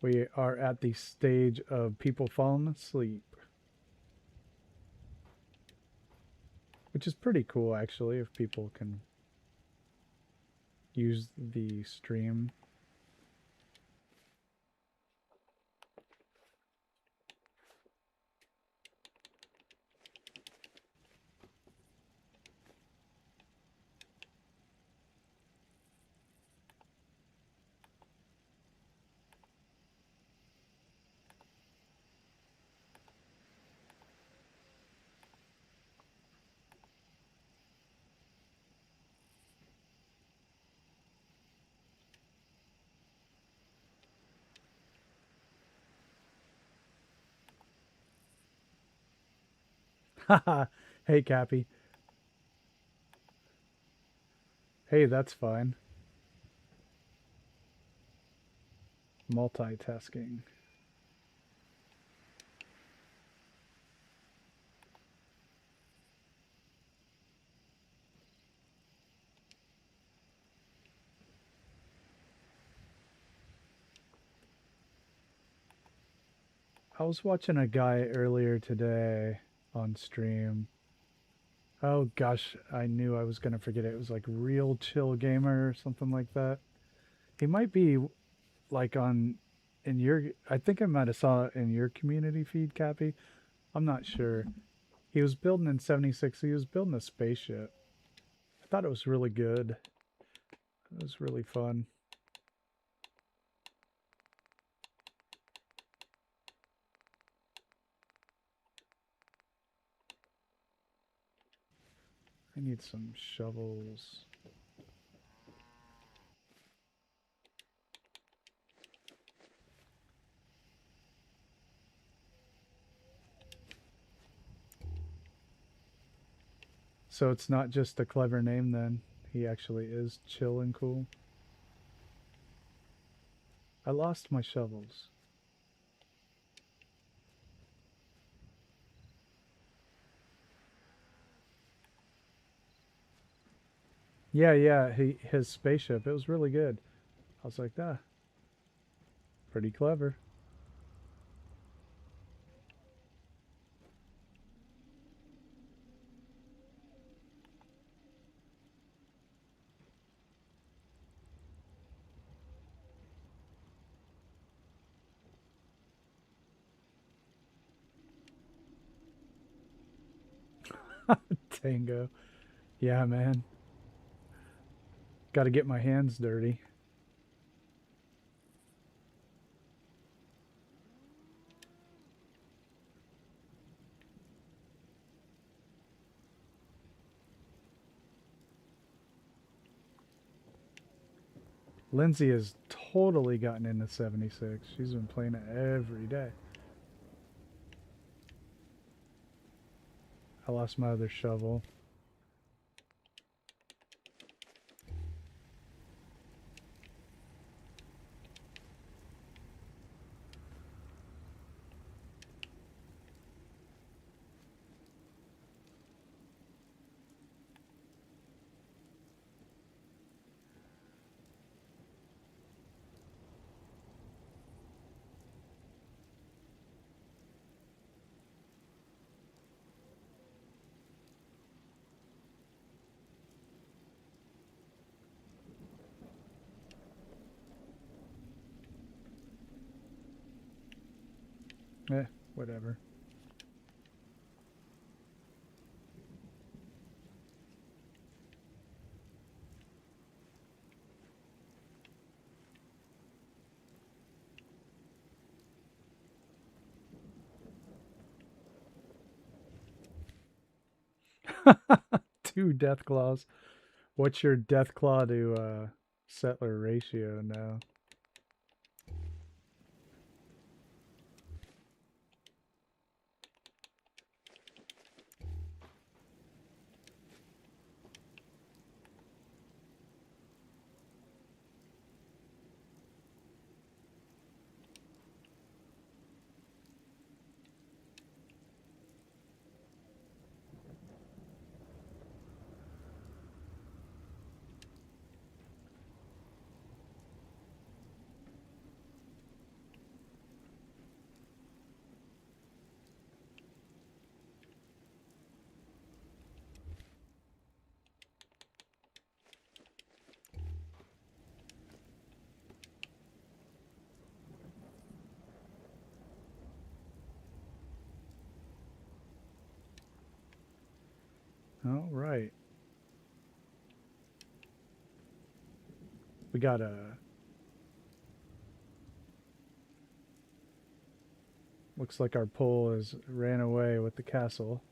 A: We are at the stage of people falling asleep. Which is pretty cool, actually, if people can use the stream. Haha. Hey, Cappy. Hey, that's fine. Multitasking. I was watching a guy earlier today on stream. Oh gosh, I knew I was gonna forget it. It was like Real Chill Gamer or something like that. He might be like in your, I think I might have saw it in your community feed, Cappy. I'm not sure. He was building in 76. He was building a spaceship. I thought it was really good. It was really fun. I need some shovels. So it's not just a clever name then. He actually is chill and cool. I lost my shovels. Yeah, his spaceship. It was really good. I was like, ah, pretty clever. Tango. Yeah, man. Got to get my hands dirty. Lindsay has totally gotten into 76. She's been playing it every day. I lost my other shovel. Whatever. Two death claws. What's your death claw to settler ratio now? All right. We got a... Looks like our pole has ran away with the castle.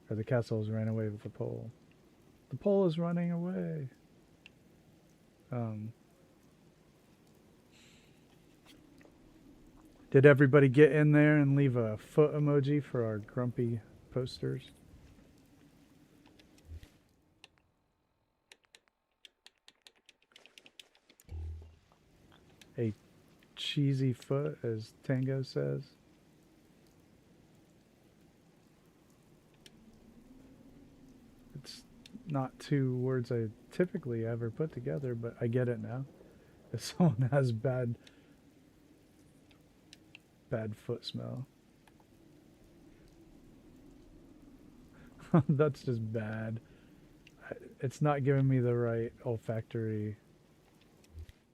A: Or the castle has ran away with the pole. The pole is running away. Did everybody get in there and leave a foot emoji for our grumpy posters? A cheesy foot, as Tango says. It's not two words I typically ever put together, but I get it now. If someone has bad foot smell. That's just bad. It's not giving me the right olfactory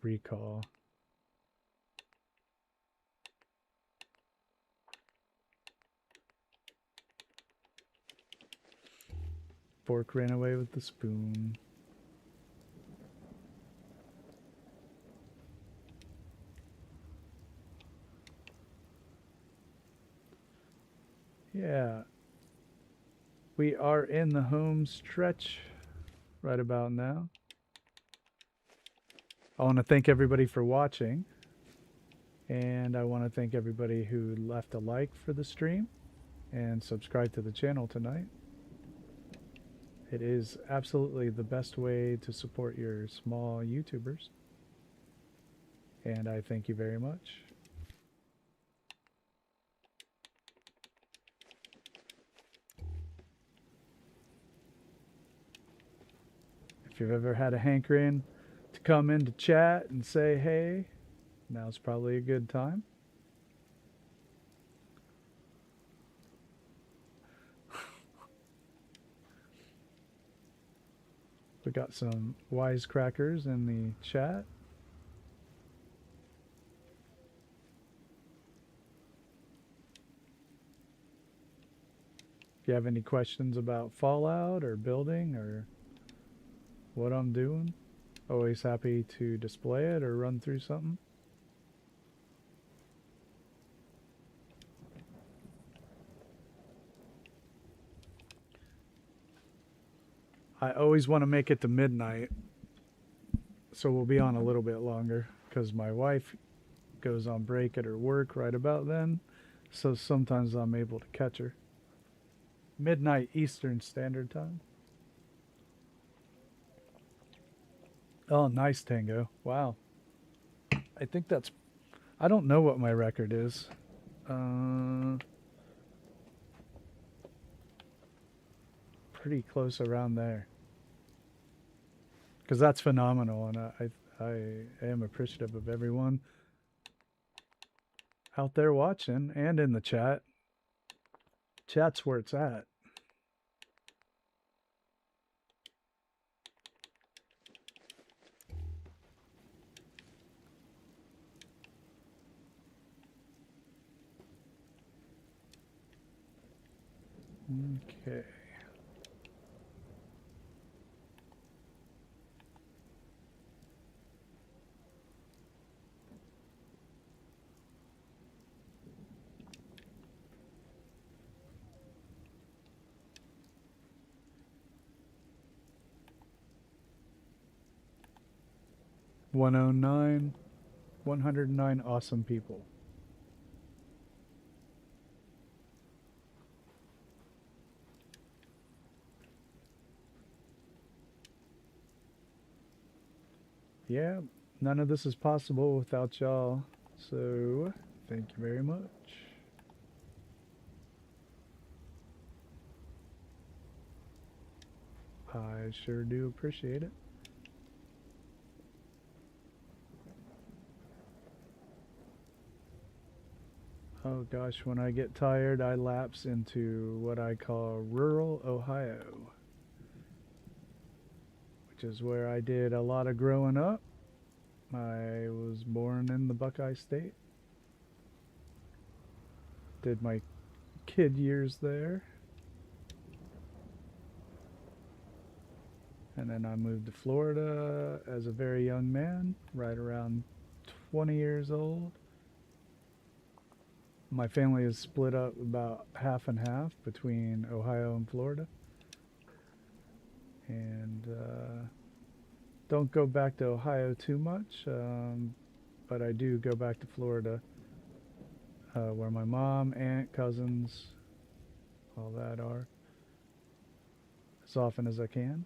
A: recall. Fork ran away with the spoon. Yeah. We are in the home stretch right about now. I want to thank everybody for watching. And I want to thank everybody who left a like for the stream and subscribe to the channel tonight. It is absolutely the best way to support your small YouTubers. And I thank you very much. If you've ever had a hankering to come in to chat and say hey, now's probably a good time. We got some wisecrackers in the chat. If you have any questions about Fallout or building or what I'm doing, always happy to display it or run through something. I always want to make it to midnight, so we'll be on a little bit longer because my wife goes on break at her work right about then, so sometimes I'm able to catch her. Midnight Eastern Standard Time. Oh, nice, Tango. Wow. I think that's... I don't know what my record is. Pretty close around there. Because that's phenomenal, and I am appreciative of everyone out there watching and in the chat. Chat's where it's at. Okay. (109) 109 awesome people. Yeah, none of this is possible without y'all, so thank you very much. I sure do appreciate it. Oh gosh, when I get tired, I lapse into what I call rural Ohio, which is where I did a lot of growing up. I was born in the Buckeye State. Did my kid years there. And then I moved to Florida as a very young man, right around 20 years old. My family is split up about half and half between Ohio and Florida. And don't go back to Ohio too much, but I do go back to Florida, where my mom, aunt, cousins, all that are, as often as I can.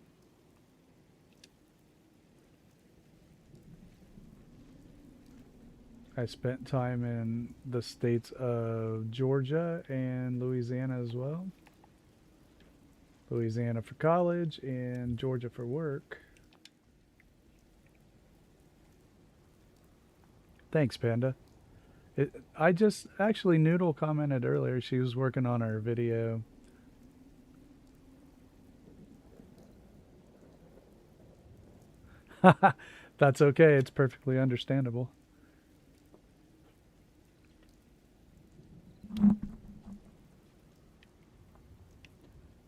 A: I spent time in the states of Georgia and Louisiana as well. Louisiana for college and Georgia for work. Thanks, Panda. I just actually, Noodle commented earlier she was working on our video. That's okay. It's perfectly understandable.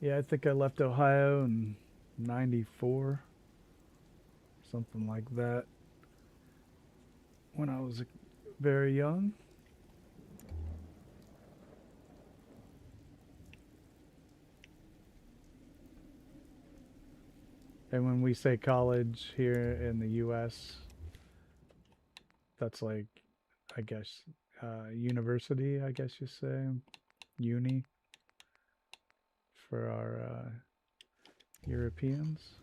A: Yeah, I think I left Ohio in '94, something like that, when I was very young. And when we say college here in the US, that's like, I guess, university, I guess you say, uni for our Europeans.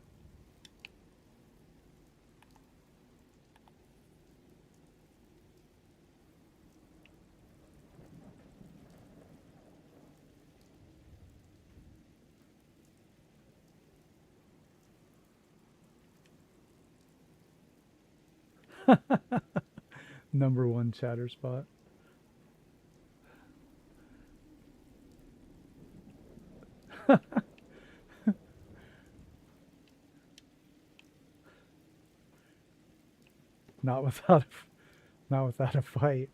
A: Number one chatter spot. Not without, not without a fight.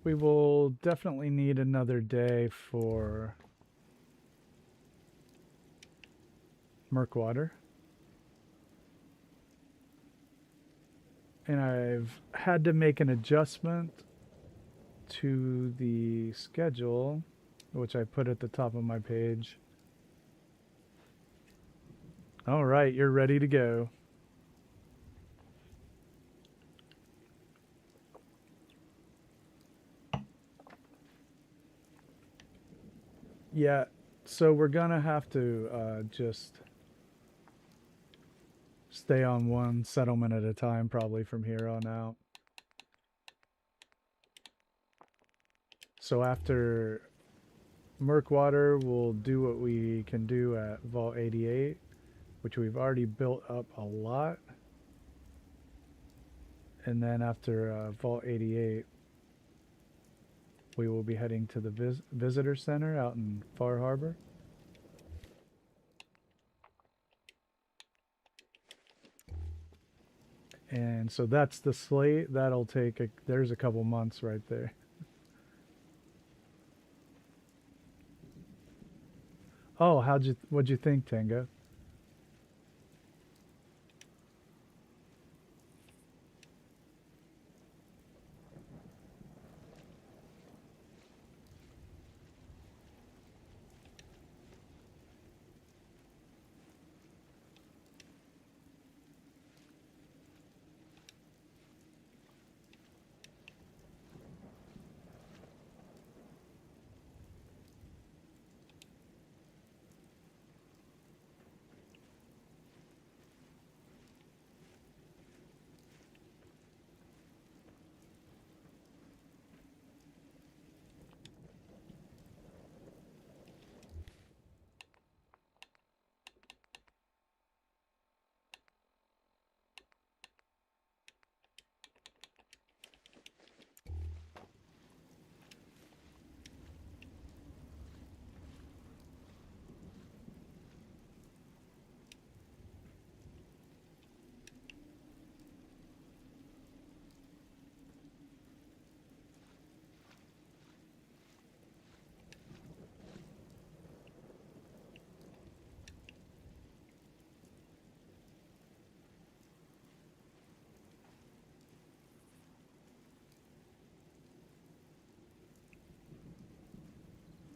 A: We will definitely need another day for Murkwater. And I've had to make an adjustment to the schedule, which I put at the top of my page. All right, you're ready to go. Yeah, so we're gonna have to just stay on one settlement at a time, probably from here on out. So after Murkwater, we'll do what we can do at Vault 88, which we've already built up a lot. And then after Vault 88, we will be heading to the visitor center out in Far Harbor. And so that's the slate. That'll take there's a couple months right there. Oh, what'd you think, Tango?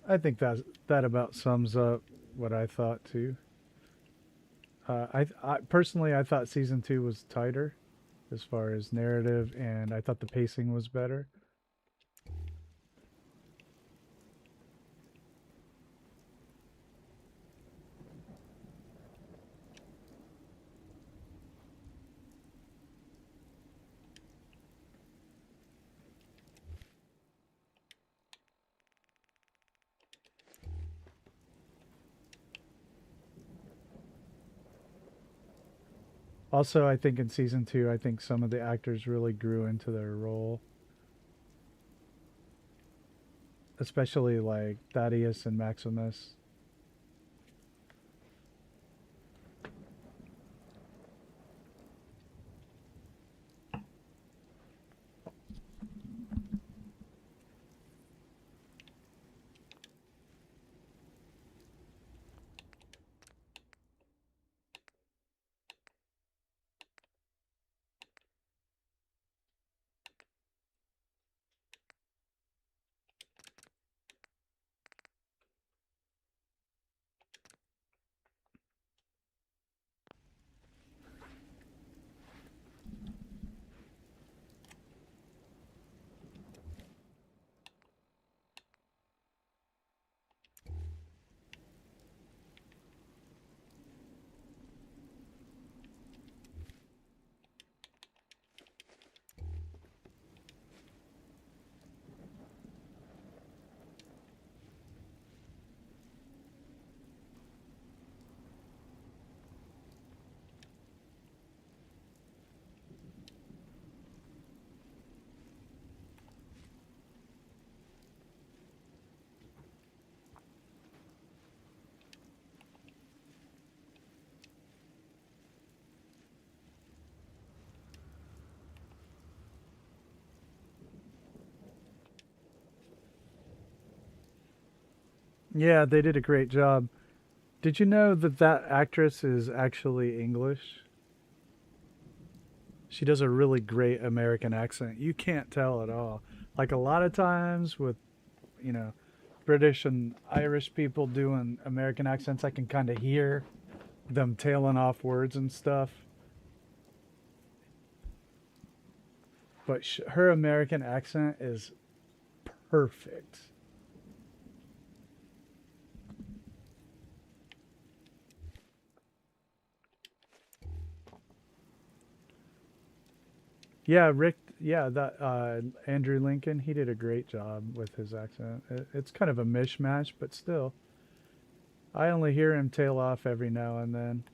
A: I think that about sums up what I thought too. I personally I thought season 2 was tighter as far as narrative, and I thought the pacing was better. Also, I think in season 2, I think some of the actors really grew into their role, especially like Thaddeus and Maximus. Yeah, they did a great job. Did you know that that actress is actually English? She does a really great American accent. You can't tell at all. Like a lot of times with, you know, British and Irish people doing American accents, I can kind of hear them tailing off words and stuff. But her American accent is perfect. Yeah, Rick. Yeah, that Andrew Lincoln. He did a great job with his accent. It's kind of a mishmash, but still, I only hear him tail off every now and then.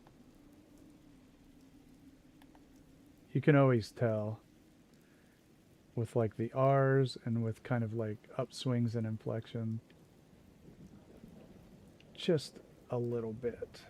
A: You can always tell with like the R's and with kind of like upswings and inflection. Just a little bit.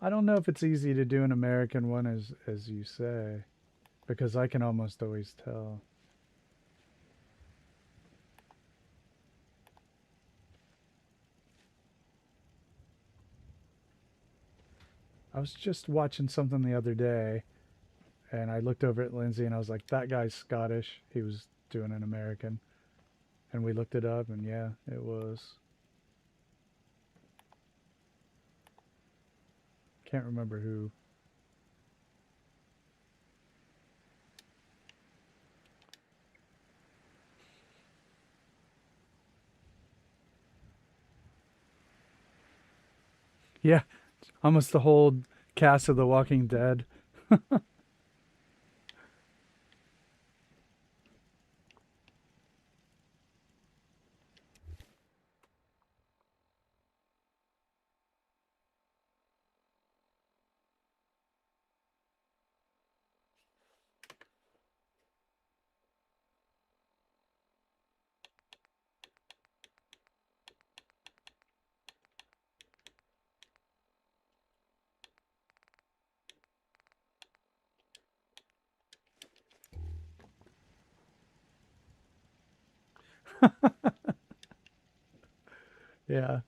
A: I don't know if it's easy to do an American one as you say, because I can almost always tell. I was just watching something the other day, and I looked over at Lindsay and I was like, that guy's Scottish. He was doing an American. And we looked it up, and yeah, it was. Can't remember who. Yeah, almost the whole cast of The Walking Dead. Yeah.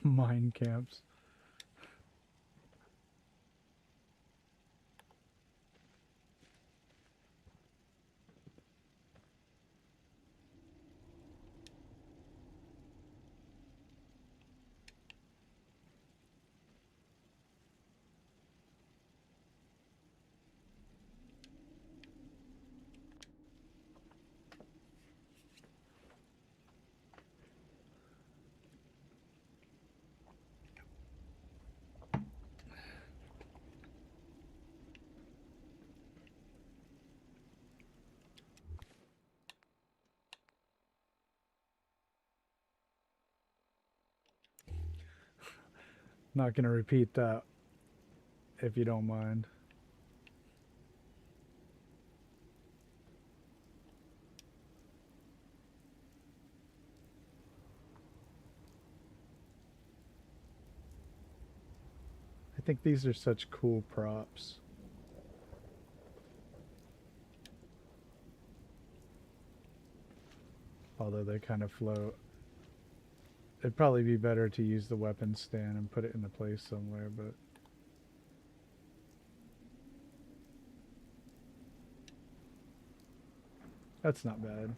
A: Mine camps. Not gonna repeat that if you don't mind. I think these are such cool props. Although they kind of float. It'd probably be better to use the weapon stand and put it in a place somewhere, but that's not bad.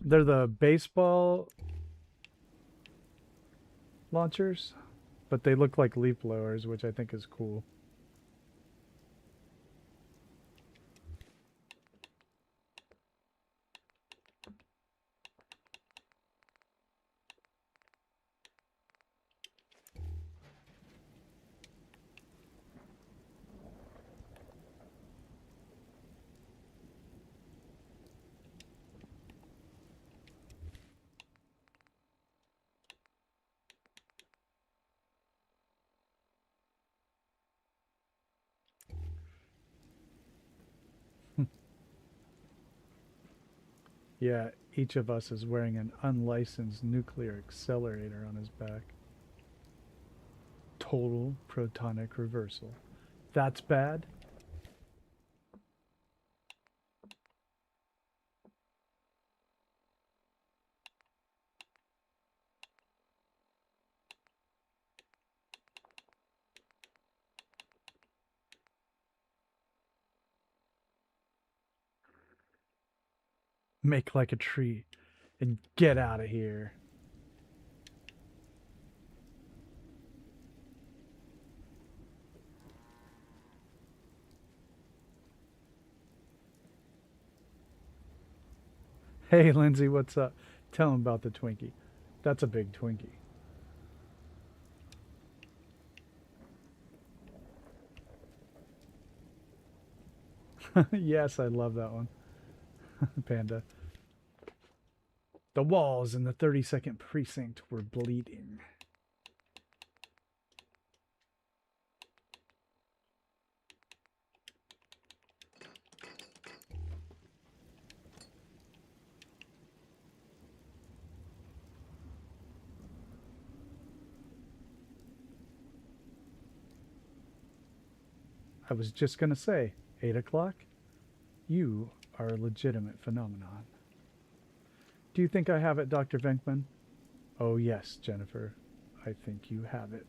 A: They're the baseball launchers, but they look like leaf blowers, which I think is cool. Yeah, each of us is wearing an unlicensed nuclear accelerator on his back. Total protonic reversal. That's bad? Make like a tree and get out of here. Hey, Lindsay, what's up? Tell him about the Twinkie. That's a big Twinkie. Yes, I love that one. Panda. The walls in the 32nd precinct were bleeding. I was just going to say, 8 o'clock? You are a legitimate phenomenon. Do you think I have it, Dr. Venkman? Oh, yes, Jennifer. I think you have it.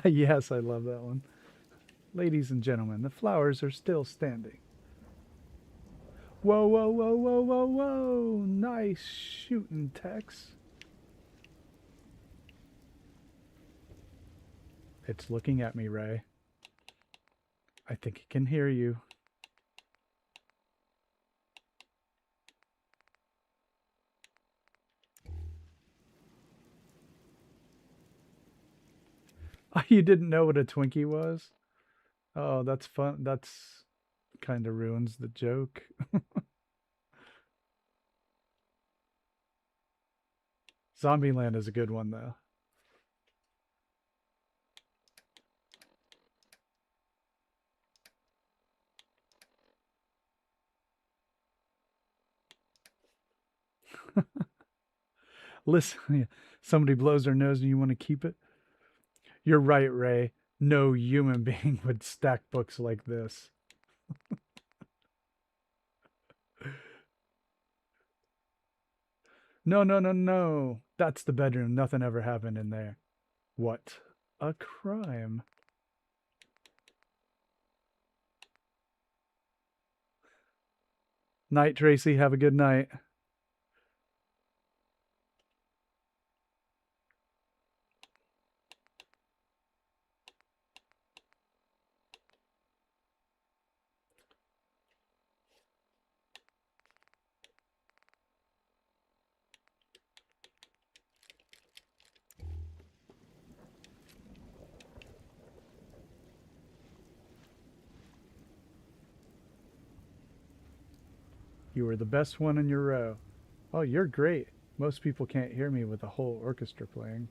A: Yes, I love that one. Ladies and gentlemen, the flowers are still standing. Whoa, whoa, whoa, whoa, whoa, whoa! Nice shooting, Tex. It's looking at me, Ray. I think it can hear you. Oh, you didn't know what a Twinkie was? Oh, that's fun. That's kind of ruins the joke. Zombieland is a good one, though. Listen, somebody blows their nose and you want to keep it? You're right, Ray. No human being would stack books like this. No, no, no, no. That's the bedroom. Nothing ever happened in there. What a crime. Night, Tracy. Have a good night. You were the best one in your row. Oh, you're great. Most people can't hear me with a whole orchestra playing.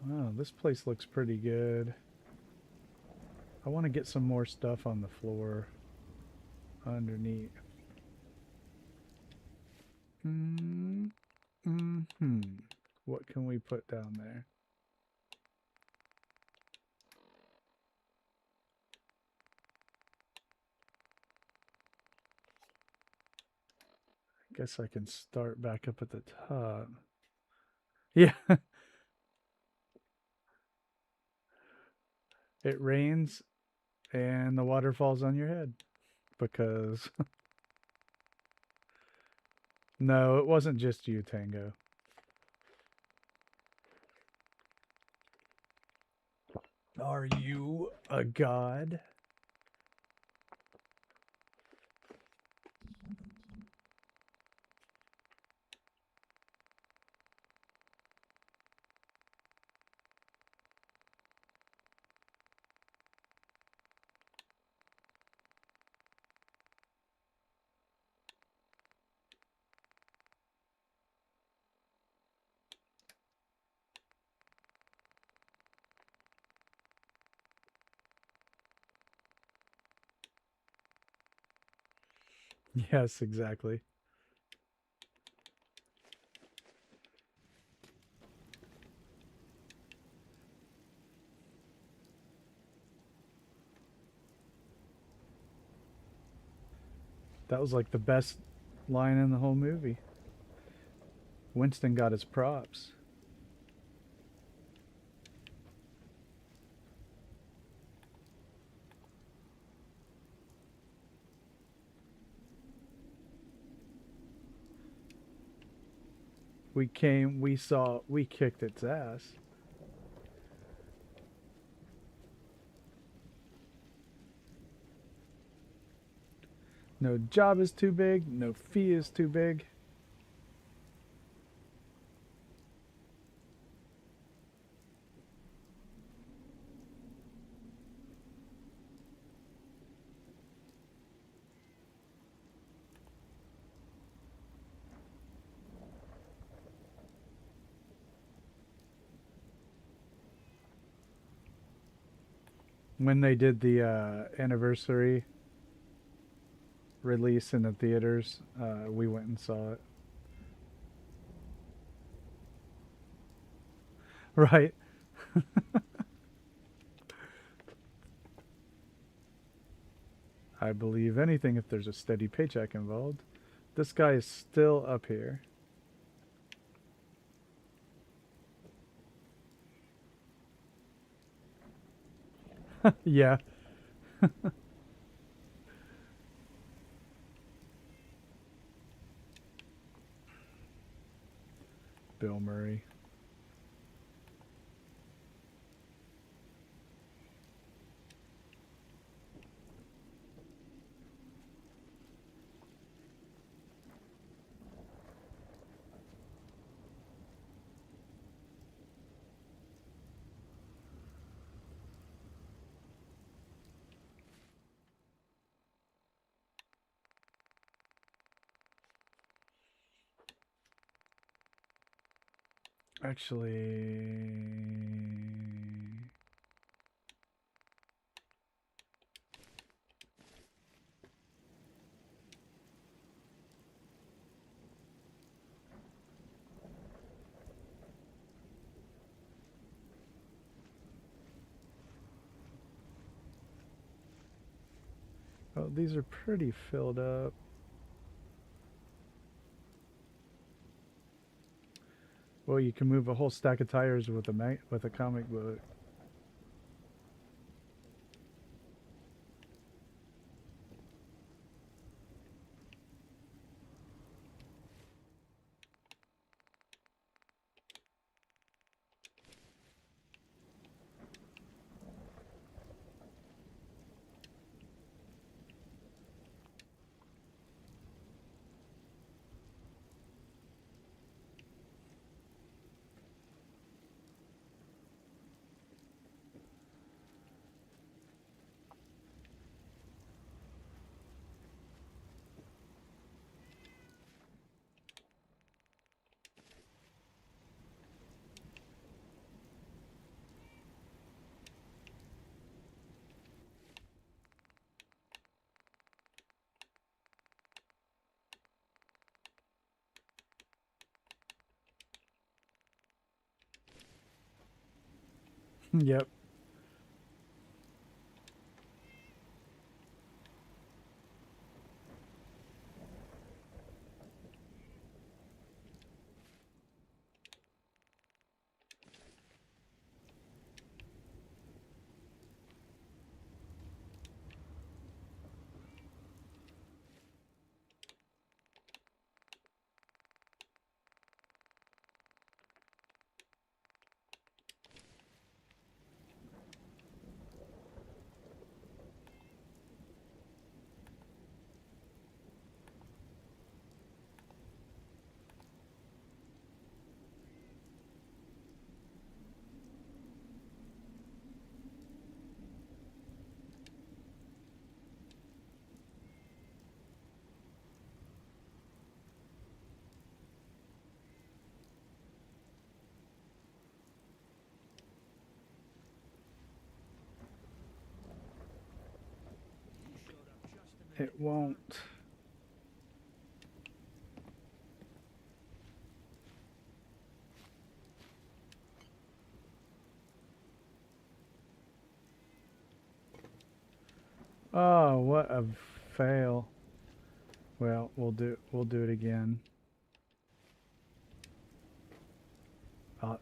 A: Wow, this place looks pretty good. I want to get some more stuff on the floor underneath. What can we put down there? Guess I can start back up at the top. Yeah. It rains and the water falls on your head because no, it wasn't just you, Tango. Are you a god? Yes, exactly. That was like the best line in the whole movie. Winston got his props. We came, we saw, we kicked its ass. No job is too big, no fee is too big. When they did the anniversary release in the theaters, we went and saw it. Right. I believe anything if there's a steady paycheck involved. This guy is still up here. Yeah. Bill Murray. Actually, oh, these are pretty filled up. Well, you can move a whole stack of tires with a comic book. Yep.
D: You showed up just in the nick
A: It
D: of time.
A: won't. Oh, what a fail. Well, we'll do it again. Uh,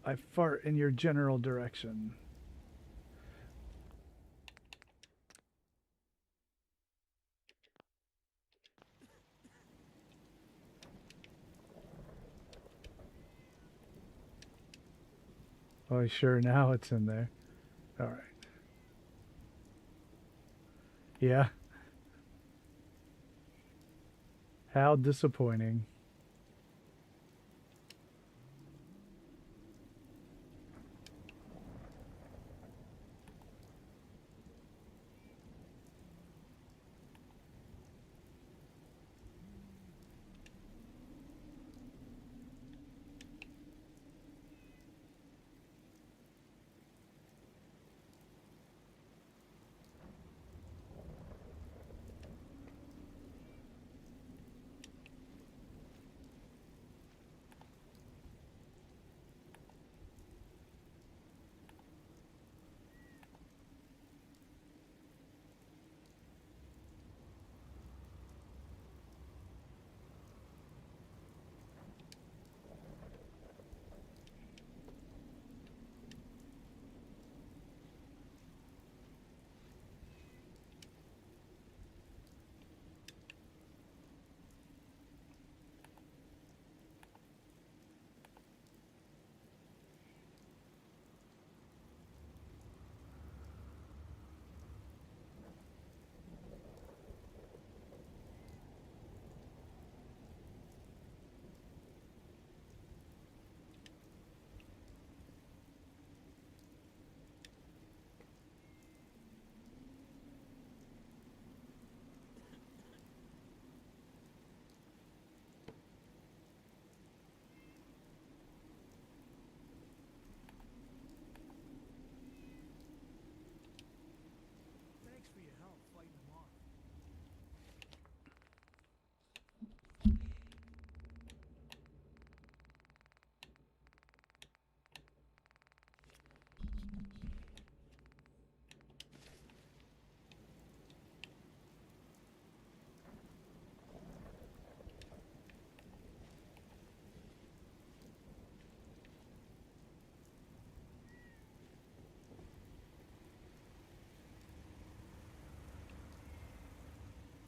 A: I fart in your general direction. Oh, sure, now it's in there. All right. Yeah. How disappointing.
D: Thanks for your help fighting them off.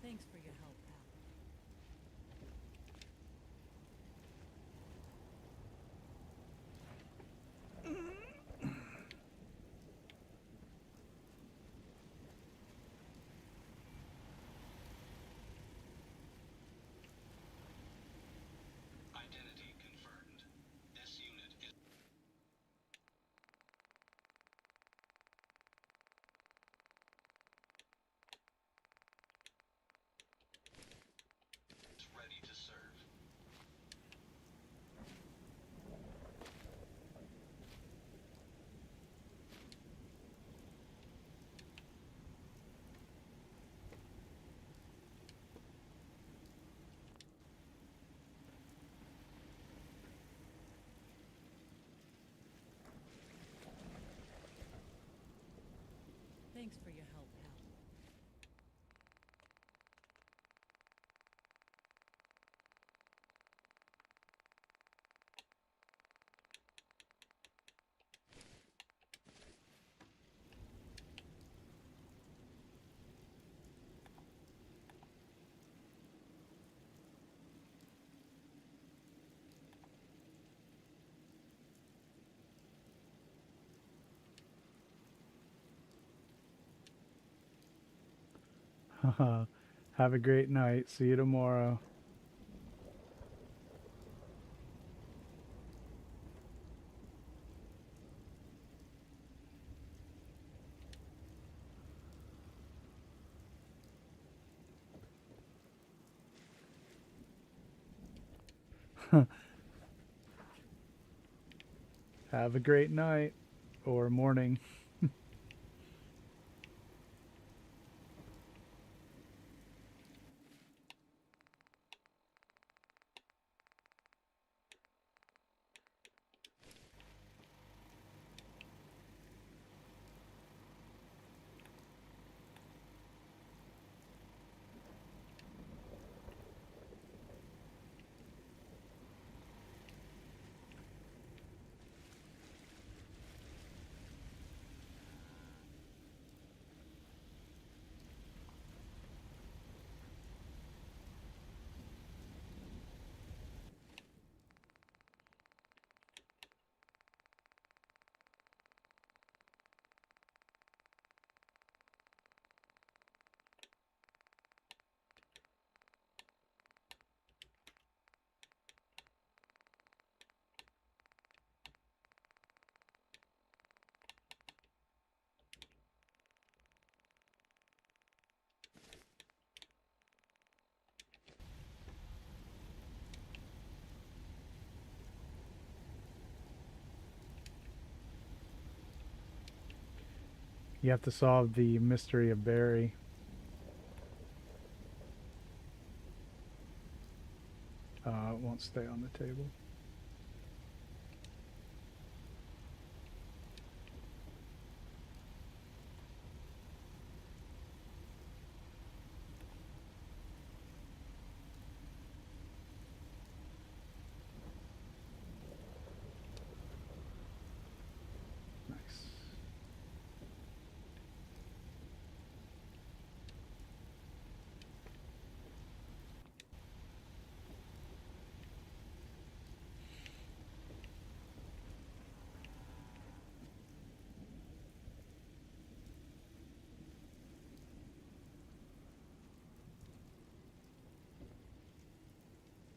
C: Thanks for your help, pal.
E: Identity confirmed. This unit is ready to serve.
C: Thanks for your help, pal.
A: Have a great night. See you tomorrow. Have a great night or morning. You have to solve the mystery of Barry. It won't stay on the table. Nice.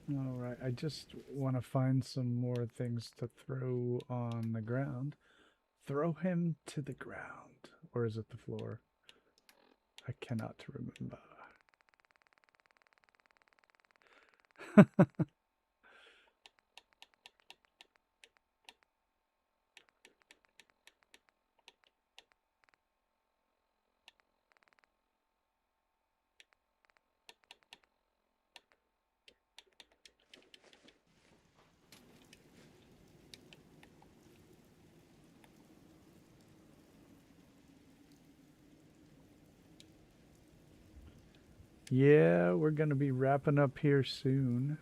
A: All right, I just want to find some more things to throw on the ground. Throw him to the ground. Or is it the floor? I cannot remember. Yeah, we're going to be wrapping up here soon.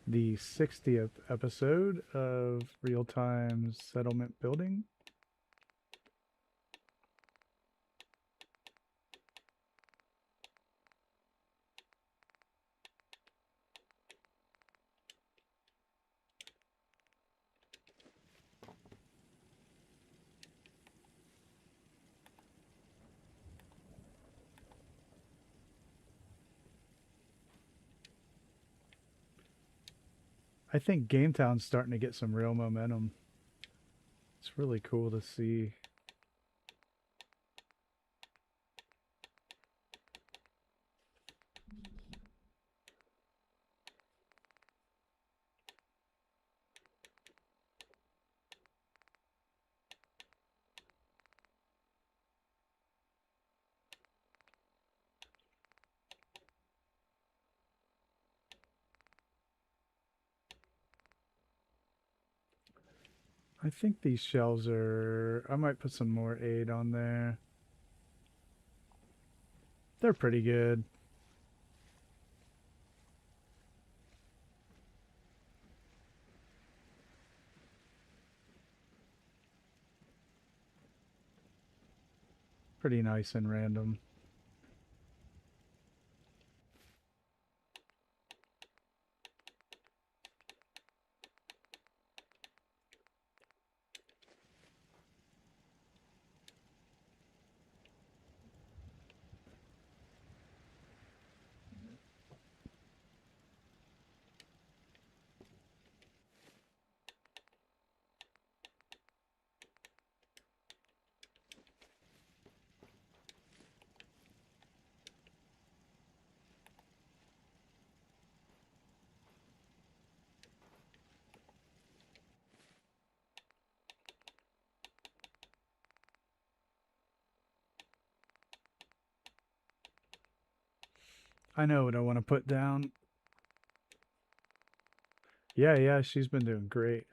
A: The 60th episode of Real-Time Settlement Building. I think Gametown's starting to get some real momentum. It's really cool to see. I think these shelves are... I might put some more aid on there. They're pretty good. Pretty nice and random. I know what I want to put down. Yeah, she's been doing great.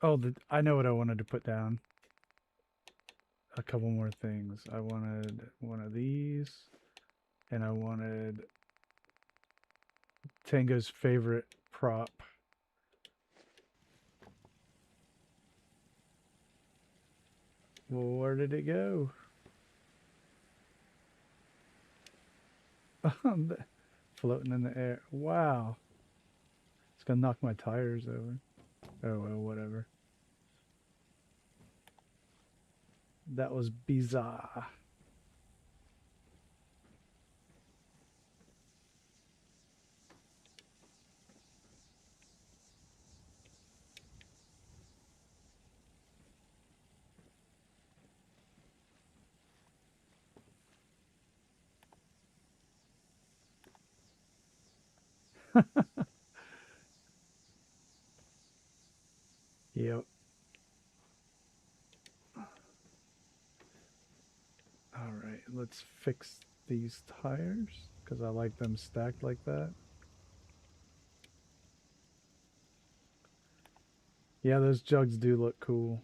A: Oh, I know what I wanted to put down. A couple more things. I wanted one of these, and I wanted Tango's favorite prop. Well, where did it go? Floating in the air. Wow. It's gonna knock my tires over. Oh well, whatever. That was bizarre. Yep. All right, let's fix these tires because I like them stacked like that. Yeah, those jugs do look cool.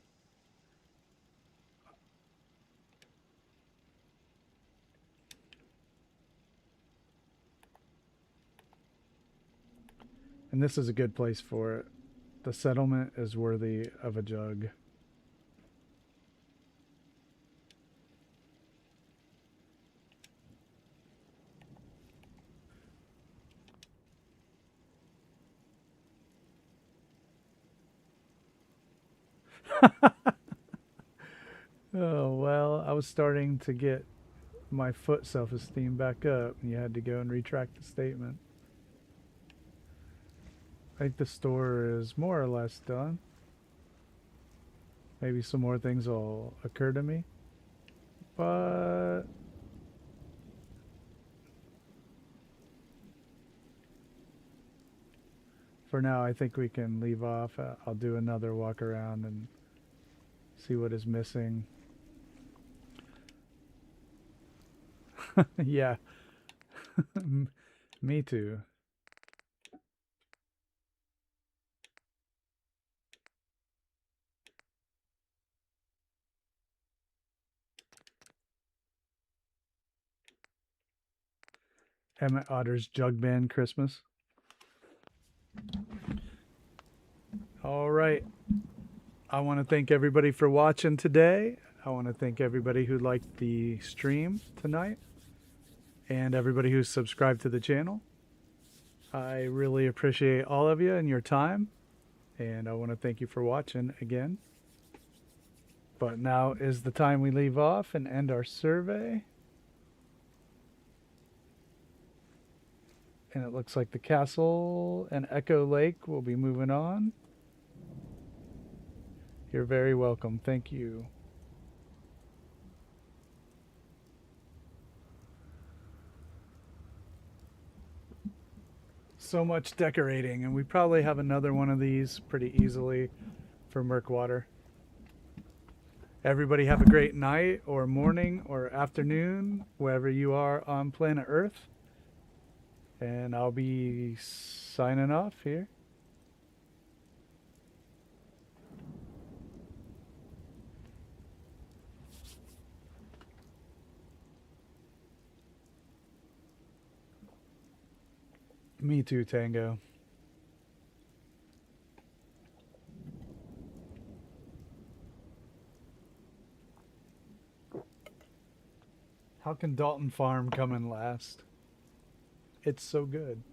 A: And this is a good place for it. The settlement is worthy of a jug. Oh, well, I was starting to get my foot self-esteem back up, and you had to go and retract the statement. I think the store is more or less done. Maybe some more things will occur to me. But for now, I think we can leave off. I'll do another walk around and see what is missing. Yeah. Me too. Emmett Otter's Jug Band Christmas. All right. I want to thank everybody for watching today. I want to thank everybody who liked the stream tonight and everybody who's subscribed to the channel. I really appreciate all of you and your time, and I want to thank you for watching again. But now is the time we leave off and end our survey. And it looks like the castle and Echo Lake will be moving on. You're very welcome. Thank you. So much decorating, and we probably have another one of these pretty easily for Murkwater. Everybody have a great night or morning or afternoon, wherever you are on planet Earth. And I'll be signing off here. Me too, Tango. How can Dalton Farm come in last? It's so good.